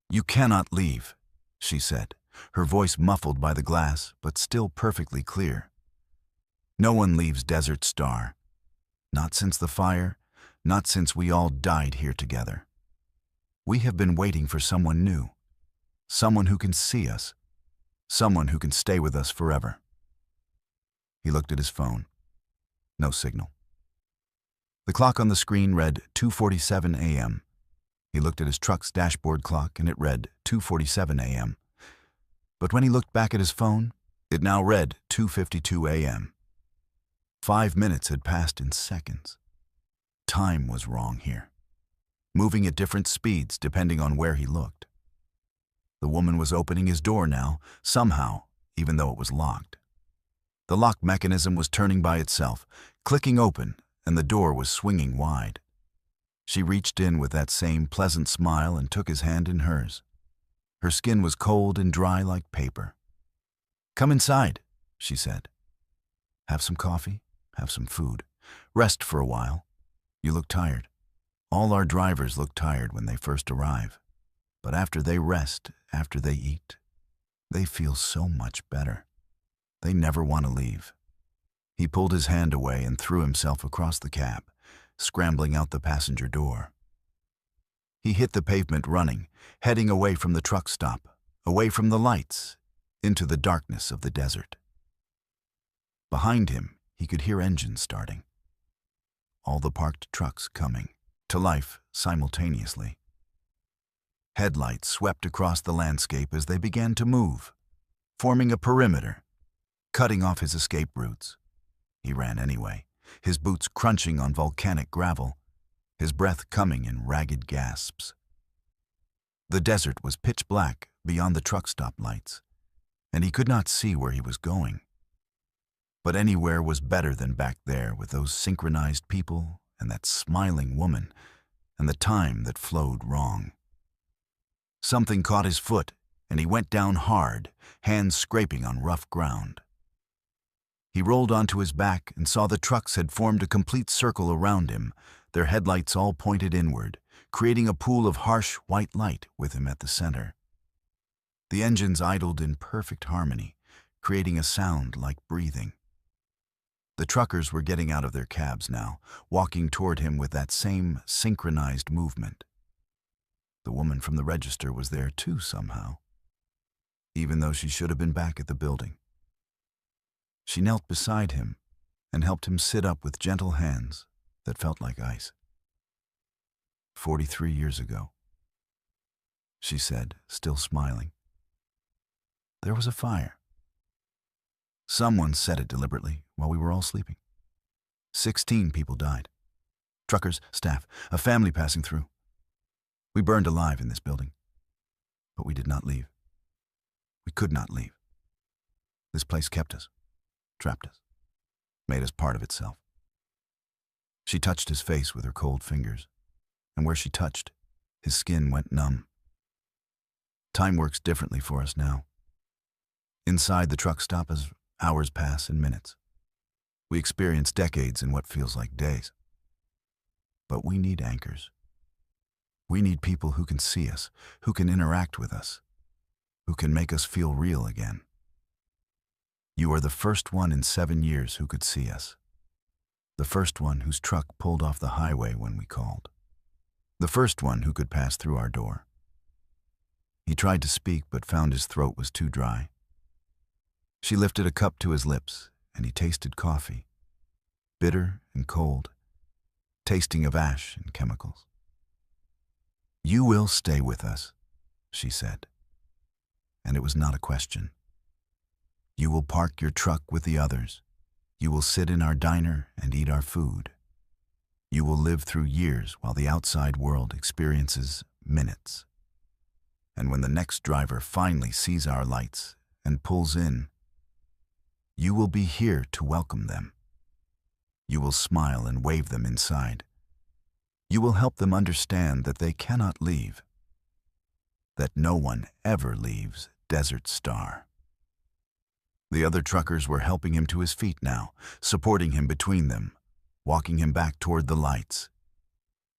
"You cannot leave," she said, her voice muffled by the glass but still perfectly clear. "No one leaves Desert Star. Not since the fire, not since we all died here together. We have been waiting for someone new. Someone who can see us. Someone who can stay with us forever." He looked at his phone. No signal. The clock on the screen read 2:47 a.m. He looked at his truck's dashboard clock and it read 2:47 a.m. But when he looked back at his phone, it now read 2:52 a.m. 5 minutes had passed in seconds. Time was wrong here, moving at different speeds depending on where he looked. The woman was opening his door now, somehow, even though it was locked. The lock mechanism was turning by itself, clicking open, and the door was swinging wide. She reached in with that same pleasant smile and took his hand in hers. Her skin was cold and dry like paper. "Come inside," she said. "Have some coffee, have some food. Rest for a while. You look tired. All our drivers look tired when they first arrive. But after they rest, after they eat, they feel so much better. They never want to leave." He pulled his hand away and threw himself across the cab, scrambling out the passenger door. He hit the pavement running, heading away from the truck stop, away from the lights, into the darkness of the desert. Behind him, he could hear engines starting. All the parked trucks coming to life simultaneously. Headlights swept across the landscape as they began to move, forming a perimeter, cutting off his escape routes. He ran anyway, his boots crunching on volcanic gravel, his breath coming in ragged gasps. The desert was pitch black beyond the truck stop lights, and he could not see where he was going. But anywhere was better than back there with those synchronized people and that smiling woman and the time that flowed wrong. Something caught his foot, and he went down hard, hands scraping on rough ground. He rolled onto his back and saw the trucks had formed a complete circle around him, their headlights all pointed inward, creating a pool of harsh white light with him at the center. The engines idled in perfect harmony, creating a sound like breathing. The truckers were getting out of their cabs now, walking toward him with that same synchronized movement. The woman from the register was there too somehow, even though she should have been back at the building. She knelt beside him and helped him sit up with gentle hands that felt like ice. 43 years ago, she said, still smiling. There was a fire. Someone set it deliberately while we were all sleeping. 16 people died. Truckers, staff, a family passing through. We burned alive in this building, but we did not leave. We could not leave. This place kept us, trapped us, made us part of itself. She touched his face with her cold fingers, and where she touched, his skin went numb. Time works differently for us now. Inside the truck stop as hours pass in minutes. We experience decades in what feels like days. But we need anchors. We need people who can see us, who can interact with us, who can make us feel real again. You are the first one in 7 years who could see us. The first one whose truck pulled off the highway when we called. The first one who could pass through our door. He tried to speak but found his throat was too dry. She lifted a cup to his lips and he tasted coffee, bitter and cold, tasting of ash and chemicals. You will stay with us, she said. And it was not a question. You will park your truck with the others. You will sit in our diner and eat our food. You will live through years while the outside world experiences minutes. And when the next driver finally sees our lights and pulls in, you will be here to welcome them. You will smile and wave them inside. You will help them understand that they cannot leave, that no one ever leaves Desert Star. The other truckers were helping him to his feet now, supporting him between them, walking him back toward the lights.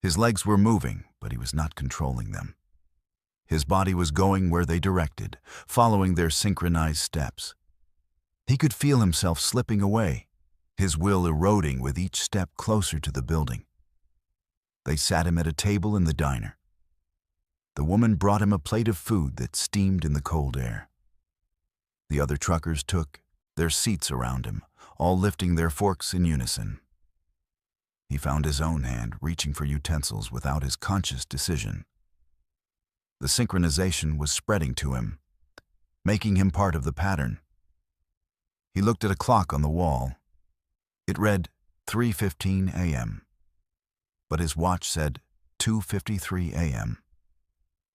His legs were moving, but he was not controlling them. His body was going where they directed, following their synchronized steps. He could feel himself slipping away, his will eroding with each step closer to the building. They sat him at a table in the diner. The woman brought him a plate of food that steamed in the cold air. The other truckers took their seats around him, all lifting their forks in unison. He found his own hand reaching for utensils without his conscious decision. The synchronization was spreading to him, making him part of the pattern. He looked at a clock on the wall. It read 3:15 a.m., but his watch said 2:53 a.m.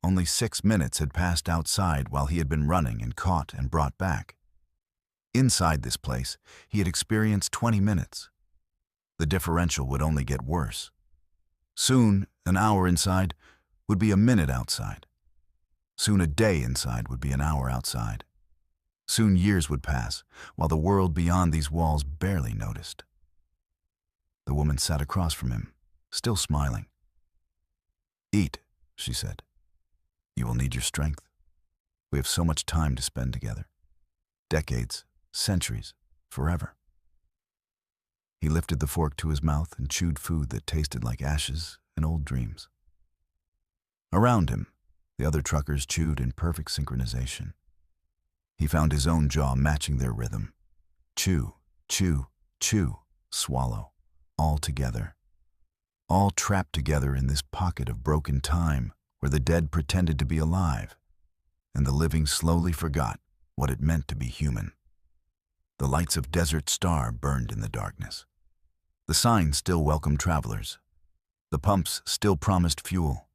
Only 6 minutes had passed outside while he had been running and caught and brought back. Inside this place, he had experienced 20 minutes. The differential would only get worse. Soon, an hour inside would be a minute outside. Soon a day inside would be an hour outside. Soon years would pass, while the world beyond these walls barely noticed. The woman sat across from him, still smiling. Eat, she said. You will need your strength. We have so much time to spend together. Decades, centuries, forever. He lifted the fork to his mouth and chewed food that tasted like ashes and old dreams. Around him, the other truckers chewed in perfect synchronization. He found his own jaw matching their rhythm. Chew, chew, chew, swallow, all together. All trapped together in this pocket of broken time where the dead pretended to be alive, and the living slowly forgot what it meant to be human. The lights of Desert Star burned in the darkness. The signs still welcomed travelers. The pumps still promised fuel.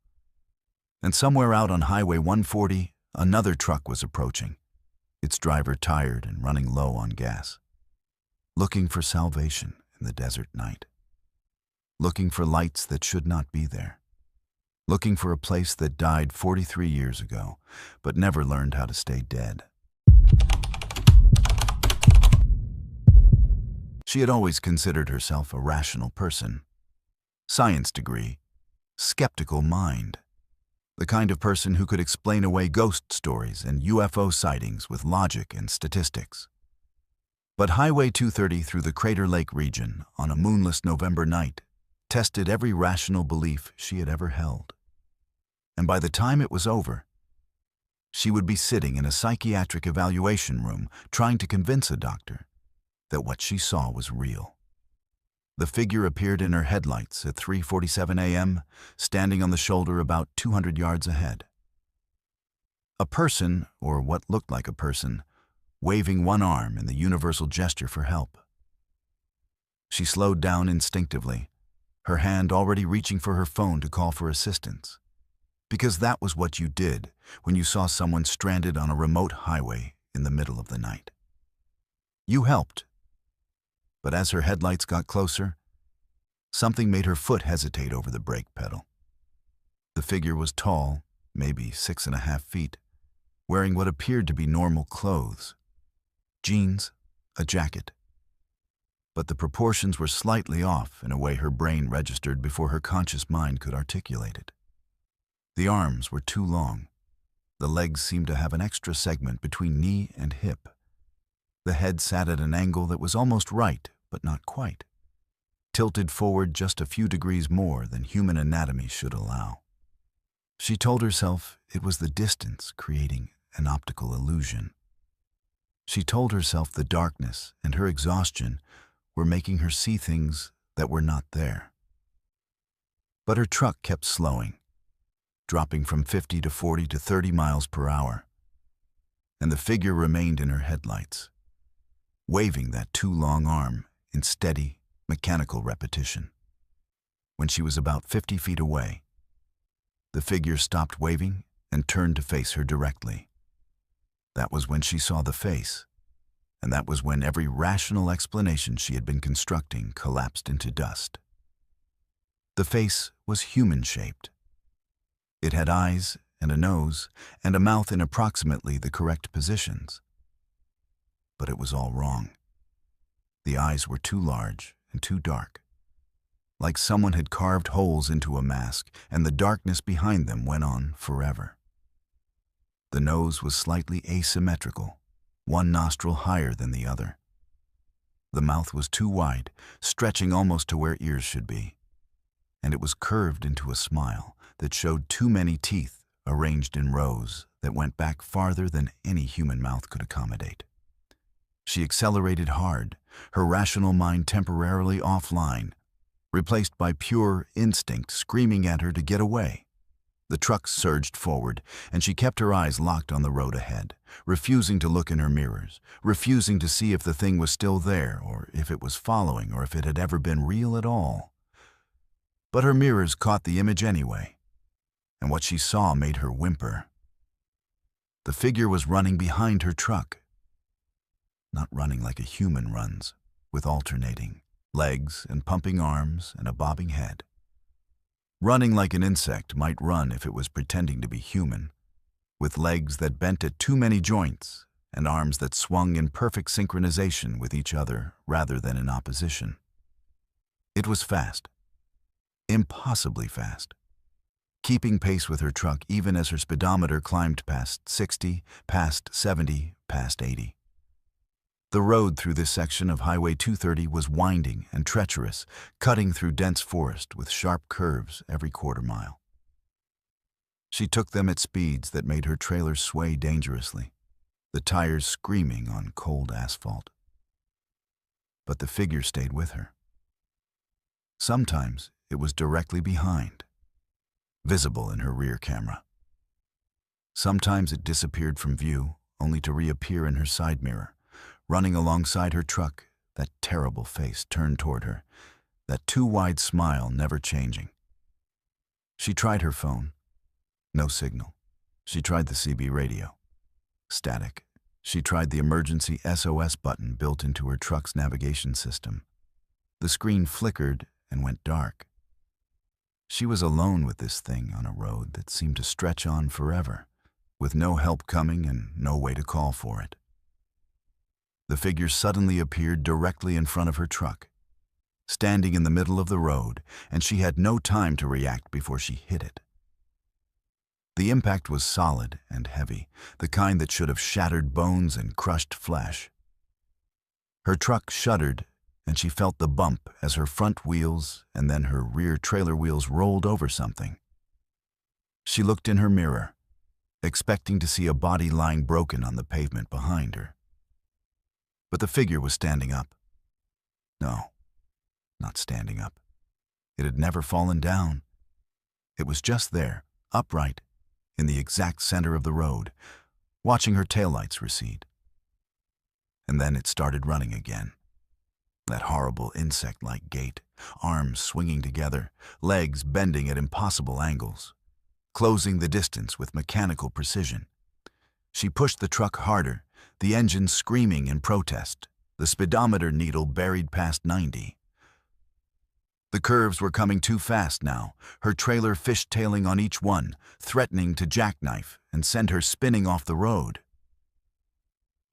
And somewhere out on Highway 140, another truck was approaching, its driver tired and running low on gas, looking for salvation in the desert night, looking for lights that should not be there. looking for a place that died 43 years ago, but never learned how to stay dead. She had always considered herself a rational person. Science degree, skeptical mind. The kind of person who could explain away ghost stories and UFO sightings with logic and statistics. But Highway 230 through the Crater Lake region on a moonless November night tested every rational belief she had ever held. And by the time it was over, she would be sitting in a psychiatric evaluation room trying to convince a doctor that what she saw was real. The figure appeared in her headlights at 3:47 a.m., standing on the shoulder about 200 yards ahead. A person, or what looked like a person, waving one arm in the universal gesture for help. She slowed down instinctively, her hand already reaching for her phone to call for assistance. Because that was what you did when you saw someone stranded on a remote highway in the middle of the night. You helped. But as her headlights got closer, something made her foot hesitate over the brake pedal. The figure was tall, maybe 6.5 feet, wearing what appeared to be normal clothes. Jeans, a jacket. But the proportions were slightly off in a way her brain registered before her conscious mind could articulate it. The arms were too long. The legs seemed to have an extra segment between knee and hip. The head sat at an angle that was almost right, but not quite. Tilted forward just a few degrees more than human anatomy should allow. She told herself it was the distance creating an optical illusion. She told herself the darkness and her exhaustion were making her see things that were not there. But her truck kept slowing, dropping from 50 to 40 to 30 miles per hour, and the figure remained in her headlights, waving that too long arm in steady, mechanical repetition. When she was about 50 feet away, the figure stopped waving and turned to face her directly. That was when she saw the face, and that was when every rational explanation she had been constructing collapsed into dust. The face was human-shaped. It had eyes and a nose and a mouth in approximately the correct positions. But it was all wrong. The eyes were too large and too dark, like someone had carved holes into a mask, and the darkness behind them went on forever. The nose was slightly asymmetrical, one nostril higher than the other. The mouth was too wide, stretching almost to where ears should be, and it was curved into a smile that showed too many teeth arranged in rows that went back farther than any human mouth could accommodate. She accelerated hard, her rational mind temporarily offline, replaced by pure instinct screaming at her to get away. The truck surged forward, and she kept her eyes locked on the road ahead, refusing to look in her mirrors, refusing to see if the thing was still there, or if it was following, or if it had ever been real at all. But her mirrors caught the image anyway, and what she saw made her whimper. The figure was running behind her truck. Not running like a human runs, with alternating legs and pumping arms and a bobbing head. Running like an insect might run if it was pretending to be human, with legs that bent at too many joints and arms that swung in perfect synchronization with each other rather than in opposition. It was fast, impossibly fast, keeping pace with her truck even as her speedometer climbed past 60, past 70, past 80. The road through this section of Highway 230 was winding and treacherous, cutting through dense forest with sharp curves every quarter mile. She took them at speeds that made her trailer sway dangerously, the tires screaming on cold asphalt. But the figure stayed with her. Sometimes it was directly behind, visible in her rear camera. Sometimes it disappeared from view, only to reappear in her side mirror, running alongside her truck, that terrible face turned toward her, that too wide smile never changing. She tried her phone. No signal. She tried the CB radio. Static. She tried the emergency SOS button built into her truck's navigation system. The screen flickered and went dark. She was alone with this thing on a road that seemed to stretch on forever, with no help coming and no way to call for it. The figure suddenly appeared directly in front of her truck, standing in the middle of the road, and she had no time to react before she hit it. The impact was solid and heavy, the kind that should have shattered bones and crushed flesh. Her truck shuddered, and she felt the bump as her front wheels and then her rear trailer wheels rolled over something. She looked in her mirror, expecting to see a body lying broken on the pavement behind her. But the figure was standing up. No, not standing up. It had never fallen down. It was just there, upright, in the exact center of the road, watching her taillights recede. And then it started running again. That horrible insect-like gait, arms swinging together, legs bending at impossible angles, closing the distance with mechanical precision. She pushed the truck harder, the engine screaming in protest, the speedometer needle buried past 90. The curves were coming too fast now, her trailer fishtailing on each one, threatening to jackknife and send her spinning off the road.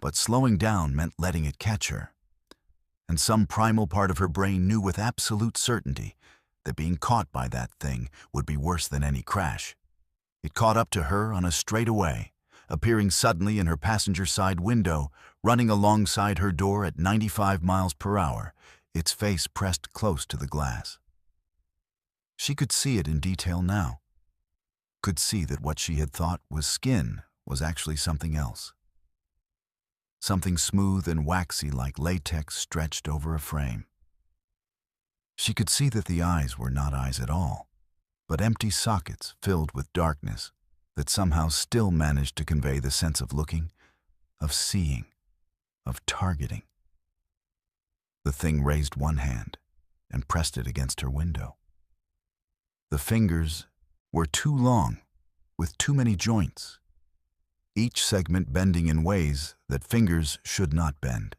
But slowing down meant letting it catch her. And some primal part of her brain knew with absolute certainty that being caught by that thing would be worse than any crash. It caught up to her on a straightaway, appearing suddenly in her passenger side window, running alongside her door at 95 miles per hour, its face pressed close to the glass. She could see it in detail now, could see that what she had thought was skin was actually something else. Something smooth and waxy like latex stretched over a frame. She could see that the eyes were not eyes at all, but empty sockets filled with darkness that somehow still managed to convey the sense of looking, of seeing, of targeting. The thing raised one hand and pressed it against her window. The fingers were too long, with too many joints, each segment bending in ways that fingers should not bend.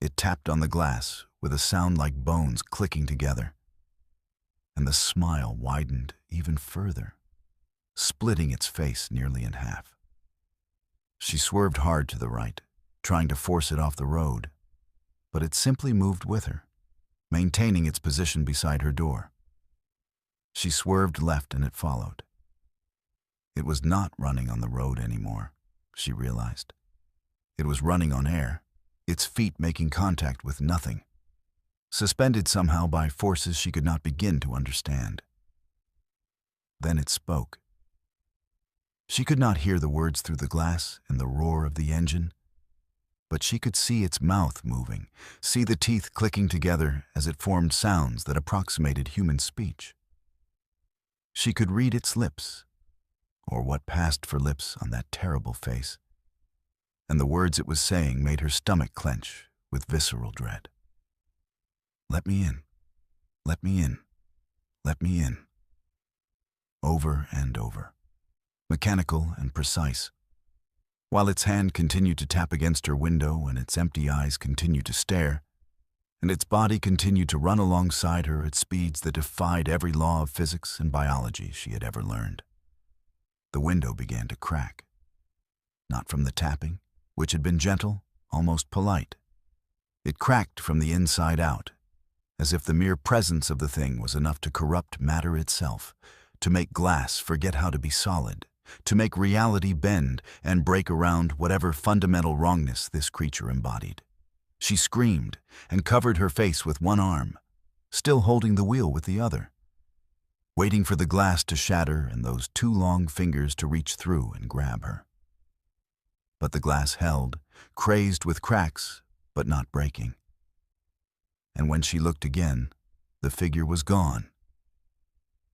It tapped on the glass with a sound like bones clicking together, and the smile widened even further, splitting its face nearly in half. She swerved hard to the right, trying to force it off the road, but it simply moved with her, maintaining its position beside her door. She swerved left and it followed. It was not running on the road anymore, she realized. It was running on air, its feet making contact with nothing, suspended somehow by forces she could not begin to understand. Then it spoke. She could not hear the words through the glass and the roar of the engine, but she could see its mouth moving, see the teeth clicking together as it formed sounds that approximated human speech. She could read its lips, or what passed for lips on that terrible face, and the words it was saying made her stomach clench with visceral dread. "Let me in, let me in, let me in." Over and over, mechanical and precise, while its hand continued to tap against her window and its empty eyes continued to stare, and its body continued to run alongside her at speeds that defied every law of physics and biology she had ever learned. The window began to crack, not from the tapping, which had been gentle, almost polite. It cracked from the inside out, as if the mere presence of the thing was enough to corrupt matter itself, to make glass forget how to be solid, to make reality bend and break around whatever fundamental wrongness this creature embodied. She screamed and covered her face with one arm, still holding the wheel with the other, waiting for the glass to shatter and those two long fingers to reach through and grab her. But the glass held, crazed with cracks, but not breaking. And when she looked again, the figure was gone.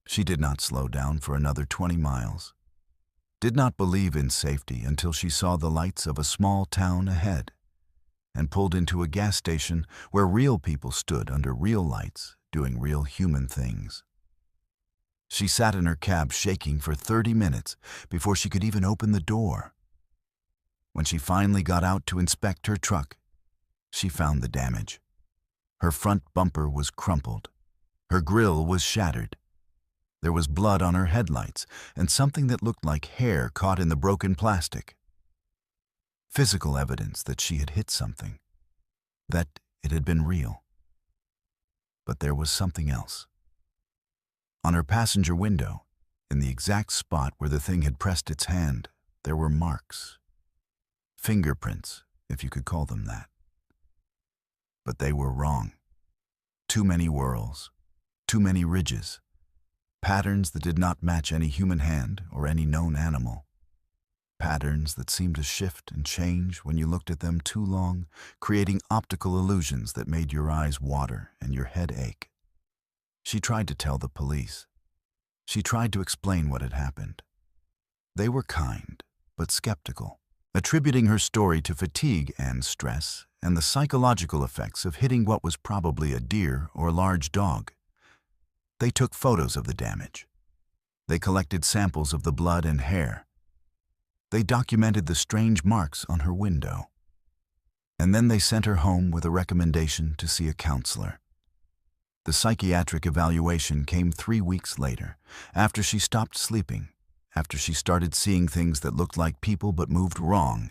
She did not slow down for another 20 miles, did not believe in safety until she saw the lights of a small town ahead, and pulled into a gas station where real people stood under real lights doing real human things. She sat in her cab shaking for 30 minutes before she could even open the door. When she finally got out to inspect her truck, she found the damage. Her front bumper was crumpled. Her grille was shattered. There was blood on her headlights and something that looked like hair caught in the broken plastic. Physical evidence that she had hit something, that it had been real. But there was something else. On her passenger window, in the exact spot where the thing had pressed its hand, there were marks. Fingerprints, if you could call them that. But they were wrong. Too many whorls, too many ridges, patterns that did not match any human hand or any known animal. Patterns that seemed to shift and change when you looked at them too long, creating optical illusions that made your eyes water and your head ache. She tried to tell the police. She tried to explain what had happened. They were kind, but skeptical, attributing her story to fatigue and stress and the psychological effects of hitting what was probably a deer or large dog. They took photos of the damage. They collected samples of the blood and hair. They documented the strange marks on her window. And then they sent her home with a recommendation to see a counselor. The psychiatric evaluation came 3 weeks later, after she stopped sleeping, after she started seeing things that looked like people but moved wrong,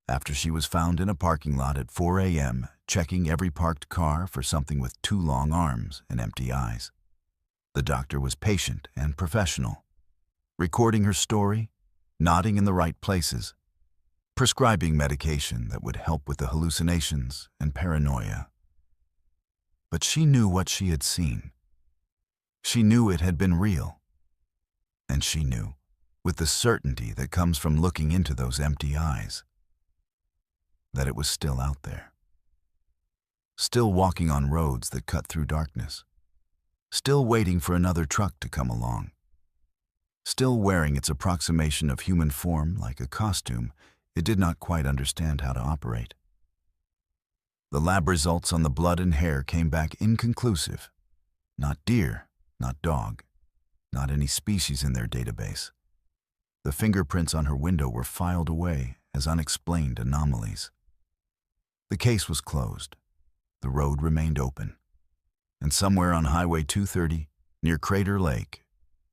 after she was found in a parking lot at 4 a.m., checking every parked car for something with 2 long arms and empty eyes. The doctor was patient and professional, recording her story, nodding in the right places, prescribing medication that would help with the hallucinations and paranoia. But she knew what she had seen. She knew it had been real. And she knew, with the certainty that comes from looking into those empty eyes, that it was still out there. Still walking on roads that cut through darkness. Still waiting for another truck to come along. Still wearing its approximation of human form like a costume it did not quite understand how to operate. The lab results on the blood and hair came back inconclusive. Not deer, not dog, not any species in their database. The fingerprints on her window were filed away as unexplained anomalies. The case was closed. The road remained open. And somewhere on Highway 230, near Crater Lake,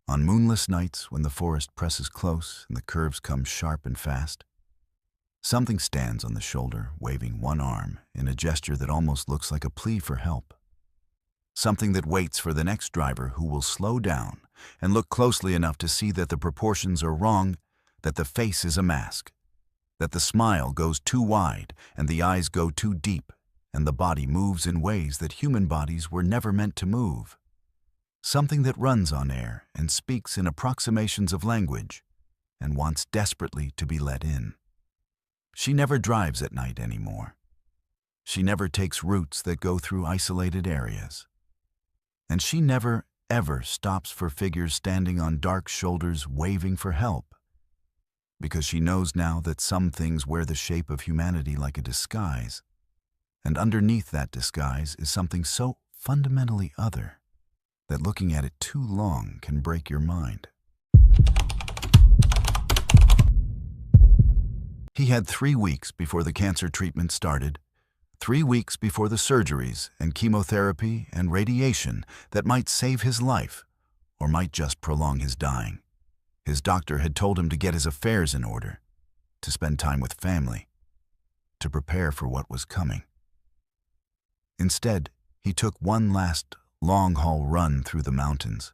on moonless nights when the forest presses close and the curves come sharp and fast, something stands on the shoulder, waving one arm in a gesture that almost looks like a plea for help. Something that waits for the next driver who will slow down and look closely enough to see that the proportions are wrong, that the face is a mask, that the smile goes too wide and the eyes go too deep, and the body moves in ways that human bodies were never meant to move. Something that runs on air and speaks in approximations of language and wants desperately to be let in. She never drives at night anymore. She never takes routes that go through isolated areas. And she never, ever stops for figures standing on dark shoulders waving for help, because she knows now that some things wear the shape of humanity like a disguise, and underneath that disguise is something so fundamentally other that looking at it too long can break your mind. He had 3 weeks before the cancer treatment started, 3 weeks before the surgeries and chemotherapy and radiation that might save his life or might just prolong his dying. His doctor had told him to get his affairs in order, to spend time with family, to prepare for what was coming. Instead, he took one last long-haul run through the mountains,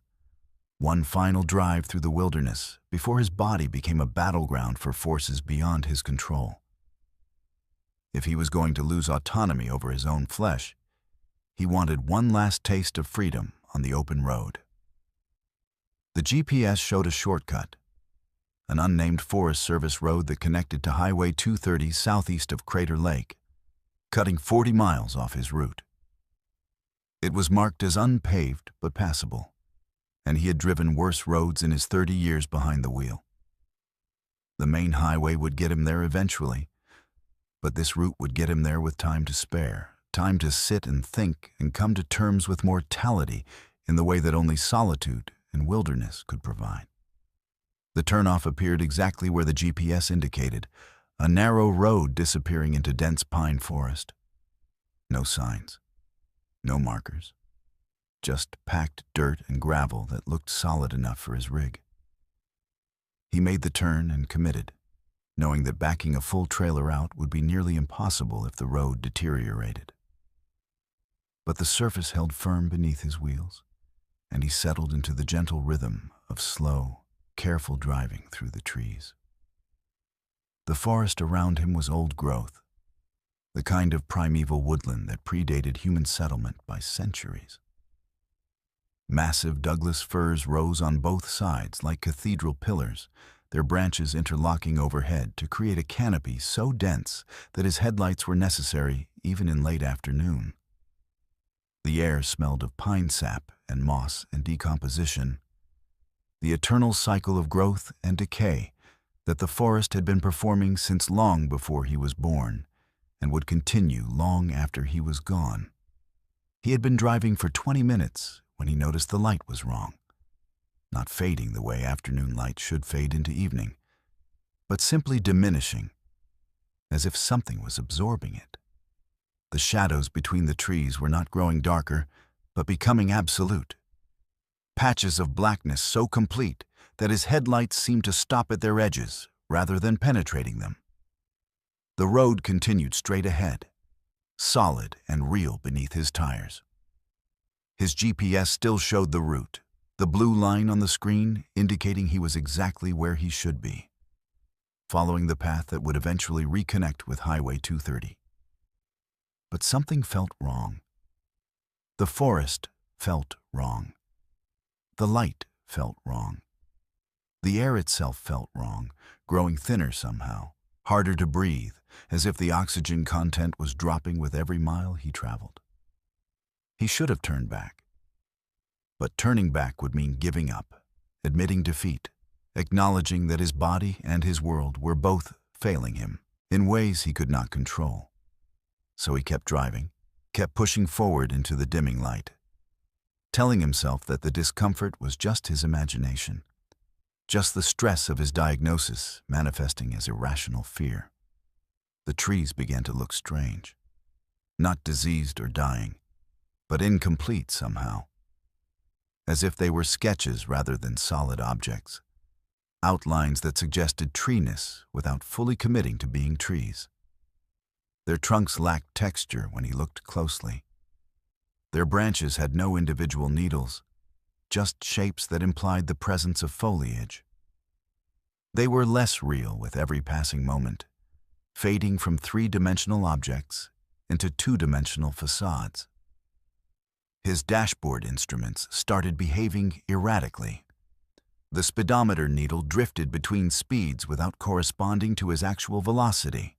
one final drive through the wilderness before his body became a battleground for forces beyond his control. If he was going to lose autonomy over his own flesh, he wanted one last taste of freedom on the open road. The GPS showed a shortcut, an unnamed Forest Service road that connected to Highway 230 southeast of Crater Lake, cutting 40 miles off his route. It was marked as unpaved but passable, and he had driven worse roads in his 30 years behind the wheel. The main highway would get him there eventually, but this route would get him there with time to spare, time to sit and think and come to terms with mortality in the way that only solitude and wilderness could provide. The turnoff appeared exactly where the GPS indicated, a narrow road disappearing into dense pine forest. No signs, no markers, just packed dirt and gravel that looked solid enough for his rig. He made the turn and committed, knowing that backing a full trailer out would be nearly impossible if the road deteriorated. But the surface held firm beneath his wheels, and he settled into the gentle rhythm of slow, careful driving through the trees. The forest around him was old growth, the kind of primeval woodland that predated human settlement by centuries. Massive Douglas firs rose on both sides like cathedral pillars, their branches interlocking overhead to create a canopy so dense that his headlights were necessary even in late afternoon. The air smelled of pine sap and moss and decomposition, the eternal cycle of growth and decay that the forest had been performing since long before he was born and would continue long after he was gone. He had been driving for 20 minutes when he noticed the light was wrong, not fading the way afternoon light should fade into evening, but simply diminishing, as if something was absorbing it. The shadows between the trees were not growing darker, but becoming absolute. Patches of blackness so complete that his headlights seemed to stop at their edges rather than penetrating them. The road continued straight ahead, solid and real beneath his tires. His GPS still showed the route, the blue line on the screen indicating he was exactly where he should be, following the path that would eventually reconnect with Highway 230. But something felt wrong. The forest felt wrong. The light felt wrong. The air itself felt wrong, growing thinner somehow, harder to breathe, as if the oxygen content was dropping with every mile he traveled. He should have turned back. But turning back would mean giving up, admitting defeat, acknowledging that his body and his world were both failing him in ways he could not control. So he kept driving, kept pushing forward into the dimming light, telling himself that the discomfort was just his imagination, just the stress of his diagnosis manifesting as irrational fear. The trees began to look strange, not diseased or dying, but incomplete somehow, as if they were sketches rather than solid objects, outlines that suggested treeness without fully committing to being trees. Their trunks lacked texture when he looked closely. Their branches had no individual needles, just shapes that implied the presence of foliage. They were less real with every passing moment, fading from three-dimensional objects into two-dimensional facades. His dashboard instruments started behaving erratically. The speedometer needle drifted between speeds without corresponding to his actual velocity.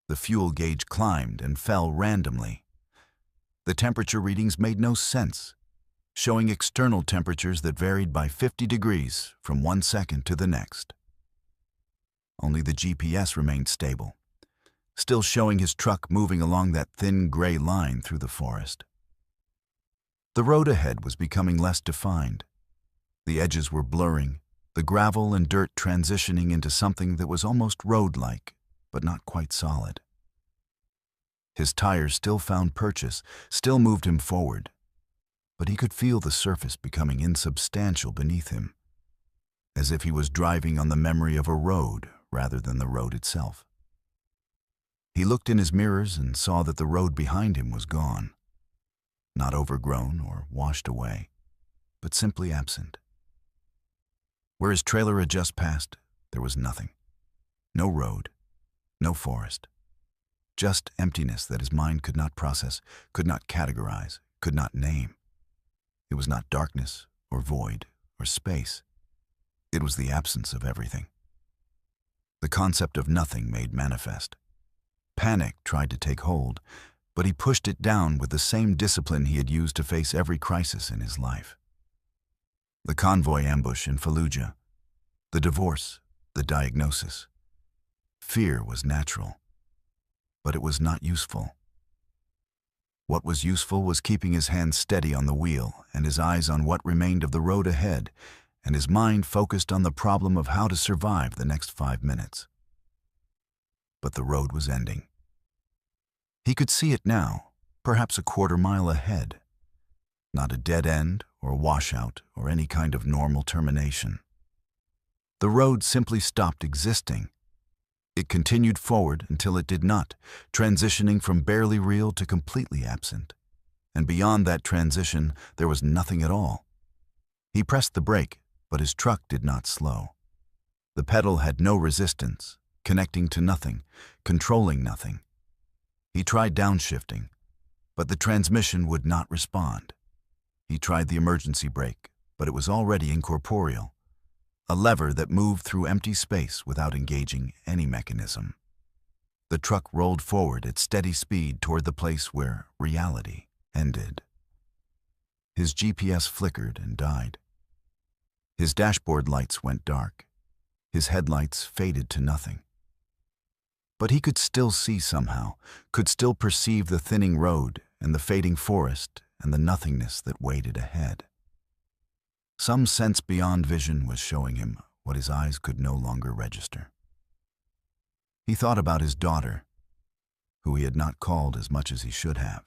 The fuel gauge climbed and fell randomly. The temperature readings made no sense, showing external temperatures that varied by 50 degrees from 1 second to the next. Only the GPS remained stable, still showing his truck moving along that thin gray line through the forest. The road ahead was becoming less defined. The edges were blurring, the gravel and dirt transitioning into something that was almost road-like, but not quite solid. His tires still found purchase, still moved him forward, but he could feel the surface becoming insubstantial beneath him, as if he was driving on the memory of a road rather than the road itself. He looked in his mirrors and saw that the road behind him was gone, not overgrown or washed away, but simply absent. Where his trailer had just passed, there was nothing. No road, no forest. Just emptiness that his mind could not process, could not categorize, could not name. It was not darkness or void or space. It was the absence of everything. The concept of nothing made manifest. Panic tried to take hold, but he pushed it down with the same discipline he had used to face every crisis in his life. The convoy ambush in Fallujah, the divorce, the diagnosis. Fear was natural, but it was not useful. What was useful was keeping his hands steady on the wheel and his eyes on what remained of the road ahead, and his mind focused on the problem of how to survive the next 5 minutes. But the road was ending. He could see it now, perhaps a quarter mile ahead. Not a dead end or washout or any kind of normal termination. The road simply stopped existing. It continued forward until it did not, transitioning from barely real to completely absent. And beyond that transition, there was nothing at all. He pressed the brake, but his truck did not slow. The pedal had no resistance, connecting to nothing, controlling nothing. He tried downshifting, but the transmission would not respond. He tried the emergency brake, but it was already incorporeal, a lever that moved through empty space without engaging any mechanism. The truck rolled forward at steady speed toward the place where reality ended. His GPS flickered and died. His dashboard lights went dark. His headlights faded to nothing. But he could still see somehow, could still perceive the thinning road and the fading forest and the nothingness that waited ahead. Some sense beyond vision was showing him what his eyes could no longer register. He thought about his daughter, who he had not called as much as he should have.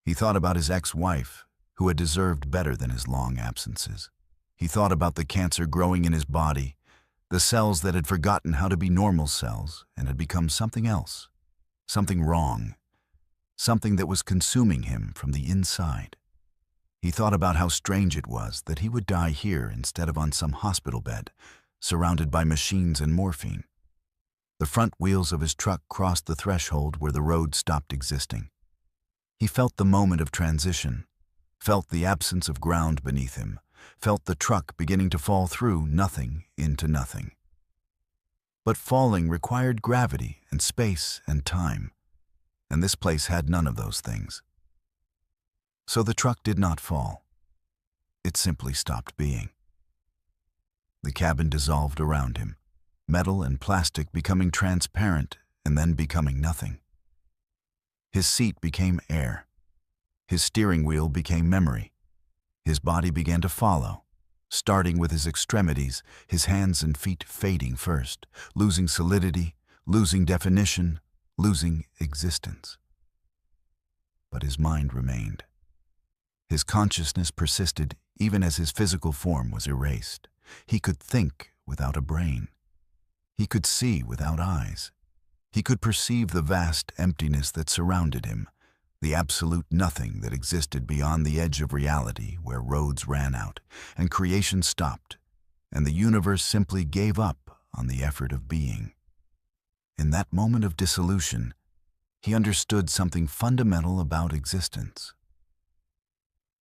He thought about his ex-wife, who had deserved better than his long absences. He thought about the cancer growing in his body, the cells that had forgotten how to be normal cells and had become something else, something wrong, something that was consuming him from the inside. He thought about how strange it was that he would die here instead of on some hospital bed, surrounded by machines and morphine. The front wheels of his truck crossed the threshold where the road stopped existing. He felt the moment of transition, felt the absence of ground beneath him, felt the truck beginning to fall through nothing into nothing. But falling required gravity and space and time, and this place had none of those things. So the truck did not fall. It simply stopped being. The cabin dissolved around him, metal and plastic becoming transparent and then becoming nothing. His seat became air. His steering wheel became memory. His body began to follow, starting with his extremities, his hands and feet fading first, losing solidity, losing definition, losing existence. But his mind remained. His consciousness persisted even as his physical form was erased. He could think without a brain. He could see without eyes. He could perceive the vast emptiness that surrounded him, the absolute nothing that existed beyond the edge of reality where roads ran out and creation stopped, and the universe simply gave up on the effort of being. In that moment of dissolution, he understood something fundamental about existence.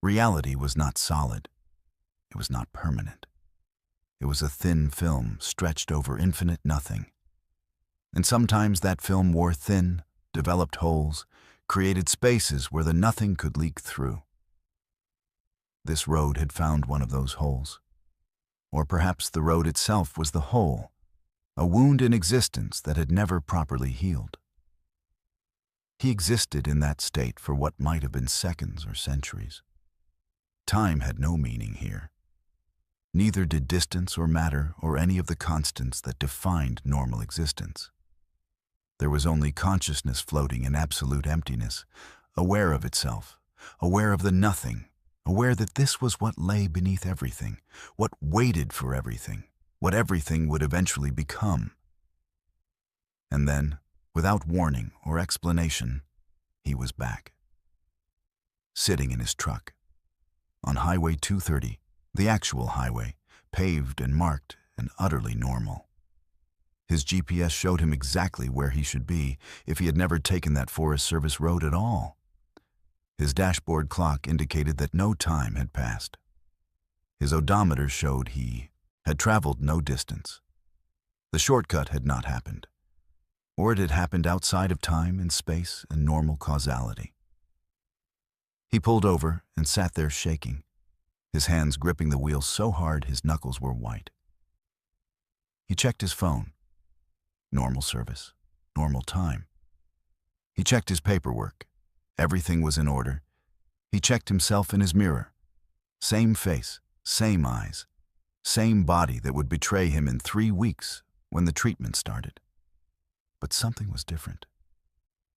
Reality was not solid. It was not permanent. It was a thin film stretched over infinite nothing. And sometimes that film wore thin, developed holes, created spaces where the nothing could leak through. This road had found one of those holes. Or perhaps the road itself was the hole, a wound in existence that had never properly healed. He existed in that state for what might have been seconds or centuries. Time had no meaning here. Neither did distance or matter or any of the constants that defined normal existence. There was only consciousness floating in absolute emptiness, aware of itself, aware of the nothing, aware that this was what lay beneath everything, what waited for everything, what everything would eventually become. And then, without warning or explanation, he was back. Sitting in his truck. On Highway 230, the actual highway, paved and marked and utterly normal. His GPS showed him exactly where he should be if he had never taken that Forest Service road at all. His dashboard clock indicated that no time had passed. His odometer showed he had traveled no distance. The shortcut had not happened, or it had happened outside of time and space and normal causality. He pulled over and sat there shaking, his hands gripping the wheel so hard his knuckles were white. He checked his phone. Normal service, normal time. He checked his paperwork. Everything was in order. He checked himself in his mirror. Same face, same eyes, same body that would betray him in 3 weeks when the treatment started. But something was different.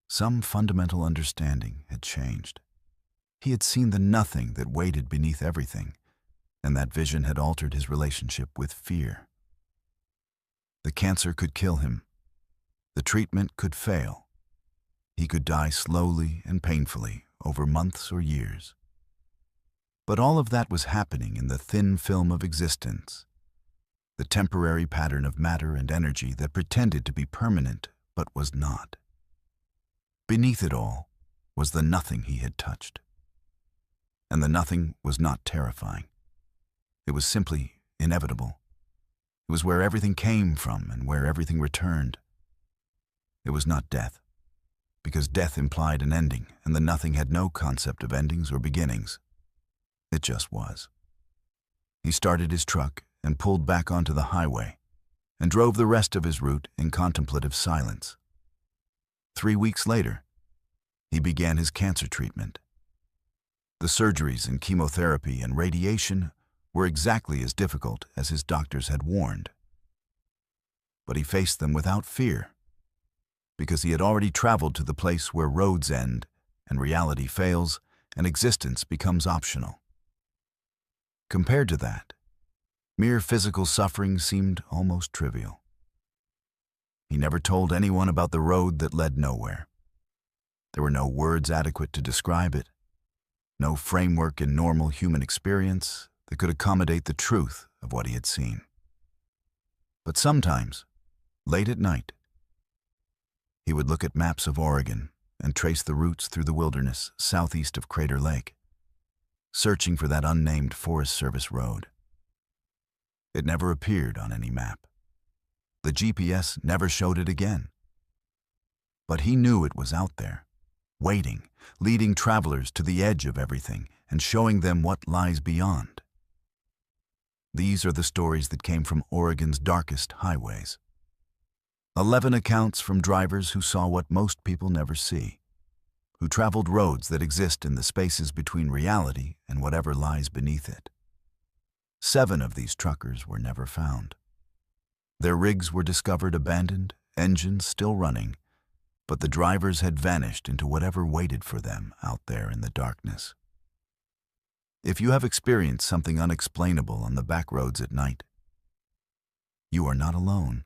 Some fundamental understanding had changed. He had seen the nothing that waited beneath everything, and that vision had altered his relationship with fear. The cancer could kill him. The treatment could fail. He could die slowly and painfully over months or years. But all of that was happening in the thin film of existence, the temporary pattern of matter and energy that pretended to be permanent but was not. Beneath it all was the nothing he had touched. And the nothing was not terrifying. It was simply inevitable. It was where everything came from and where everything returned. It was not death, because death implied an ending, and the nothing had no concept of endings or beginnings. It just was. He started his truck and pulled back onto the highway and drove the rest of his route in contemplative silence. 3 weeks later, he began his cancer treatment. The surgeries and chemotherapy and radiation were exactly as difficult as his doctors had warned. But he faced them without fear, because he had already traveled to the place where roads end and reality fails and existence becomes optional. Compared to that, mere physical suffering seemed almost trivial. He never told anyone about the road that led nowhere. There were no words adequate to describe it, no framework in normal human experience that could accommodate the truth of what he had seen. But sometimes, late at night, he would look at maps of Oregon and trace the routes through the wilderness southeast of Crater Lake, searching for that unnamed Forest Service road. It never appeared on any map. The GPS never showed it again. But he knew it was out there, waiting, leading travelers to the edge of everything and showing them what lies beyond. These are the stories that came from Oregon's darkest highways. 11 accounts from drivers who saw what most people never see, who traveled roads that exist in the spaces between reality and whatever lies beneath it. 7 of these truckers were never found. Their rigs were discovered abandoned, engines still running, but the drivers had vanished into whatever waited for them out there in the darkness. If you have experienced something unexplainable on the back roads at night, you are not alone.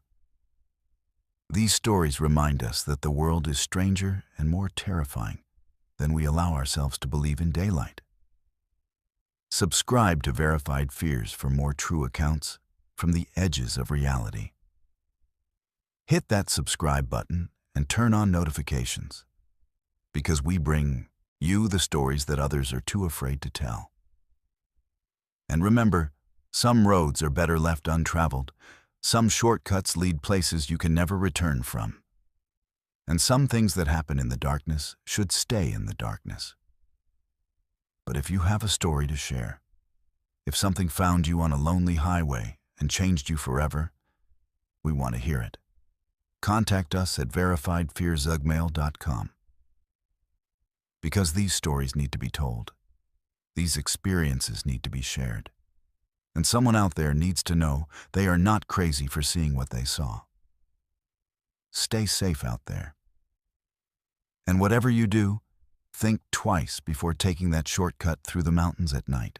These stories remind us that the world is stranger and more terrifying than we allow ourselves to believe in daylight. Subscribe to Verified Fears for more true accounts from the edges of reality. Hit that subscribe button and turn on notifications, because we bring you the stories that others are too afraid to tell. And remember, some roads are better left untraveled. Some shortcuts lead places you can never return from. And some things that happen in the darkness should stay in the darkness. But if you have a story to share, if something found you on a lonely highway and changed you forever, we want to hear it. Contact us at verifiedfearsugmail.com. Because these stories need to be told. These experiences need to be shared. And someone out there needs to know they are not crazy for seeing what they saw. Stay safe out there. And whatever you do, think twice before taking that shortcut through the mountains at night.